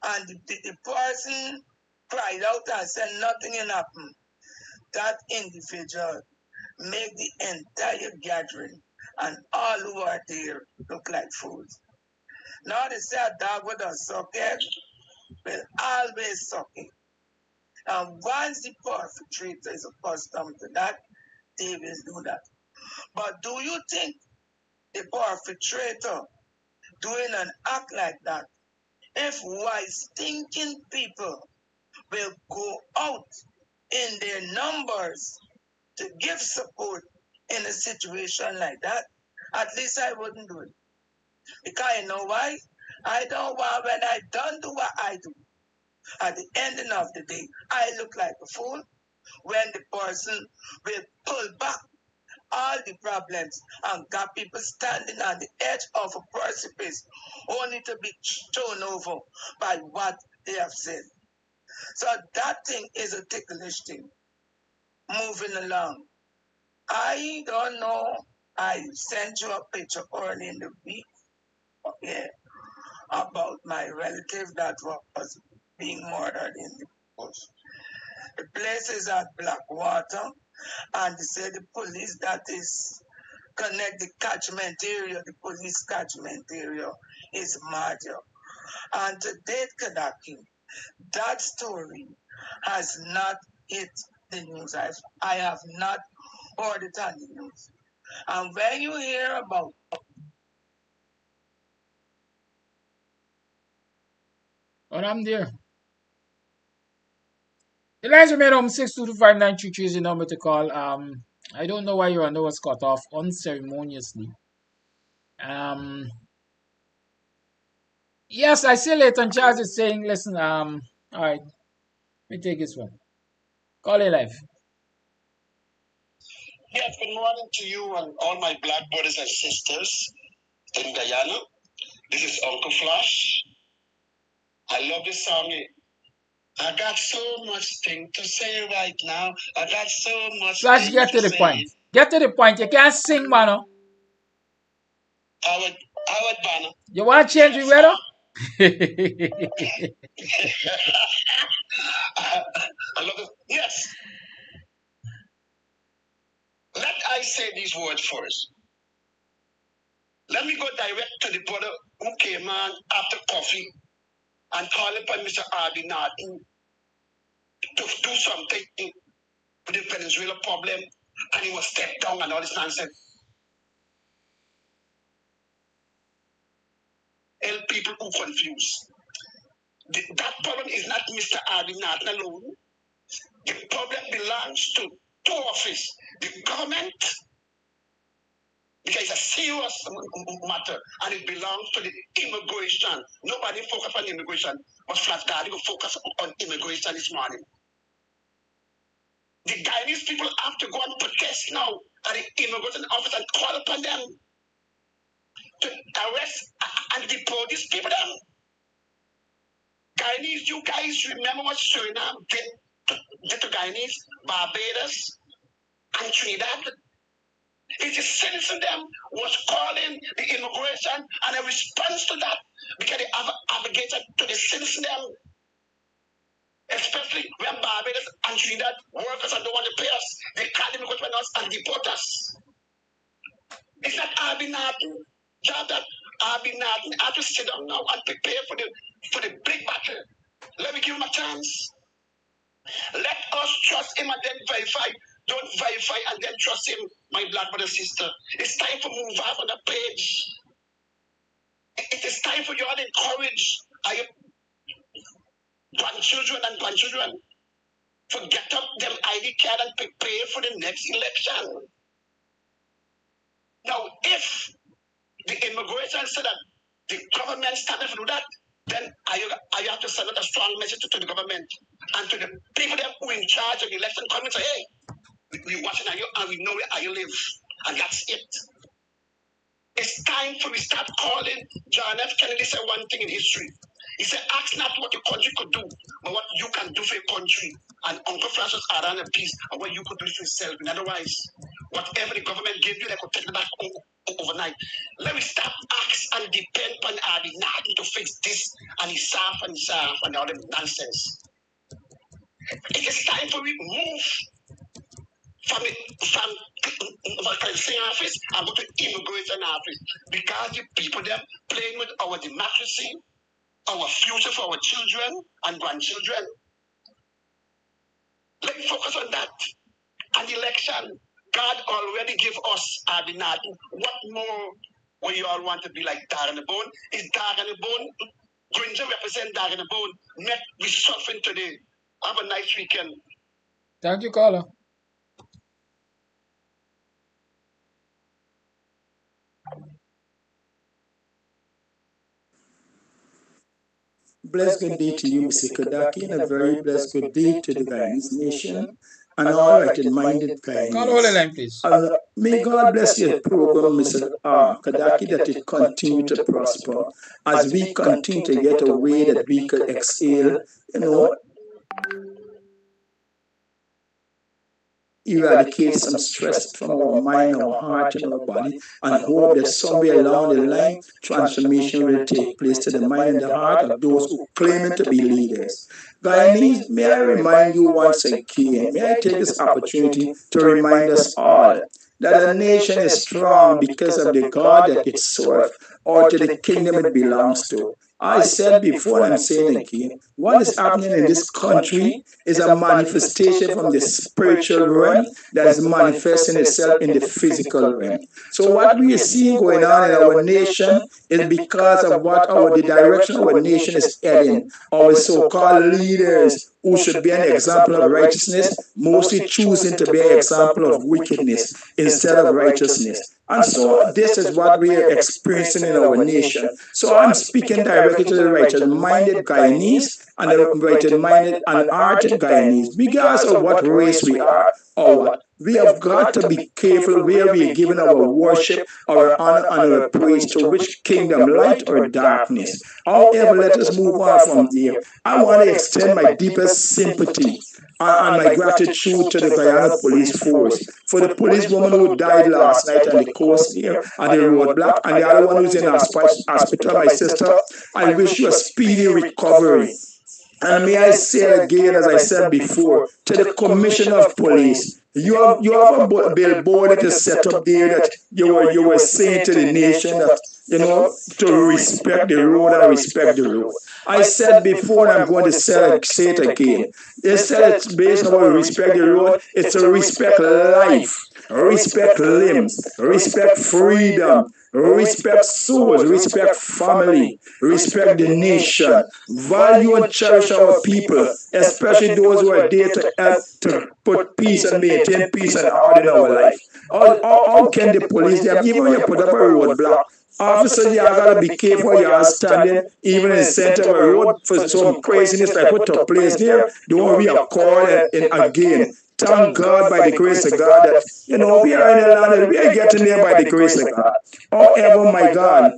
and the person cried out and said nothing happened, that individual made the entire gathering and all who are there look like fools. Now they say a dog with a socket will always suck it. And once the perpetrator is accustomed to that, they will do that. But do you think the perpetrator doing an act like that, if wise thinking people will go out in their numbers to give support in a situation like that, at least I wouldn't do it. Because you know why? I don't want, when I don't do what I do, at the ending of the day, I look like a fool when the person will pull back all the problems and got people standing on the edge of a precipice only to be thrown over by what they have said. So that thing is a ticklish thing. Moving along. I don't know. I sent you a picture early in the week, okay, about my relative that was being murdered in the bush. The place is at Blackwater, and they say the police that is connect the catchment area, the police catchment area is major. And to date, Kadaki, that story has not hit the news. I have not heard it on the news. And when you hear about But I'm there. The lines remain on 6225933 is the number to call. I don't know why your number was cut off unceremoniously. Yes, I see Leighton Charles is saying, listen, all right, let me take this one. Call it live. Yes, good morning to you and all my black brothers and sisters in Guyana. This is Uncle Flash. I love this song. I got so much thing to say right now. I got so much Flash, thing get to the say. point. Get to the point. You can't sing, man. Howard Banner. You want to change the weather? I love it. Yes. Let I say these words first. Let me go direct to the brother who came on after coffee and call upon Mr. Arby Norton to do something with the Venezuela problem, and he was stepped down and all this nonsense. Help people who confused. That problem is not Mr. Arby Norton alone. The problem belongs to two offices. The government, because it's a serious matter, and it belongs to the immigration. Nobody focus on immigration, but Flat Guardian will focus on immigration this morning. The Guyanese people have to go and protest now at the immigration office and call upon them to arrest and deport these people. Guyanese, you guys remember what Suriname did to Guyanese, Barbados, and Trinidad? It is citizen them was calling the immigration and a response to that because they have obligated to the citizen them, especially when Barbados and Trinidad workers and don't want to pay us. They call the immigration us and deport us. It's not Arby Norton job that Arby Norton have to sit down now and prepare for the big battle. Let me give him a chance. Let us trust him and then verify. Don't verify and then trust him, my black brother sister. It's time to move off on the page. It is time for you all to encourage our grandchildren and grandchildren to get up them ID card and prepare for the next election. Now, if the immigration said that the government started to do that, then I have to send out a strong message to the government and to the people that who in charge of the election come and say, hey, we're watching you and we know where you live. And that's it. It's time for we start calling. John F. Kennedy said one thing in history. He said, ask not what your country could do, but what you can do for your country. And Uncle Francis around a piece of what you could do for yourself. And otherwise, whatever the government gave you, they could take it back overnight. Let me stop ask and depend on Arby Norton to fix this and his and all the nonsense. It is time for we move from vacancy office and go to immigration office because the people there playing with our democracy, our future for our children and grandchildren. Let me focus on that. And the election, God already gave us Arby Norton. What more will you all want to be like Dog on the Bone? Is Dog on the Bone? Granger represent Dog on the Bone. Met we suffering today. Have a nice weekend. Thank you, caller. Blessed good day to you, Mr. Kadaki, and a very blessed good day to the Guyanese nation. and all right-minded Call all the Guyanese. line, please. May God bless your program, Mr. Kadaki, that it continue to prosper as we continue to get a way that we could exhale, eradicate some stress from our mind, our heart, and our body, and hope that somewhere along the line, transformation will take place to the mind and the heart of those who claim to be leaders. Guyanese, may I remind you once again, may I take this opportunity to remind us all that a nation is strong because of the God that it serves, or to the kingdom it belongs to. I said before, and I'm saying again, what is happening in this country is a manifestation from the spiritual realm that is manifesting itself in the physical realm. So what we are seeing going on in our nation is because of the direction our nation is heading. Our so-called leaders who should be an example of righteousness, mostly choosing to be an example of wickedness instead of righteousness. And so this is what we are experiencing in our nation. So I'm speaking directly to the righteous-minded Guyanese and the righteous-minded and ardent Guyanese, regardless of what race we are or what. We have got to be careful where we are giving our worship, our honor, and our praise to which kingdom, light or darkness. However, let us move on from there. I want to extend my deepest sympathy and my gratitude to the Guyana Police Force for the policewoman who died last night on the coast here on the roadblock, and the other one who's in hospital, my sister. I wish you a speedy recovery. And may I say again, as I said before, to the Commissioner of Police, you have a billboard that is set up there that you were saying to the nation that, to respect the road and respect the road. I said before, and I'm going to say it again. They said it's based on respect the road. It's a respect life, respect limbs, respect freedom, respect souls, respect family, respect the nation, value and cherish our people, especially those who are there to help to put peace and maintain peace and order in our life. How can the police, even when you put up a roadblock, officers, you gotta be careful. You are standing even in the center of a road for some craziness like what took place there. Don't we are called and again. Thank God by the grace of God that, we are in a land that we are getting there by the grace of God. However, my God,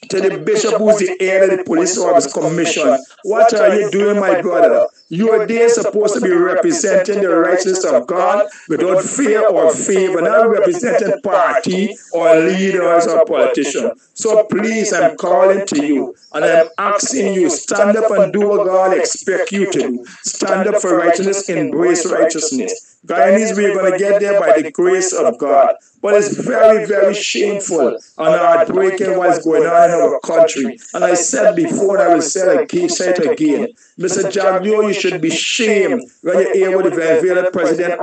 to the bishop who's the head of the police service commission, what are you doing, my brother? You are there supposed to be representing the righteousness of God without fear or favor, not representing party or leaders or politicians. So please, I'm calling to you and I'm asking you, stand up and do what God expects you to do. Stand up for righteousness, embrace righteousness. Guyanese, we're going to get there by the grace of God. But it's very, very shameful and heartbreaking what's going on in our country. And I said before, and I will say it again. Mr. Jaglio, you should be shamed when you hear what the Venezuelan president,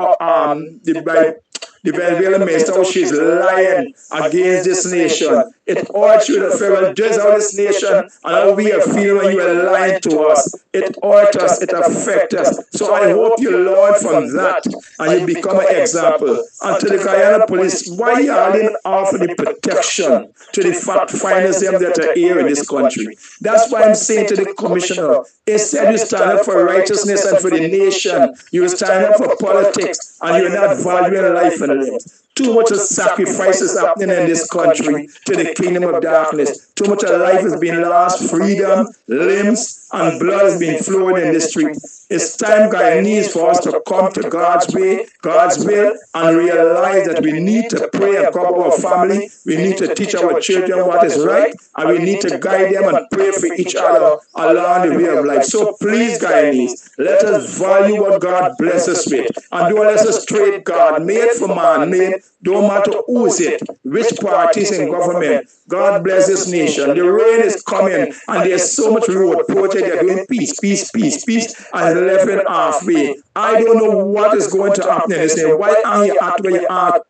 the Venezuelan minister, how she's lying against this nation. It hurts you, the federal judge of this nation, and how we are feeling when you are lying to us. It hurts us, it affects us. So I hope you learn from that and you become an example. And to the Guyana police, why you are holding off the protection to the fact finders them that are here in this country? That's why I'm saying to the commissioner, instead you stand up for righteousness and for the nation, you stand up for politics, and you're not valuing life and limbs. Too much of sacrifices happening in this country to the kingdom of darkness. Too much of life has been lost, freedom, limbs, and blood has been flowing in the street. It's time, Guyanese, for us to come to God's way, God's will, and realize that we need to pray and cover our family. We need to teach our children what is right, and we need to guide them and pray for each other along the way of life. So please, Guyanese, let us value what God blesses us with, and don't let us trade God made for man made. Don't matter who's it, which parties in government. God bless this nation. The rain is coming, and there's so much road project. They're doing peace, peace, peace, peace, and left it halfway. I don't know what is going to happen in this nation. Why aren't you at where you are?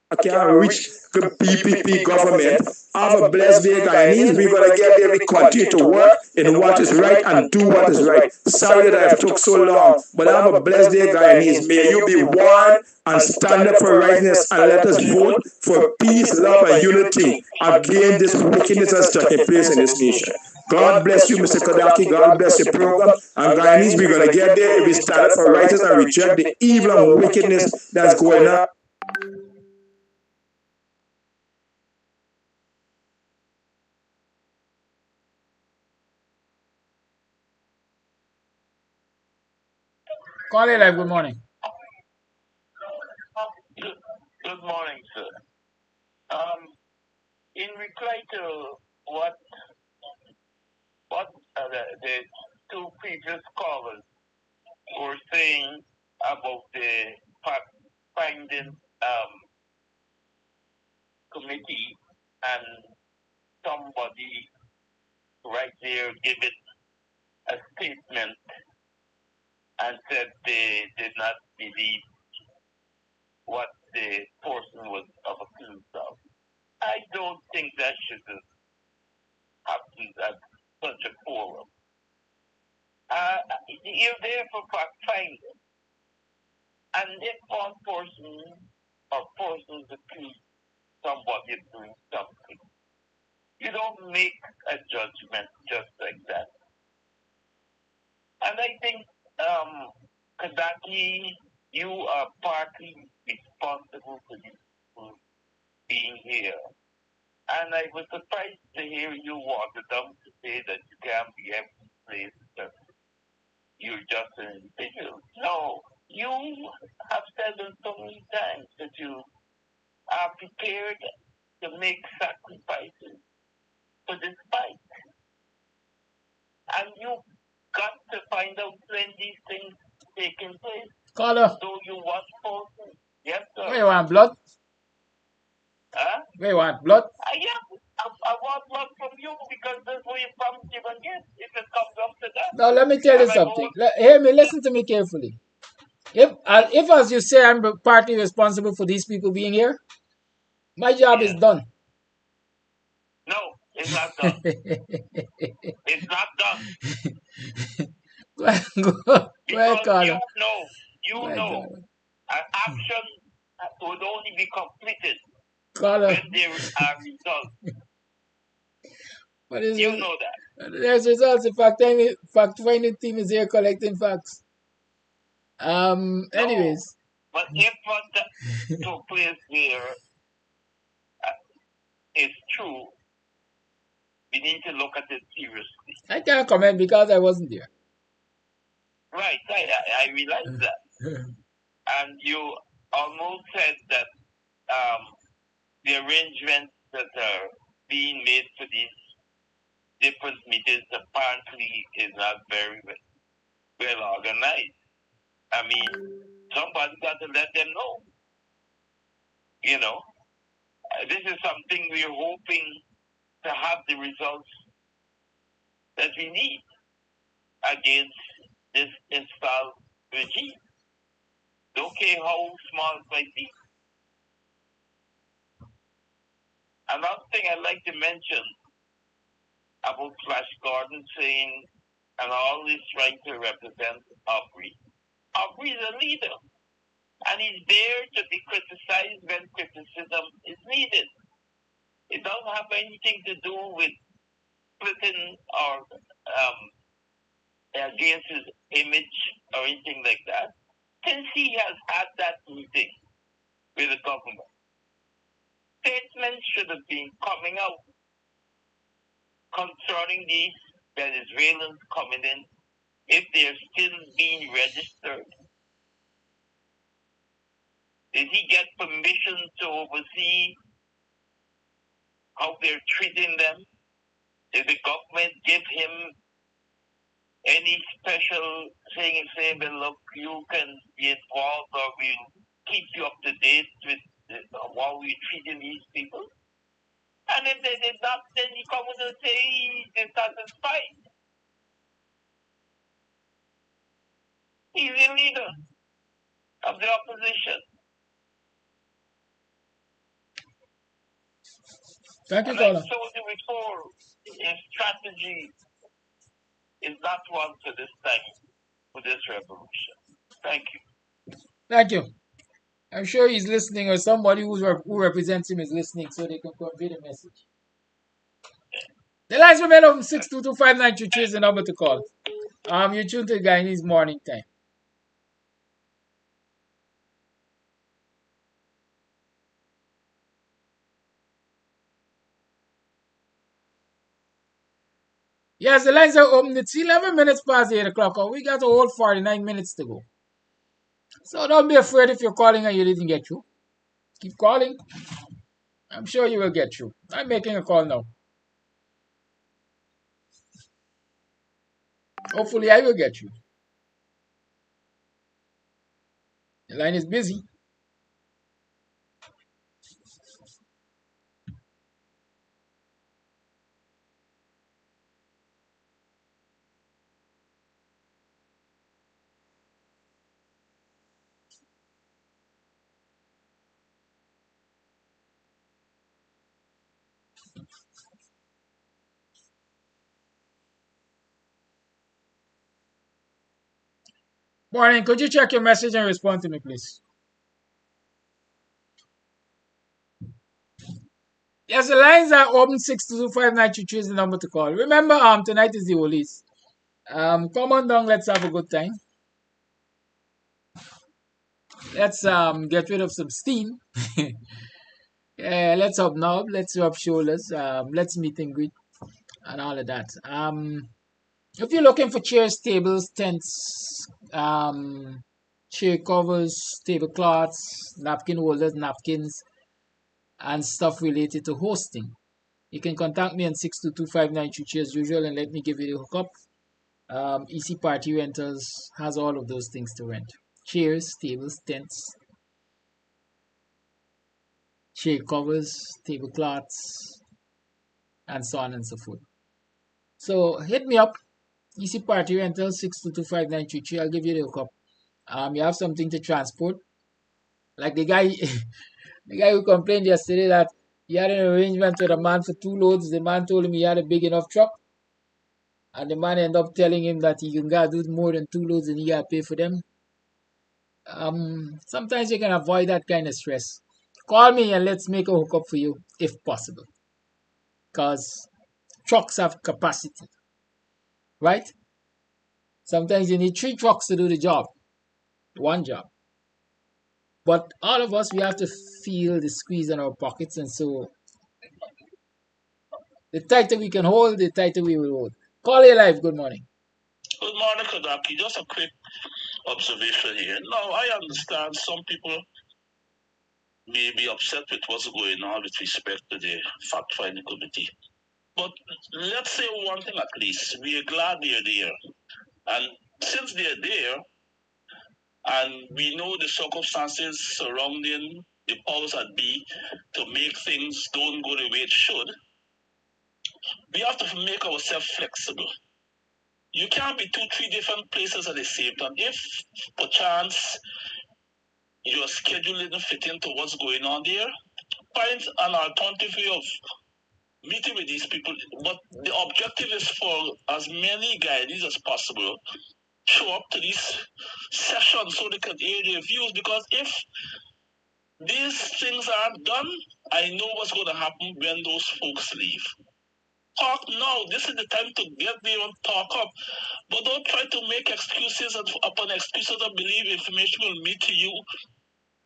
I can't reach the PPP government. Have a blessed day, Guyanese. We're going to get there. We continue to work in what is right and do what is right. Sorry that I have took so long, but have a blessed day, Guyanese. May you be one and stand up for righteousness, and let us vote for peace, love, and unity against this wickedness that's taking place in this nation. God bless you, Mr. Kodaki. God bless your program. And Guyanese, we're going to get there if we stand up for righteousness and reject the evil and wickedness that's going on. Caller, good morning. Good morning, sir. In reply to what the two previous callers were saying about the fact-finding committee, and somebody right there gave it a statement and said they did not believe what the person was accused of. I don't think that should have happened at such a forum. You're there for fact finding. And if one person or persons accuse somebody of doing something, you don't make a judgment just like that. And I think, Kadaki, you are partly responsible for these people being here. And I was surprised to hear you wanted them to say that you can't be every place that you're just an individual. No, you have said it so many times that you are prepared to make sacrifices for this fight. And you got to find out when these things taking place. Caller. So you want person. Yes, sir. Where you want blood? Huh? Where you want blood? Yeah, I want blood from you because that's what you promised you can get if it comes up to that. Now let me tell you something. Hear me, listen to me carefully. If as you say, I'm partly responsible for these people being here, my job is done. No, it's not done. It's not done. Go ahead, caller. You know, an action would only be completed caller. when there are results. You know that. There's results. The fact-finding team is here collecting facts. Anyways. But if what took place here is true, we need to look at it seriously. I can't comment because I wasn't there. Right, I realize that. And you almost said that the arrangements that are being made for these different meetings apparently is not very well organized. I mean, somebody got to let them know. You know, this is something we're hoping to have the results that we need against this installed regime. Don't care how small it might be. Another thing I'd like to mention about Flash Gordon saying, and always trying to represent Aubrey. Aubrey is a leader, and he's there to be criticized when criticism is needed. It doesn't have anything to do with splitting or against his image or anything like that. Since he has had that meeting with the government, statements should have been coming out concerning these Venezuelans coming in, if they're still being registered. Did he get permission to oversee how they're treating them? Did the government give him any special thing and say, well, look, you can be involved or we'll keep you up to date with how we're treating these people? And if they did not, then he comes and say he's dissatisfied. He's a leader of the opposition. Thank you, and caller. I told you before, his strategy is not one for this time, for this revolution. Thank you. Thank you. I'm sure he's listening, or somebody who represents him is listening, so they can convey the message. The lines remain open. 6225933 is the number to call. You tune to Guyanese Morning Time. Yes, the lines are open. It's 11 minutes past 8 o'clock. We got a whole 49 minutes to go. So don't be afraid if you're calling and you didn't get through. Keep calling. I'm sure you will get through. I'm making a call now. Hopefully I will get you. The line is busy. Morning, could you check your message and respond to me, please? Yes, the lines are open. 6225933 is the number to call. Remember, tonight is the Oldies. Come on down, let's have a good time. Let's get rid of some steam. Yeah, let's hobnob, let's rub shoulders, let's meet and greet and all of that. If you're looking for chairs, tables, tents, chair covers, tablecloths, napkin holders, napkins, and stuff related to hosting, you can contact me on 6225933 as usual and let me give you the hookup. EC Party Rentals has all of those things to rent. Chairs, tables, tents, chair covers, tablecloths, and so on and so forth. So hit me up, EC Party Rentals 6225933. I'll give you the hookup. You have something to transport, like the guy, the guy who complained yesterday that he had an arrangement with a man for 2 loads. The man told him he had a big enough truck, and the man ended up telling him that he can go do more than 2 loads and he got to pay for them. Sometimes you can avoid that kind of stress. Call me and let's make a hookup for you if possible, because trucks have capacity, right? Sometimes you need 3 trucks to do the job, one job. But all of us, we have to feel the squeeze in our pockets, and so the tighter we can hold, the tighter we will hold. Call your life. Good morning. Good morning, Kadaki. Just a quick observation here. Now, I understand some people may be upset with what's going on with respect to the fact-finding committee. But let's say one thing at least. We are glad they're there. And since they're there, and we know the circumstances surrounding the powers that be to make things don't go the way it should, we have to make ourselves flexible. You can't be 2, 3 different places at the same time. If, perchance, your schedule didn't fit into what's going on there, find an alternative way of meeting with these people. But the objective is for as many Guyanese as possible show up to these sessions so they can hear their views. Because if these things aren't done, I know what's going to happen when those folks leave. Talk now. This is the time to get there and talk up. But don't try to make excuses upon excuses and believe information will meet to you.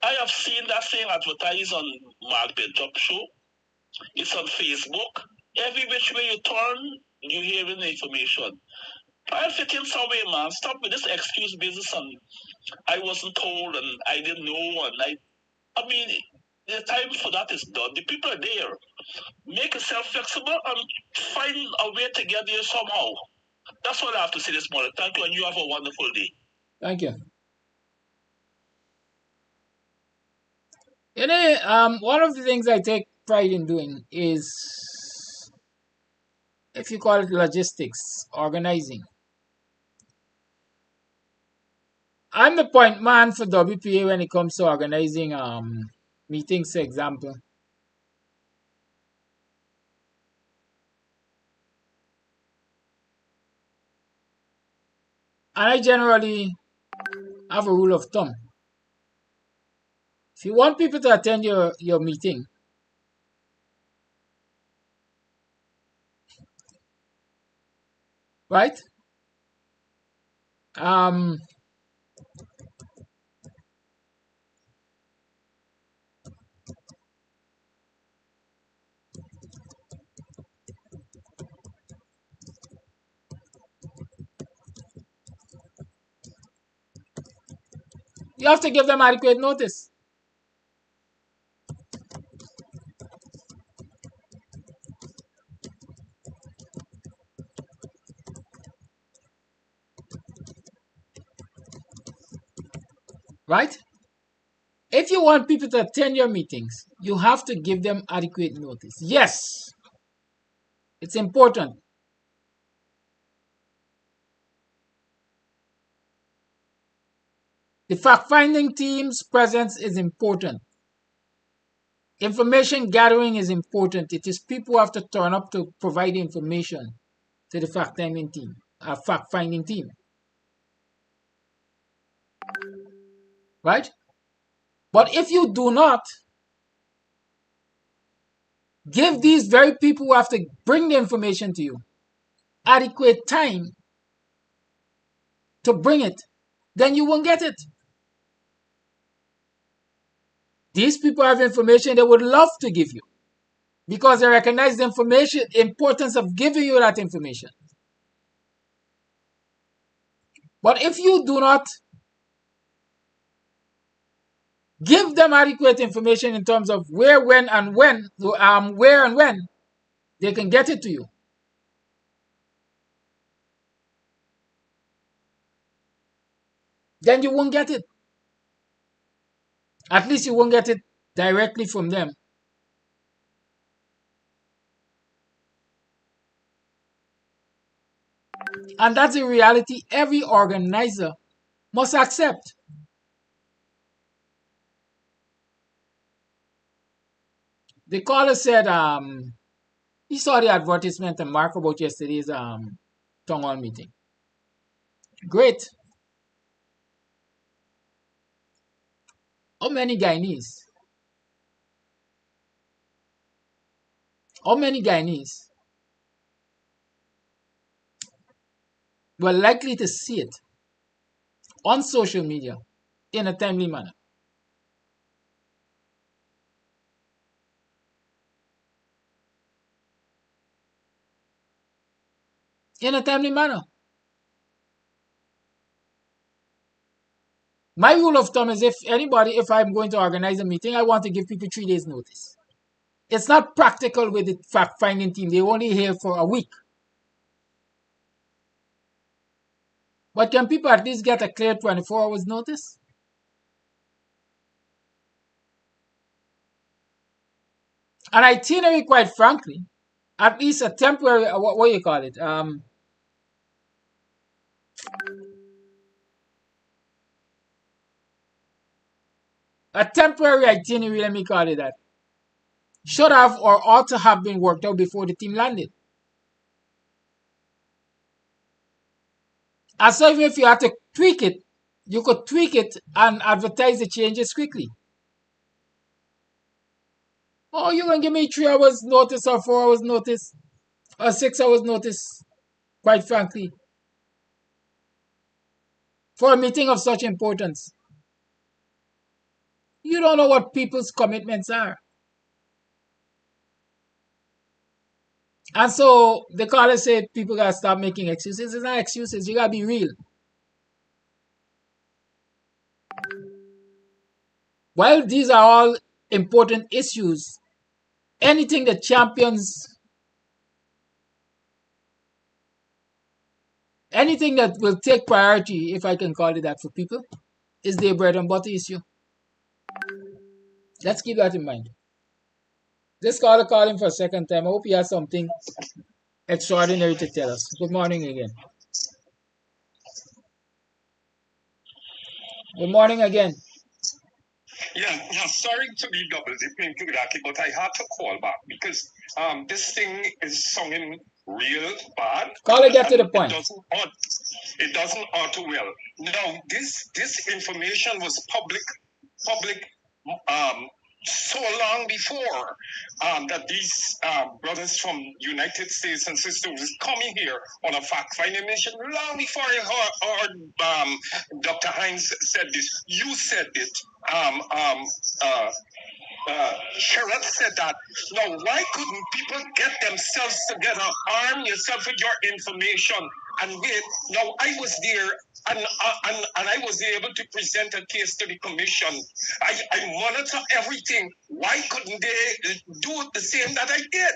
I have seen that thing advertised on Mark Job Show. It's on Facebook. Every which way you turn, you're hearing the information. Try and fit in somewhere, man. Stop with this excuse business and I wasn't told and I didn't know. And I mean, the time for that is done. The people are there. Make yourself flexible and find a way to get there somehow. That's what I have to say this morning. Thank you, and you have a wonderful day. Thank you. You know, one of the things I take pride in doing is, if you call it logistics, organizing. I'm the point man for WPA when it comes to organizing meetings, for example. And I generally have a rule of thumb. If you want people to attend your meeting, right? You have to give them adequate notice. Right? If you want people to attend your meetings, you have to give them adequate notice. Yes, it's important. The fact-finding team's presence is important. Information gathering is important. It is people who have to turn up to provide information to the fact-finding team, fact-finding team. Right? But if you do not give these very people who have to bring the information to you adequate time to bring it, then you won't get it. These people have information they would love to give you because they recognize the importance of giving you that information. But if you do not give them adequate information in terms of where, when, and when they can get it to you, then you won't get it. At least you won't get it directly from them. And that's a reality every organizer must accept. The caller said he saw the advertisement and Mark about yesterday's town hall meeting. Great. How many Guyanese? How many Guyanese were likely to see it on social media in a timely manner? In a timely manner. My rule of thumb is if I'm going to organize a meeting, I want to give people 3 days notice. It's not practical with the fact-finding team. They only here for a week. But can people at least get a clear 24 hours notice? An itinerary, quite frankly, at least a temporary, what do you call it? A temporary itinerary, let me call it that, should have or ought to have been worked out before the team landed. And so even if you had to tweak it, you could tweak it and advertise the changes quickly. Oh, you can give me 3 hours notice or 4 hours notice or 6 hours notice, quite frankly, for a meeting of such importance. You don't know what people's commitments are. And so the caller said people gotta stop making excuses. It's not excuses, you gotta be real. While these are all important issues, anything that champions, anything that will take priority, if I can call it that for people, is their bread and butter issue. Let's keep that in mind. This caller calling for a second time. I hope he has something extraordinary to tell us. Good morning again. Good morning again. Yeah, sorry to be double dipping to that, but I had to call back because this thing is sounding real bad. Caller, get to the point. It doesn't auto well. Now, this information was public so long before that these brothers from United States and sisters is coming here on a fact-finding mission. Long before Dr. Hines said this, you said it. Sherrod said that. Now, why couldn't people get themselves together, arm yourself with your information, and wait? Now, I was there, and I was able to present a case to the commission. I monitor everything. Why couldn't they do the same that I did?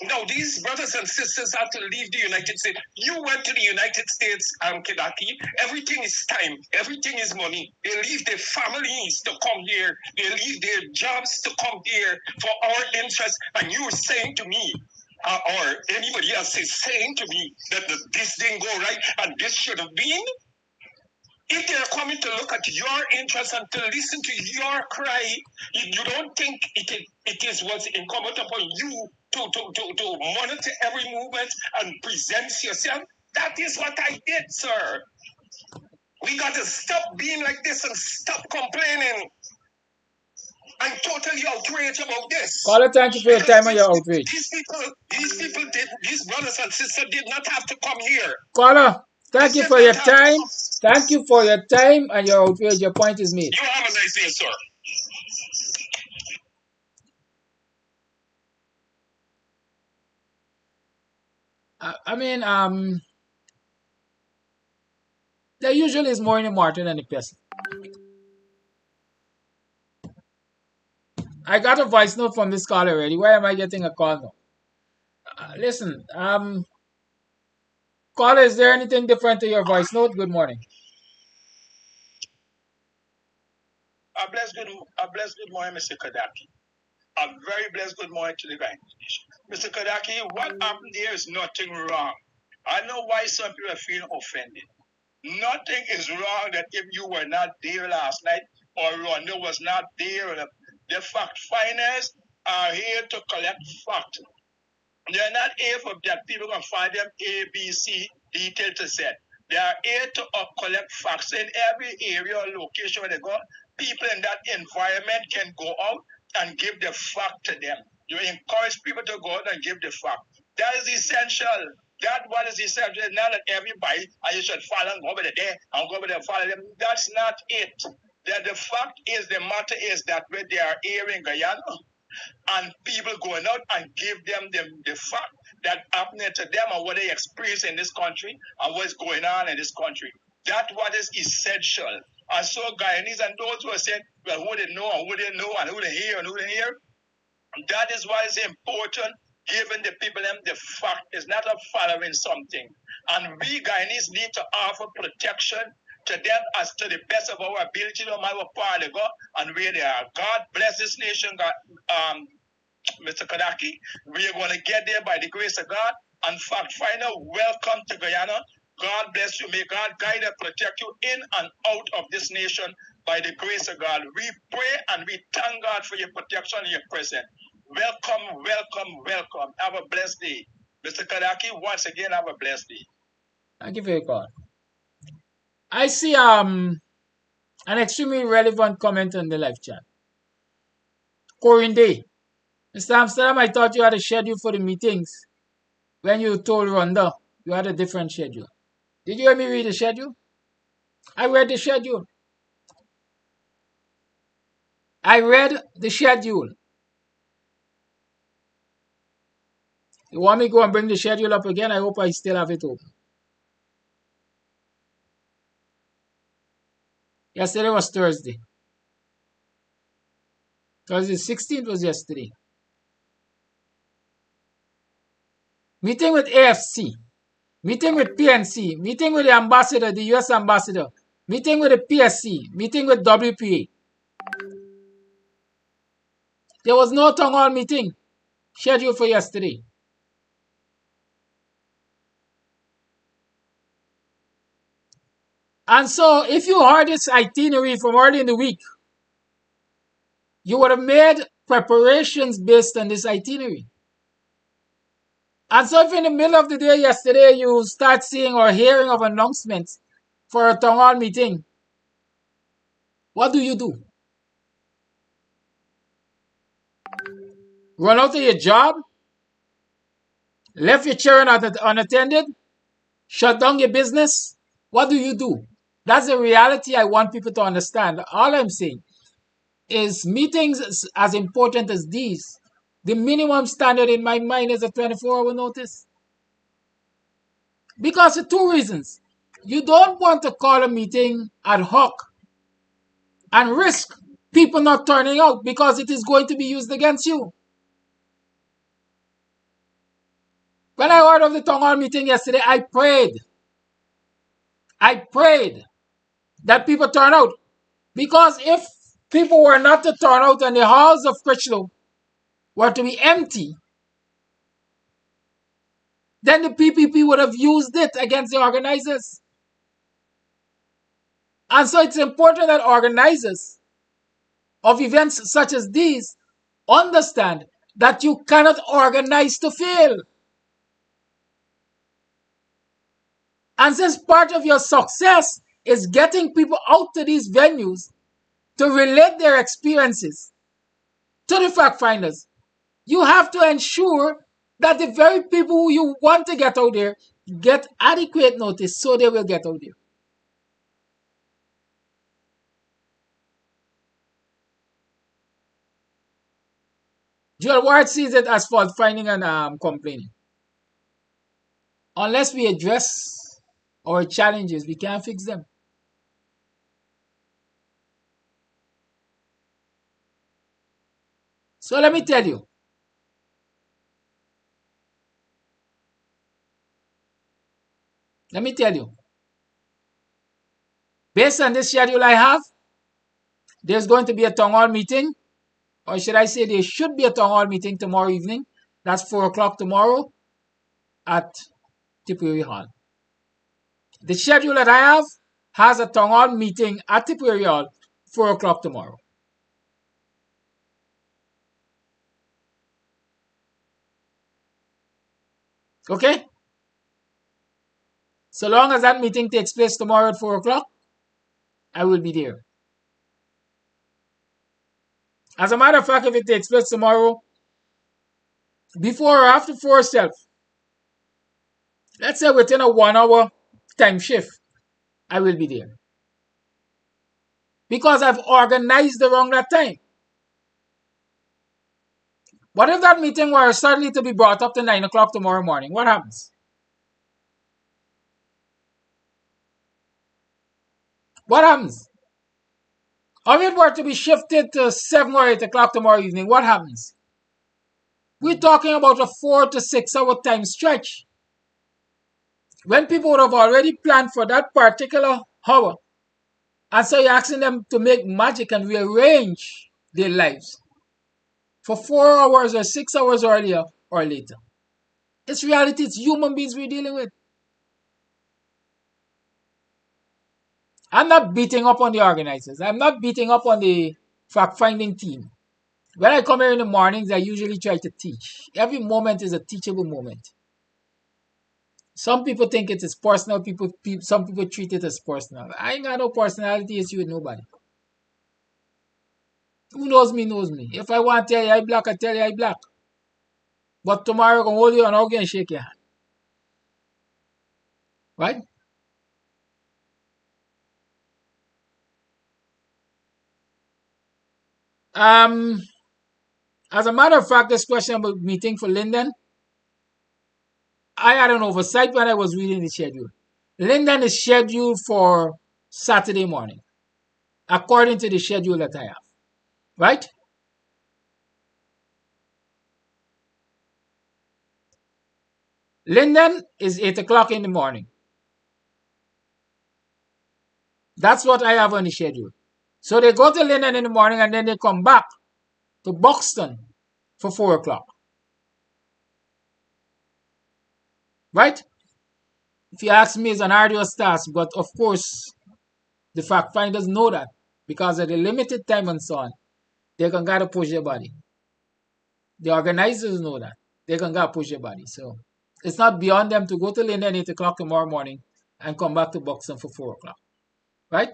Now, these brothers and sisters have to leave the United States. You went to the United States, Kedaki. Everything is time. Everything is money. They leave their families to come here. They leave their jobs to come here for our interest. And you were saying to me, or anybody else is saying to me that this didn't go right and this should have been. If they're coming to look at your interest and to listen to your cry, you don't think it is what's incumbent upon you to monitor every movement and present yourself? That is what I did, sir. We got to stop being like this and stop complaining. I'm totally outraged about this. Caller, thank you for your time and your outrage. These brothers and sisters did not have to come here. Caller, thank you for your time. Thank you for your time and your outrage. Your point is made. You have a nice day, sir. I mean, there usually is more in the martin than the person. I got a voice note from this call already. Why am I getting a call now? Listen, caller, is there anything different to your voice note? Good morning. A blessed good morning, Mr. Kadaki. A very blessed good morning to the guy. Mr. Kadaki, what happened here is nothing wrong. I know why some people are feeling offended. Nothing is wrong that if you were not there last night or Ronda was not there, the fact finders are here to collect facts. They're not here for that people can find them A, B, C detail to set. They are here to collect facts in every area or location where they go. People in that environment can go out and give the fact to them. You encourage people to go out and give the fact. That is essential. That what is essential. Not that everybody, you should follow and go over there and go over there and follow them. That's not it. That the fact is, the matter is that when they are here in Guyana, and people going out and give them the fact that happening to them and what they experience in this country and what's going on in this country. That's what is essential. And so Guyanese and those who are saying, well, who didn't know and who didn't know and who didn't hear and who didn't hear, that is why it's important giving the people them the fact. It's not of following something. And we Guyanese need to offer protection to them as to the best of our ability, no matter what part they go and where they are. God bless this nation, God, Mr. Kadaki. We are going to get there by the grace of God. And fact finder, welcome to Guyana. God bless you. May God guide and protect you in and out of this nation by the grace of God. We pray and we thank God for your protection and your presence. Welcome, welcome, welcome. Have a blessed day. Mr. Kadaki, once again, have a blessed day. Thank you for your call. I see an extremely relevant comment on the live chat. Corinne Day. Mr. Amsterdam, I thought you had a schedule for the meetings. When you told Rhonda, you had a different schedule. Did you hear me read the schedule? I read the schedule. I read the schedule. You want me to go and bring the schedule up again? I hope I still have it open. Yesterday was Thursday. Thursday 16th was yesterday. Meeting with AFC. Meeting with PNC. Meeting with the ambassador, the US ambassador. Meeting with the PSC. Meeting with WPA. There was no town hall meeting scheduled for yesterday. And so, if you heard this itinerary from early in the week, you would have made preparations based on this itinerary. And so, if in the middle of the day yesterday you start seeing or hearing of announcements for a town hall meeting, what do you do? run out of your job, left your children unattended, shut down your business, what do? That's the reality I want people to understand. All I'm saying is meetings as important as these, the minimum standard in my mind is a 24-hour notice. Because of two reasons. You don't want to call a meeting ad hoc and risk people not turning out because it is going to be used against you. When I heard of the town hall meeting yesterday, I prayed that people turn out. Because if people were not to turn out and the halls of Critchlow were to be empty, then the PPP would have used it against the organizers. And so it's important that organizers of events such as these understand that you cannot organize to fail. And since part of your success is getting people out to these venues to relate their experiences to the fact finders, you have to ensure that the very people who you want to get out there get adequate notice so they will get out there. Joel Ward sees it as fault finding and complaining. Unless we address our challenges, we can't fix them. So let me tell you. Based on this schedule I have, there's going to be a town hall meeting, or should I say there should be a town hall meeting tomorrow evening. That's 4 o'clock tomorrow at Tipperary Hall. The schedule that I have has a town hall meeting at Tipperary Hall 4 o'clock tomorrow. Okay? So long as that meeting takes place tomorrow at 4 o'clock, I will be there. As a matter of fact, if it takes place tomorrow, before or after 4 itself, let's say within a 1 hour time shift, I will be there. Because I've organized around that time. What if that meeting were suddenly to be brought up to 9 o'clock tomorrow morning? What happens? What happens? Or if it were to be shifted to 7 or 8 o'clock tomorrow evening, what happens? We're talking about a 4 to 6 hour time stretch. When people would have already planned for that particular hour. And so you're asking them to make magic and rearrange their lives for 4 hours or 6 hours earlier or later. It's reality. It's human beings we're dealing with. I'm not beating up on the organizers. I'm not beating up on the fact-finding team. When I come here in the mornings, I usually try to teach. Every moment is a teachable moment. Some people think it is personal. Some people treat it as personal. I ain't got no personality issue with nobody. Who knows me knows me. If I want to tell you I black, I tell you I black. But tomorrow I can hold you and hug you and shake your hand. Right? As a matter of fact, this question about meeting for Linden, I had an oversight when I was reading the schedule. Linden is scheduled for Saturday morning, according to the schedule that I have. Right? Linden is 8 o'clock in the morning. That's what I have on the schedule. So they go to Linden in the morning and then they come back to Buxton for 4 o'clock. Right? If you ask me, it's an arduous task, but of course, the fact finders know that because of the limited time and so on, they can gotta push their body. The organizers know that they can gotta push their body. So it's not beyond them to go to Linden 8 o'clock tomorrow morning and come back to Buxton for 4 o'clock. Right?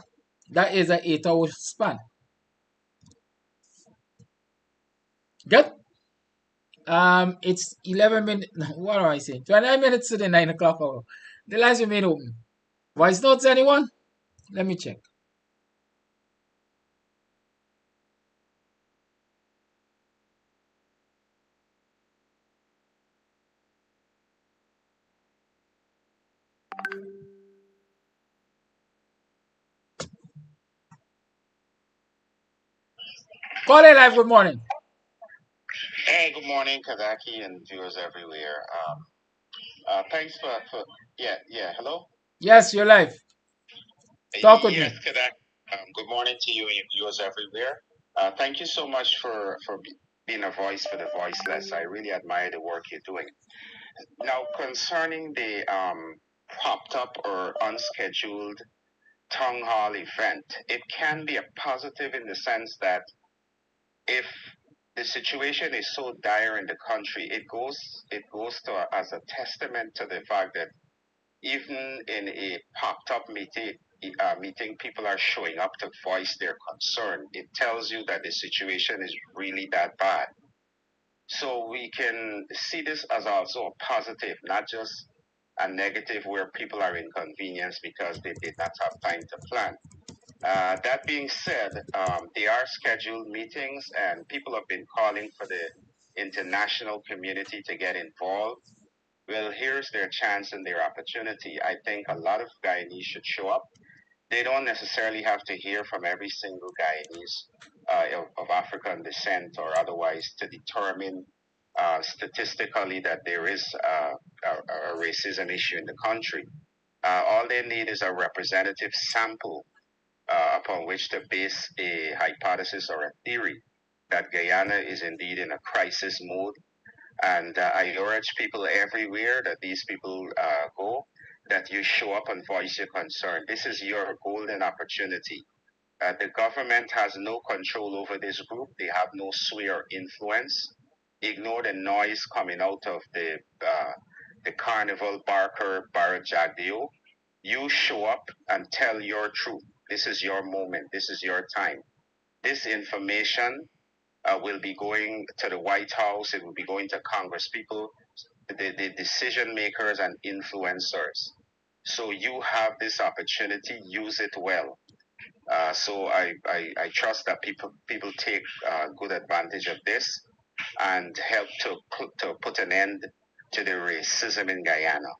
That is an 8-hour span. Good? It's 11 minutes. What am I saying? 29 minutes to the 9 o'clock hour. The lines remain open. Voice notes, anyone? Let me check. Call it live. Good morning. Hey, good morning, Kadaki and viewers everywhere. Thanks for hello? Yes, you're live. Talk with Yes, me. Kadaki. Good morning to you and your viewers everywhere. Thank you so much for being a voice for the voiceless. I really admire the work you're doing. Now, concerning the popped up or unscheduled town hall event, it can be a positive in the sense that if the situation is so dire in the country, it goes to as a testament to the fact that even in a popped up meeting, people are showing up to voice their concern. It tells you that the situation is really that bad. So we can see this as also a positive, not just a negative where people are inconvenienced because they did not have time to plan. That being said, there are scheduled meetings, and people have been calling for the international community to get involved. Well, here's their chance and their opportunity. I think a lot of Guyanese should show up. They don't necessarily have to hear from every single Guyanese of African descent or otherwise to determine statistically that there is a racism issue in the country. All they need is a representative sample upon which to base a hypothesis or a theory that Guyana is indeed in a crisis mode. And I urge people everywhere that these people go, that you show up and voice your concern. This is your golden opportunity. The government has no control over this group. They have no sway or influence. Ignore the noise coming out of the carnival barker Barra Jagdeo. You show up and tell your truth. This is your moment. This is your time. This information will be going to the White House. It will be going to Congress people, the decision makers and influencers. So you have this opportunity. Use it well. So I trust that people take good advantage of this and help to put an end to the racism in Guyana.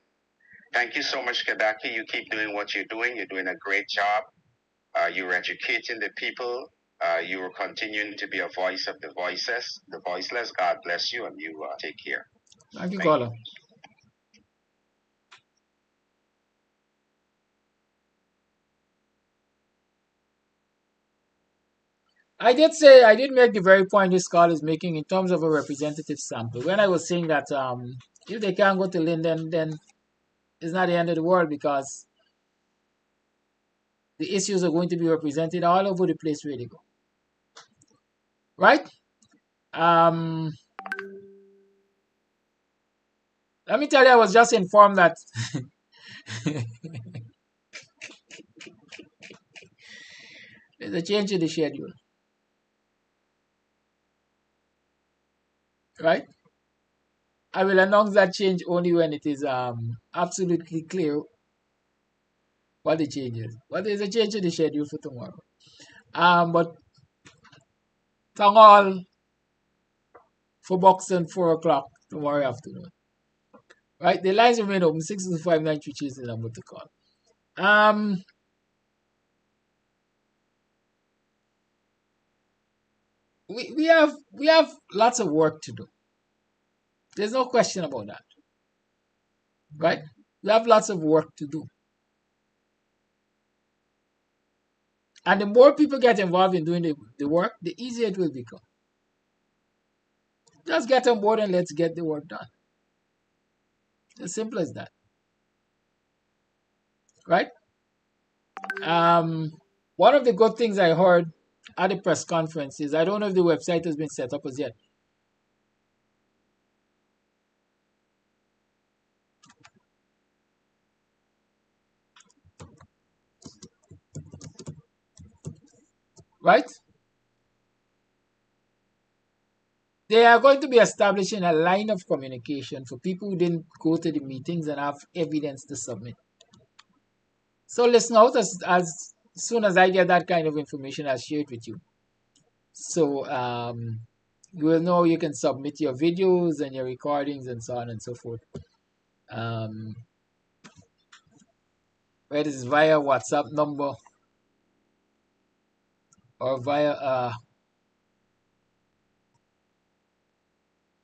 Thank you so much, Kadaki. You keep doing what you're doing. You're doing a great job. You're educating the people. You are continuing to be a voice of the voiceless. God bless you, and you take care. Thank you, caller. I did make the very point this call is making in terms of a representative sample. When I was saying that if they can't go to Linden, then it's not the end of the world because the issues are going to be represented all over the place where they go. Right? Let me tell you, I was just informed that there's a change in the schedule. Right? I will announce that change only when it is absolutely clear what the change is. But there's a change in the schedule for tomorrow. But town hall for BUXTON 4 o'clock tomorrow afternoon. Right? The lines remain open 62593 is the number to call. We have lots of work to do. There's no question about that. Right? We have lots of work to do. And the more people get involved in doing the work, the easier it will become. Just get on board and let's get the work done. As simple as that. Right? One of the good things I heard at the press conference is, I don't know if the website has been set up as yet. Right? They are going to be establishing a line of communication for people who didn't go to the meetings and have evidence to submit. So listen out as soon as I get that kind of information, I'll share it with you. So you will know you can submit your videos and your recordings and so on and so forth. Whether it's via WhatsApp number or via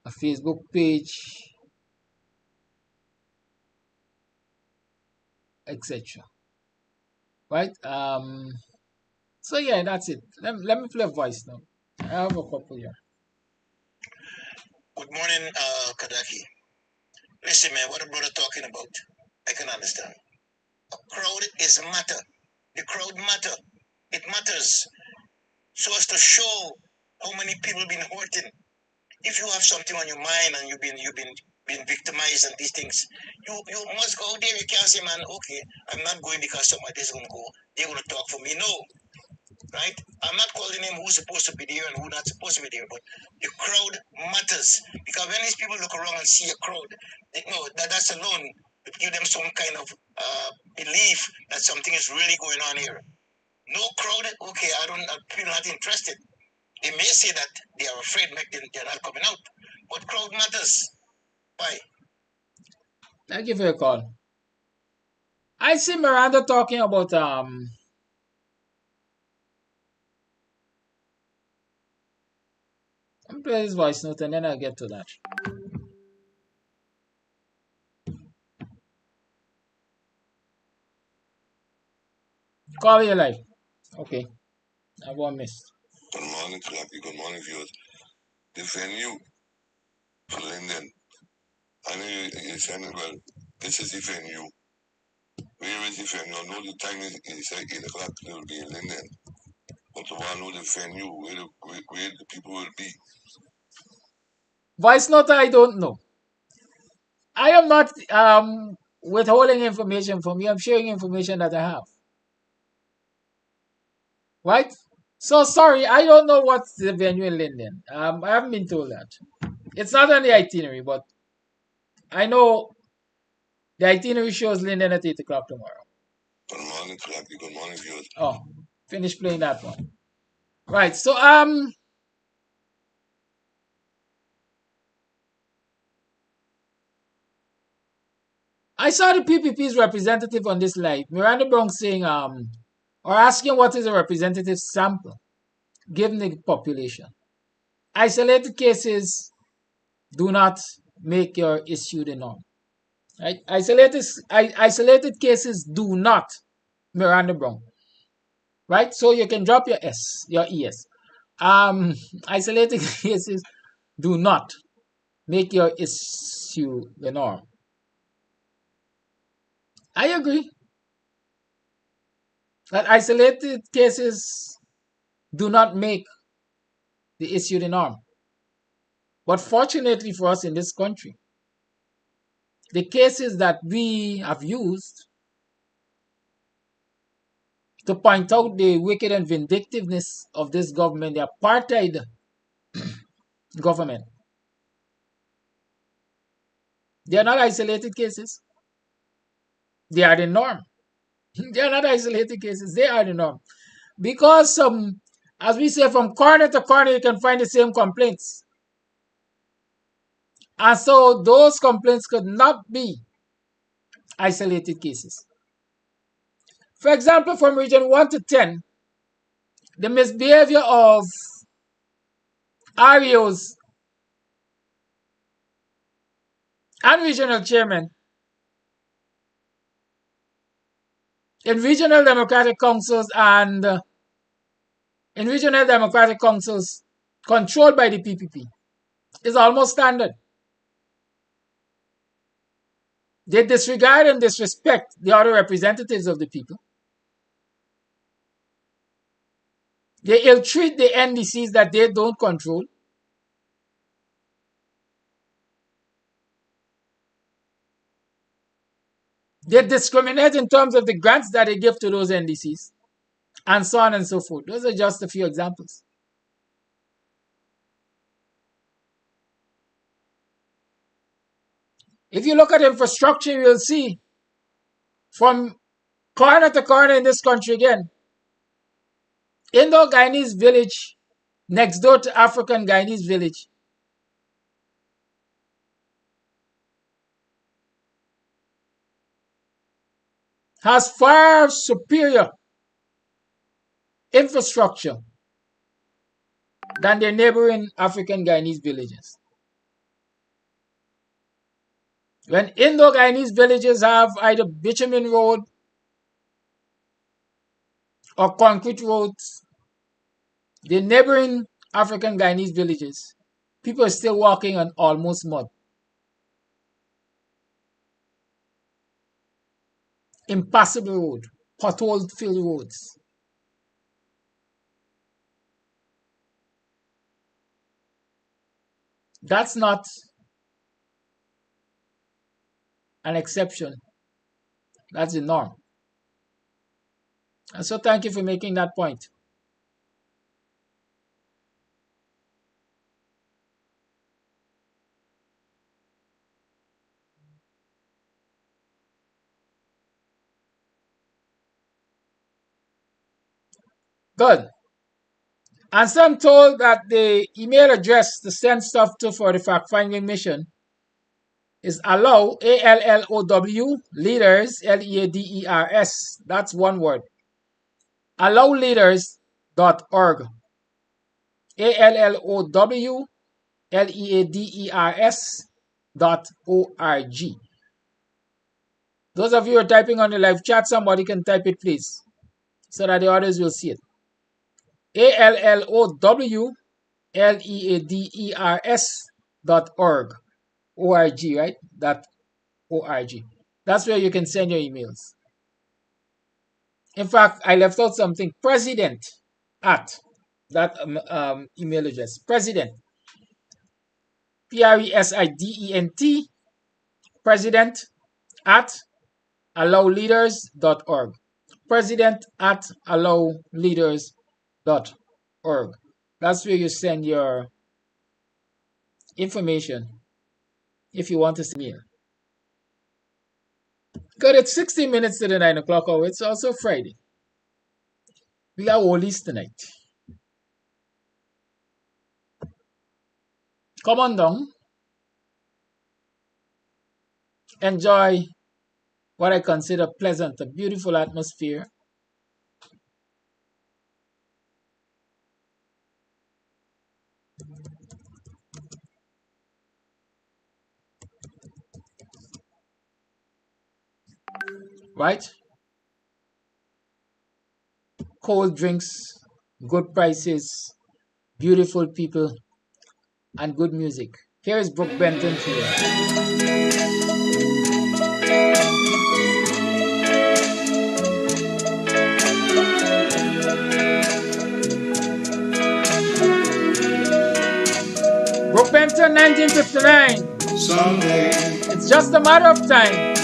a Facebook page, etc. Right? So yeah, that's it. Let me play a voice now. I have a couple here. Good morning, Kadaki. Listen, man, what a brother talking about, I can understand. A crowd is a matter. The crowd matter. It matters so as to show how many people been hurting. If you have something on your mind and you've been victimized and these things, you must go there. You can't say, man, okay, I'm not going because somebody's gonna go. They're gonna talk for me. No, right? I'm not calling him who's supposed to be there and who's not supposed to be there, but the crowd matters because when these people look around and see a crowd, they know that's alone to give them some kind of belief that something is really going on here. No crowd, okay, I feel not interested. They may say that they are afraid they're not coming out, but crowd matters. Why? Thank you for your call. I see Miranda talking about let me play this voice note and then I'll get to that. Call your life. Okay. I won't miss. Good morning, Klappy. Good morning, viewers. The venue for Linden. I know you're saying, well, this is the venue. Where is the venue? I know the time is 8 o'clock. It will be in Linden. But I want to know the venue, where the people will be. Voice note, I don't know. I am not withholding information from you. I'm sharing information that I have. Right? So sorry, I don't know what's the venue in Linden. I haven't been told that. It's not on the itinerary, but I know the itinerary shows Linden at 8 o'clock tomorrow. Good morning, Klappy. Good morning, viewers. Oh, finish playing that one. Right, so I saw the PPP's representative on this live, Miranda Brown, saying or asking what is a representative sample given the population. Isolated cases do not make your issue the norm. Right? Isolated cases do not, Miranda Brown. Right? So you can drop your ES. Isolated cases do not make your issue the norm. I agree that isolated cases do not make the issue the norm. But fortunately for us in this country, the cases that we have used to point out the wicked and vindictiveness of this government, the apartheid government, they are not isolated cases. They are the norm. They are not isolated cases. They are the norm. Because as we say, from corner to corner, you can find the same complaints. And so those complaints could not be isolated cases. For example, from region 1 to 10, the misbehavior of REOs and regional chairmen in regional democratic councils and in regional democratic councils controlled by the PPP is almost standard. They disregard and disrespect the other representatives of the people. They ill-treat the NDCs that they don't control. They discriminate in terms of the grants that they give to those NDCs, and so on and so forth. Those are just a few examples. If you look at infrastructure, you'll see from corner to corner in this country again, Indo-Guyanese village next door to African Guyanese village has far superior infrastructure than their neighboring African Guyanese villages. When Indo-Guyanese villages have either bitumen road or concrete roads, the neighboring African Guyanese villages, people are still walking on almost mud. Impassable road, pothole-filled roads. That's not an exception. That's the norm. And so thank you for making that point. Good. And so I'm told that the email address to send stuff to for the fact-finding mission is allow, A-L-L-O-W, leaders, L-E-A-D-E-R-S. That's one word. allowleaders.org. A-L-L-O-W, Leaders.org. Those of you who are typing on the live chat, somebody can type it, please, so that the others will see it. ALLOW LEADERS.org. O-R-G, right? .org. That's where you can send your emails. In fact, I left out something. President at that email address. President. President. President at allowleaders.org. President at allowleaders.org. That's where you send your information if you want to send me. Good, it's 16 minutes to the 9 o'clock hour. It's also Friday. We are oldies tonight. Come on down. Enjoy what I consider pleasant, a beautiful atmosphere. Right? Cold drinks, good prices, beautiful people, and good music. Here is Brooke Benton for you. Brooke Benton, 1959. Someday, it's just a matter of time.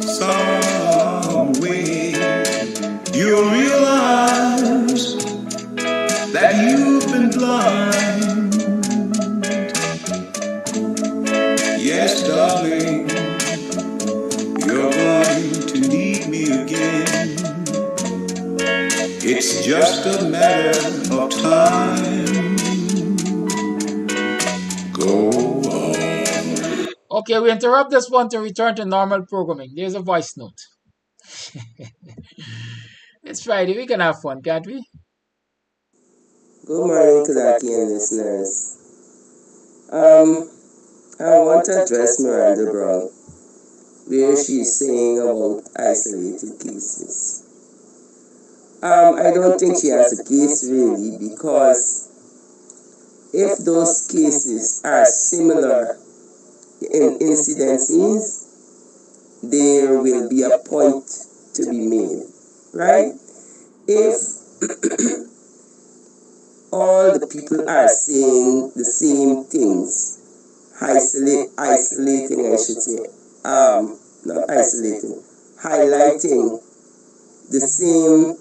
Some way, you'll realize that you've been blind. Yes, darling, you're going to need me again. It's just a matter of time. Go on. Okay, we interrupt this one to return to normal programming. There's a voice note. It's Friday. We can have fun, can't we? Good morning, Kadaki and listeners. I want to address Miranda Brown, where she's saying about isolated cases. I don't think she has a case really, because if those cases are similar in incidences, there will be a point to be made, right? If all the people are saying the same things, isolating, I should say, not isolating, highlighting the same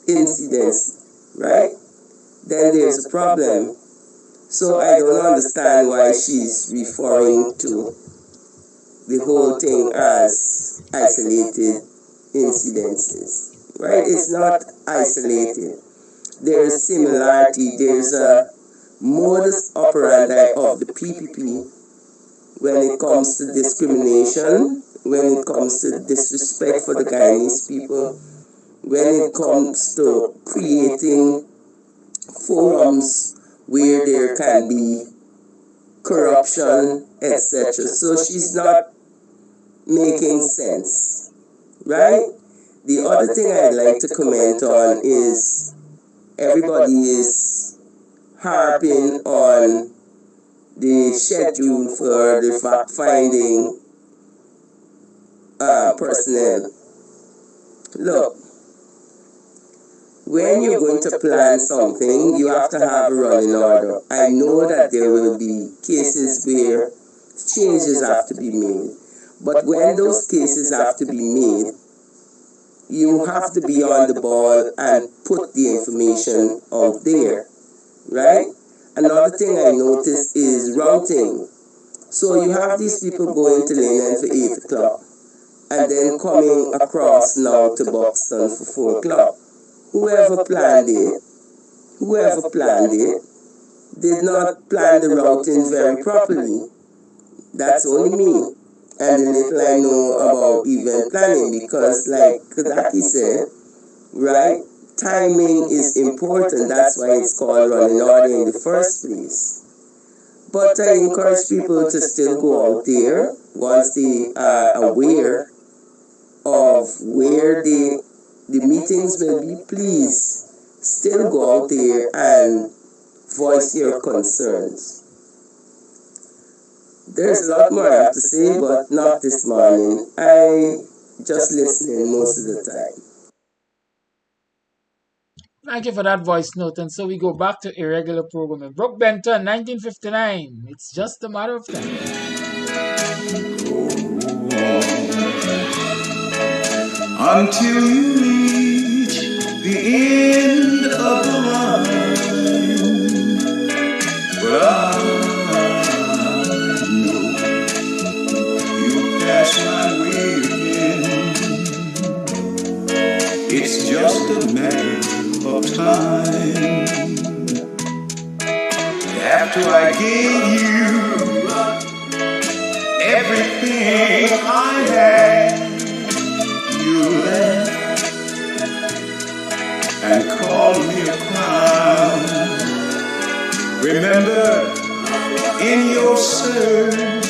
incidents, right? Then there's a problem. So I don't understand why she's referring to the whole thing as isolated incidences, right? It's not isolated. There is similarity. There's a modus operandi of the PPP when it comes to discrimination, when it comes to disrespect for the Guyanese people, when it comes to creating forums where there can be corruption, etc. So she's not making sense, right? The other thing I'd like to comment on is everybody is harping on the schedule for the fact-finding personnel. Look, when you're going to plan something, you have to have a running order. I know that there will be cases where changes have to be made. But when those cases have to be made, you have to be on the ball and put the information out there, right? Another thing I noticed is routing. So you have these people going to Linen for 8 o'clock and then coming across now to Buxton for 4 o'clock. Whoever planned it did not plan the routing very properly. That's only me and the little I know about event planning, because like Kadaki said, right, timing is important. That's why it's called running order in the first place. But I encourage people to still go out there once they are aware of where the meetings will be. Please still go out there and voice your concerns. There's a lot more I have to say, but not this morning. I just listening most of the time. Thank you for that voice note. And so we go back to irregular programming. Brooke Benton, 1959. It's just a matter of time. Until you reach the end of the line. But I know you'll pass my way again. It's just a matter of time. After I gave you everything I had, you left and called me a clown. Remember, in your search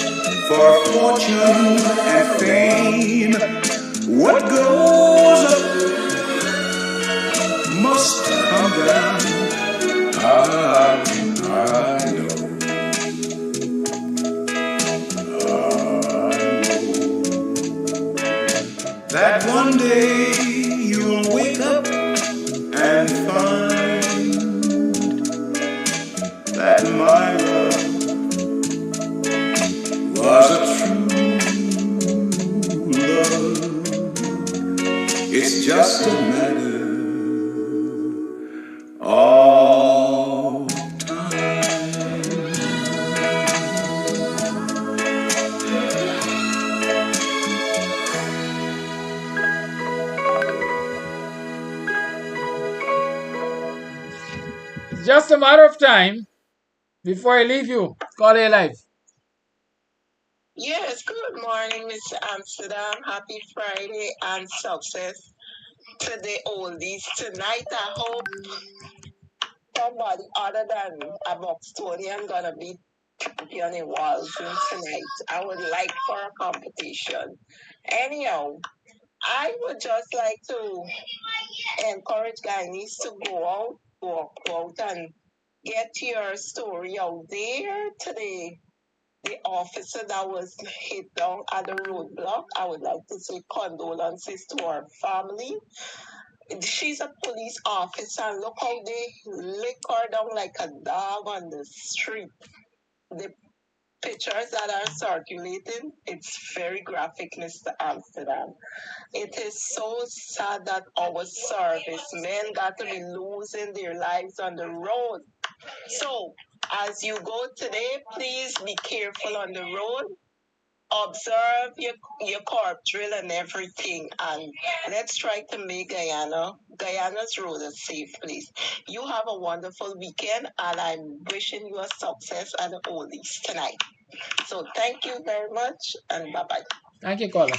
for fortune and fame, what goes up must come down. I know. That one day you'll wake up and find that my love was a true love. It's just a matter of Just a matter of time before I leave you. Call A Live. Yes, good morning, Mr. Amsterdam. Happy Friday and success to the oldies tonight. I hope somebody other than a Buxtonian gonna be champion in Walton tonight. I would like for a competition. Anyhow, I would just like to encourage Guyanese to go out and get your story out there to the officer that was hit down at the roadblock. I would like to say condolences to her family. She's a police officer. Look how they lick her down like a dog on the street. The pictures that are circulating, it's very graphic, Mr. Amsterdam. It is so sad that our servicemen got to be losing their lives on the road. So, as you go today, please be careful on the road. observe your corp drill and everything, and let's try to make Guyana's road a safe place. You have a wonderful weekend, and I'm wishing you a success at the oldies tonight. So thank you very much, and bye-bye. Thank you, caller.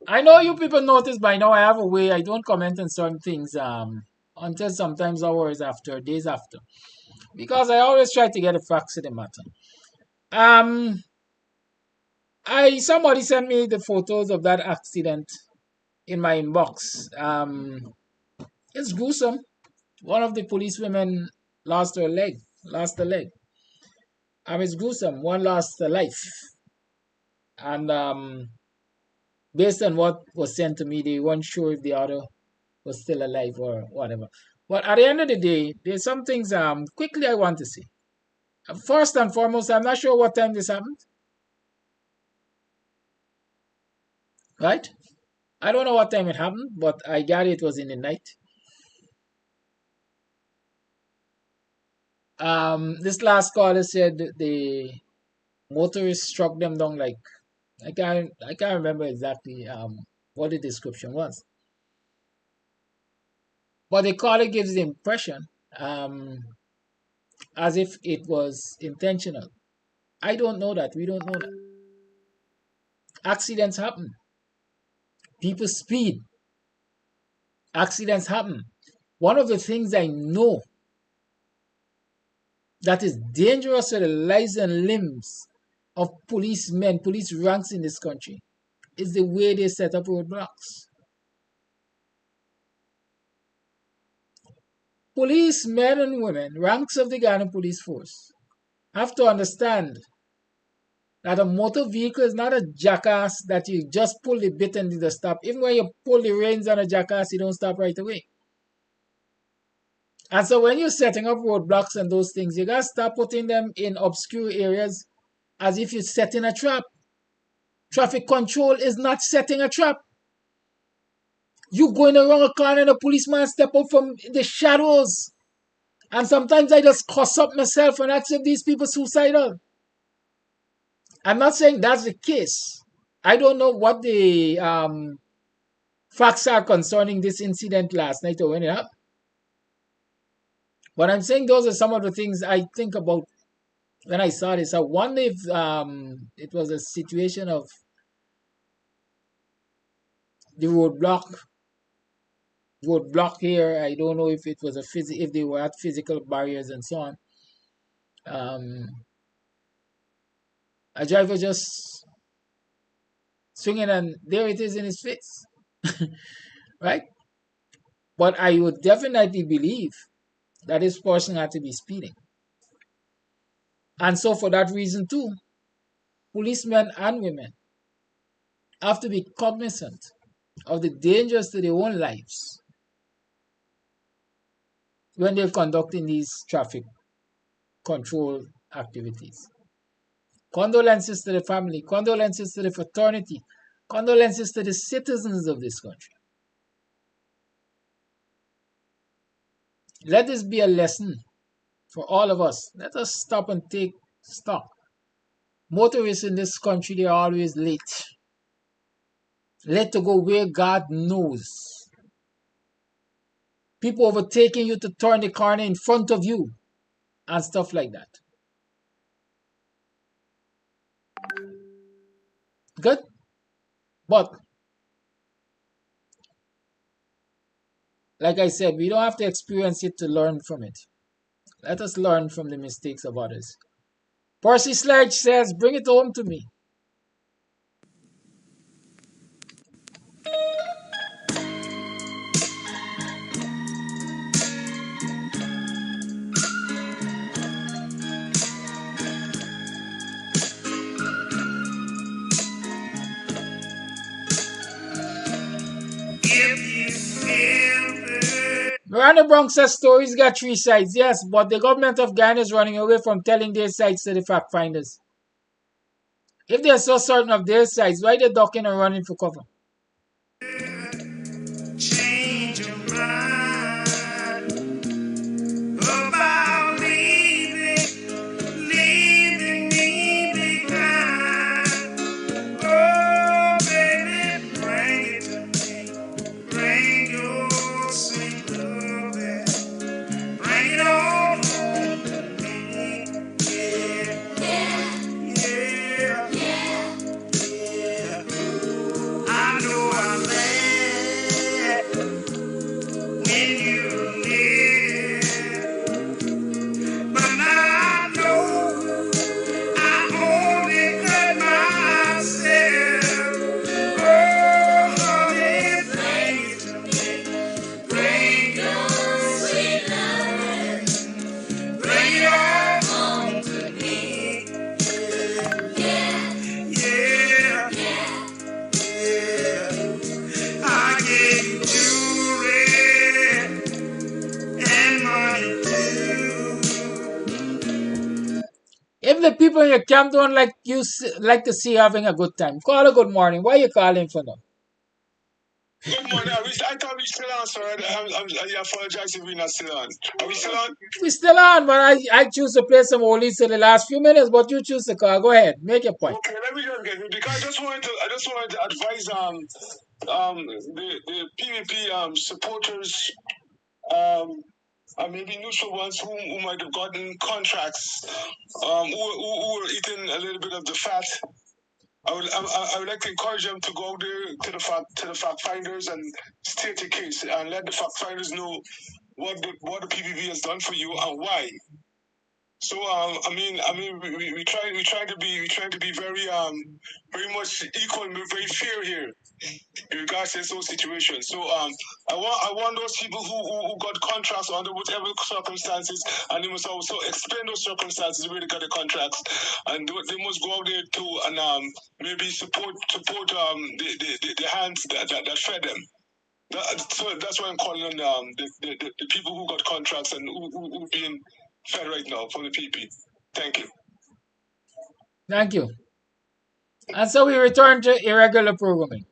I know you people notice by now I have a way I don't comment on certain things until sometimes hours after, days after. Because I always try to get the facts of the matter. Somebody sent me the photos of that accident in my inbox. It's gruesome. One of the police women lost a leg. It's gruesome. One lost a life. And based on what was sent to me, they weren't sure if the other was still alive or whatever. But at the end of the day, there's some things quickly I want to say. First and foremost, I'm not sure what time this happened. Right? I don't know what time it happened, but I got it was in the night. This last caller said the motorist struck them down like I can't remember exactly what the description was. But the caller gives the impression as if it was intentional. I don't know that. We don't know that. Accidents happen. People speed. Accidents happen. One of the things I know that is dangerous to the lives and limbs of policemen, police ranks in this country, is the way they set up roadblocks. Policemen and women, ranks of the Ghana Police Force, have to understand that a motor vehicle is not a jackass that you just pull the bit and it stop. Even when you pull the reins on a jackass, you don't stop right away. And so when you're setting up roadblocks and those things, you gotta start putting them in obscure areas as if you're setting a trap. Traffic control is not setting a trap. You going around a corner and a policeman step out from the shadows. And sometimes I just cuss up myself and ask if these people suicidal. I'm not saying that's the case. I don't know what the facts are concerning this incident last night or when it happened. But I'm saying those are some of the things I think about when I saw this. I wonder if it was a situation of the roadblock here. I don't know if it was if they were at physical barriers and so on. A driver just swinging and there it is in his face. Right? But I would definitely believe that this person had to be speeding. And so for that reason too, policemen and women have to be cognizant of the dangers to their own lives when they're conducting these traffic control activities. Condolences to the family, condolences to the fraternity, condolences to the citizens of this country. Let this be a lesson for all of us. Let us stop and take stock. Motorists in this country, they are always late. Let to go where God knows. People overtaking you to turn the corner in front of you and stuff like that. Good? But, like I said, we don't have to experience it to learn from it. Let us learn from the mistakes of others. Percy Sledge says, bring it home to me. Miranda Bronx says stories got three sides. Yes, but the government of Ghana is running away from telling their sides to the fact finders. If they're so certain of their sides, why are they ducking and running for cover? Change your mind about leaving me behind. If the people in your camp don't like like to see you having a good time, call a good morning. Why are you calling for them? Good morning. I thought we still on, sir. I apologize if we're not still on. Are we still on? We're still on, but I choose to play some oldies in the last few minutes, but you choose to call. Go ahead. Make your point. Okay, let me just get it because I just wanted to advise the PvP supporters and maybe neutral ones who might have gotten contracts who are eating a little bit of the fat. I would like to encourage them to go there to the fact finders and state the case and let the fact finders know what the PVV has done for you and why. So we try to be very much equal and very fair here in regards to this whole situation. So I want those people who got contracts under whatever circumstances, and they must also explain those circumstances where they got the contracts, and they must go out there too and maybe support the hands that fed them. So that's why I'm calling on the people who got contracts and who being fed right now from the PP. Thank you. Thank you. And so we return to irregular programming.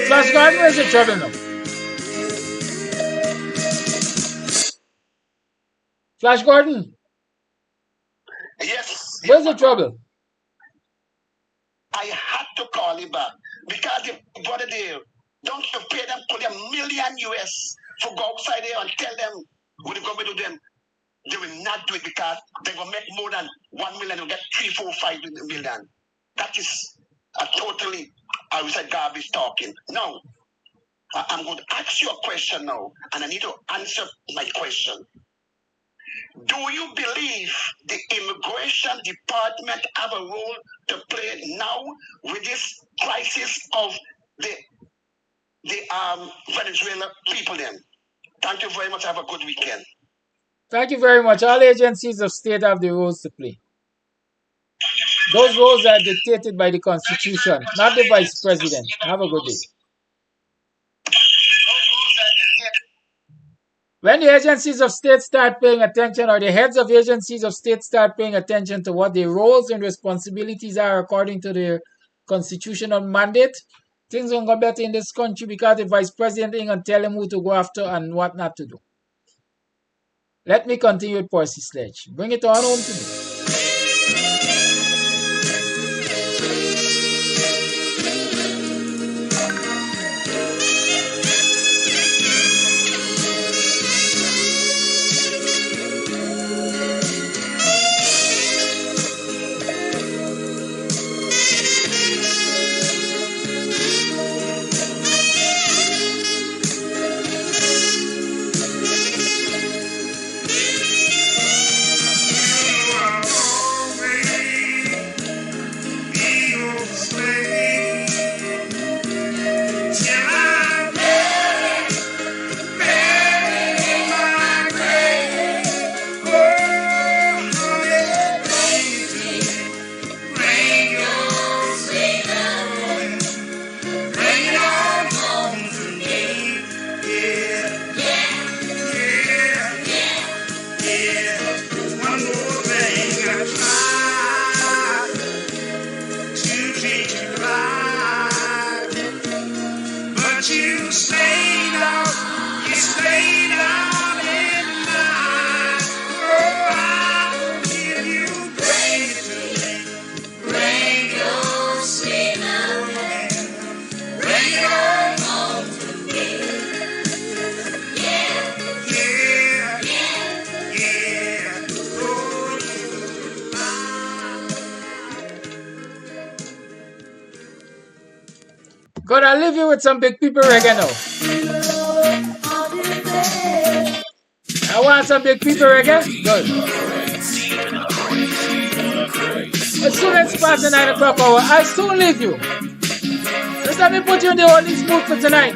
Flash Gordon, where's the trouble now? Flash Gordon? Yes. Where's the trouble? I had to call you back because the brother there, don't you pay them to them million US for go outside there and tell them what they're going to do them. They will not do it because they will make more than 1 million. They'll get 3, 4, 5 million. That is a totally, I would say, garbage talking. Now, I'm going to ask you a question now, and I need to answer my question. Do you believe the immigration department have a role to play now with this crisis of the Venezuela people then? Thank you very much. Have a good weekend. Thank you very much. All agencies of state have the roles to play. Those roles are dictated by the Constitution, not the Vice President. Have a good day. When the agencies of state start paying attention, or the heads of agencies of state start paying attention to what their roles and responsibilities are according to their constitutional mandate, things will go better in this country because the Vice President ain't gonna tell him who to go after and what not to do. Let me continue with Percy Sledge. Bring it on home to me. Gonna leave you with some big people reggae now. I want some big people reggae? Good. As soon as it's past the 9 o'clock hour, I'll soon leave you. Just let me put you in the only mood for tonight.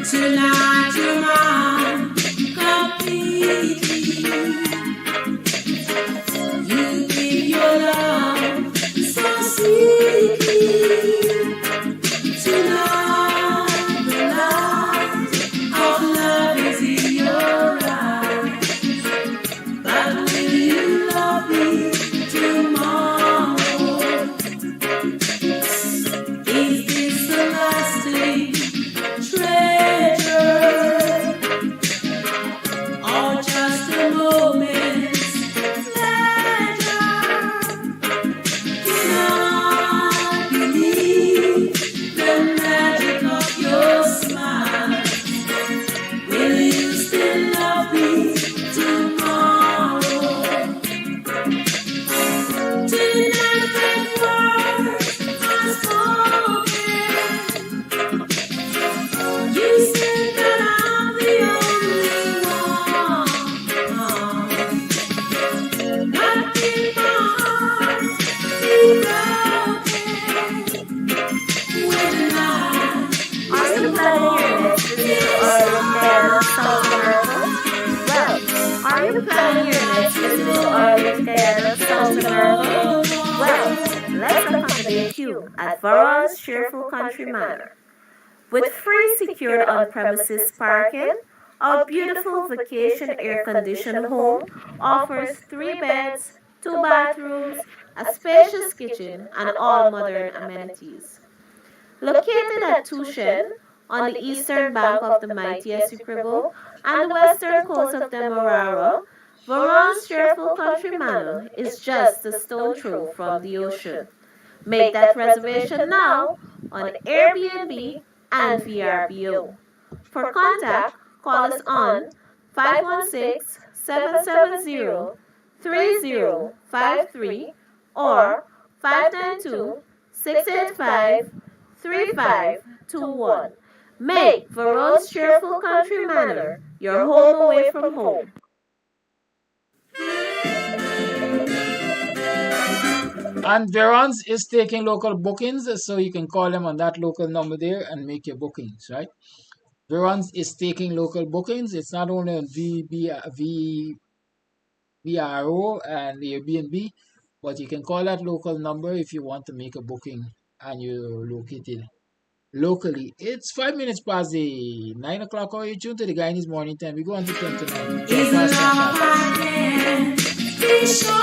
Tonight you're mine completely. You give your love so sweetly. Tonight the light of love is in your eyes. But will you love me tomorrow? Is this a lasting treasure or just a moment's pleasure? Can I believe the magic of your smile? Will you still love me tomorrow? Tonight that words unspoken, you said that I'm the only one. Not in my heart be broken when the night Are you planning your next visit to Orange, Guyana, South America? Well, are you planning your next visit to Orange, Guyana, South America? Well, let's accommodate you at Varon's Cheerful Country Manor. With free secured on-premises parking, our beautiful vacation air-conditioned home offers 3 beds, 2 bathrooms, a spacious kitchen, and all modern amenities. Located at Tushen, on the eastern bank of the mighty Essequibo and the western coast of Demerara, Varon's Cheerful Country Manor is just a stone throw from the ocean. Make that reservation now on Airbnb and VRBO. For contact, call us on 516-770-3053 or 592-685-3521. Make Varon's Cheerful Country Manor your home away from home. And Veron's is taking local bookings, so you can call them on that local number there and make your bookings, right? Veron's is taking local bookings. It's not only on VRO and Airbnb, but you can call that local number if you want to make a booking and you're located locally. It's 5 minutes past the 9 o'clock hour. You tune to the Guyanese Morning Time. We go on to 10 tonight. Is love I can be sure of?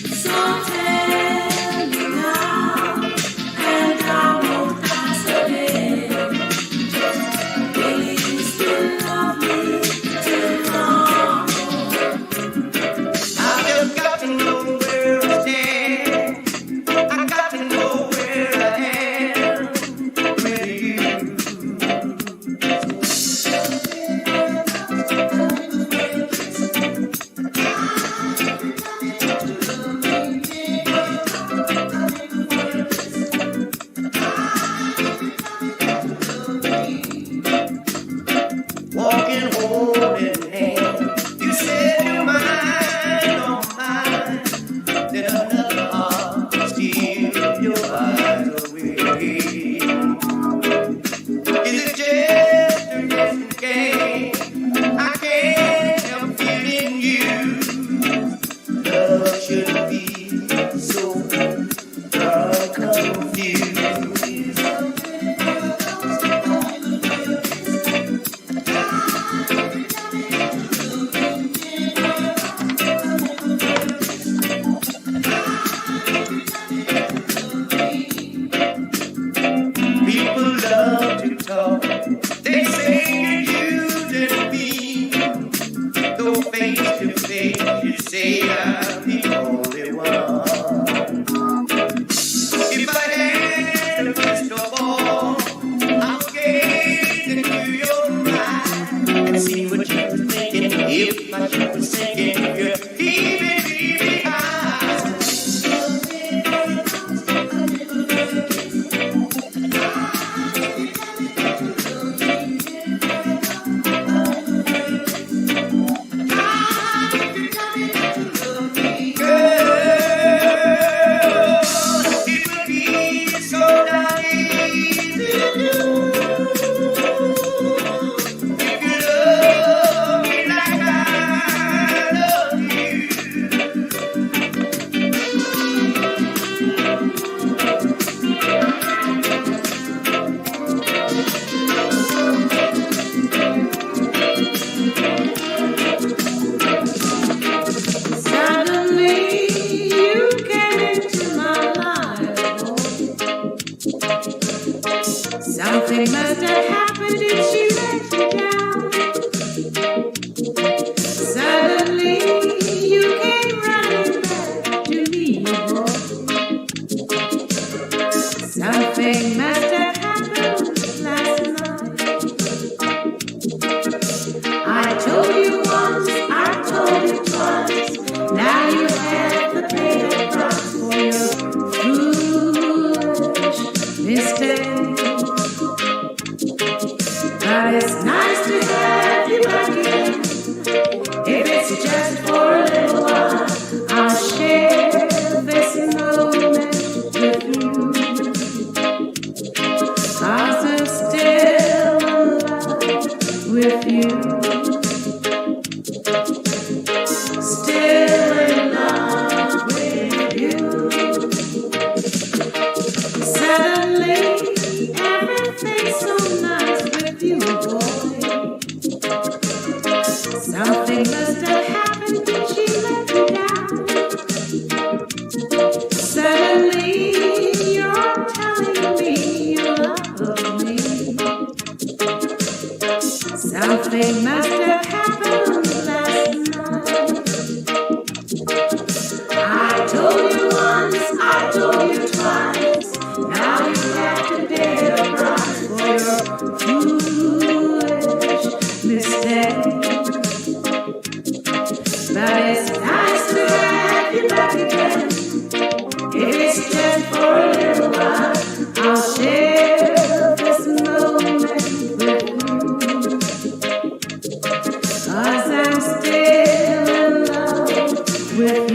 So tell me now, and I won't ask again. Will you still love me tomorrow? I've just got to know where I stand. I got to know where I am with you.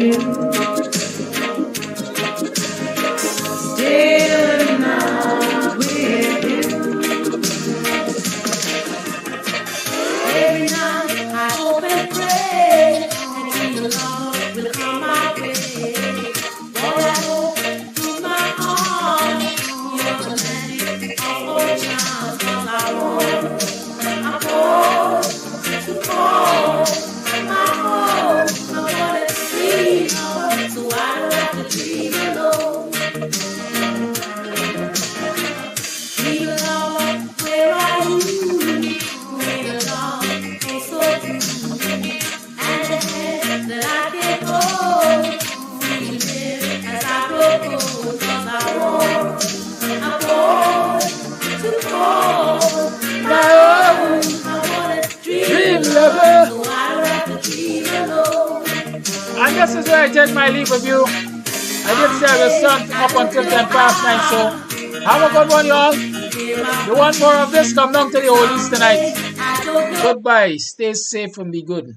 you. Still in love with you. Every night I hope and pray that your love will come my way. All I hope to my heart, you're the magic of all charms. 'Cause I want to call my home. I want to dream of, so I don't have to dream alone. Dream along, where are you? Dream along, oh so true. And the hand that I can hold, dreaming as I propose. 'Cause I want to call my own. I want to dream lover. so I don't have to dream alone. And this is where I take my leave of you. I did say I will start up until 9:10, so have a good one, y'all. You want more of this? Come down to the oldies tonight. Goodbye. Stay safe and be good.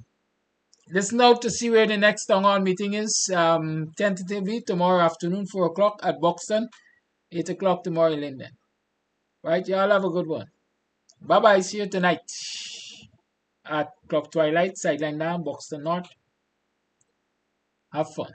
Listen out to see where the next town hall meeting is. Tentatively tomorrow afternoon, 4 o'clock at Buxton, 8 o'clock tomorrow in Linden. Right, y'all have a good one. Bye-bye. See you tonight at Clock Twilight, Sideline Down, Buxton North. Have fun.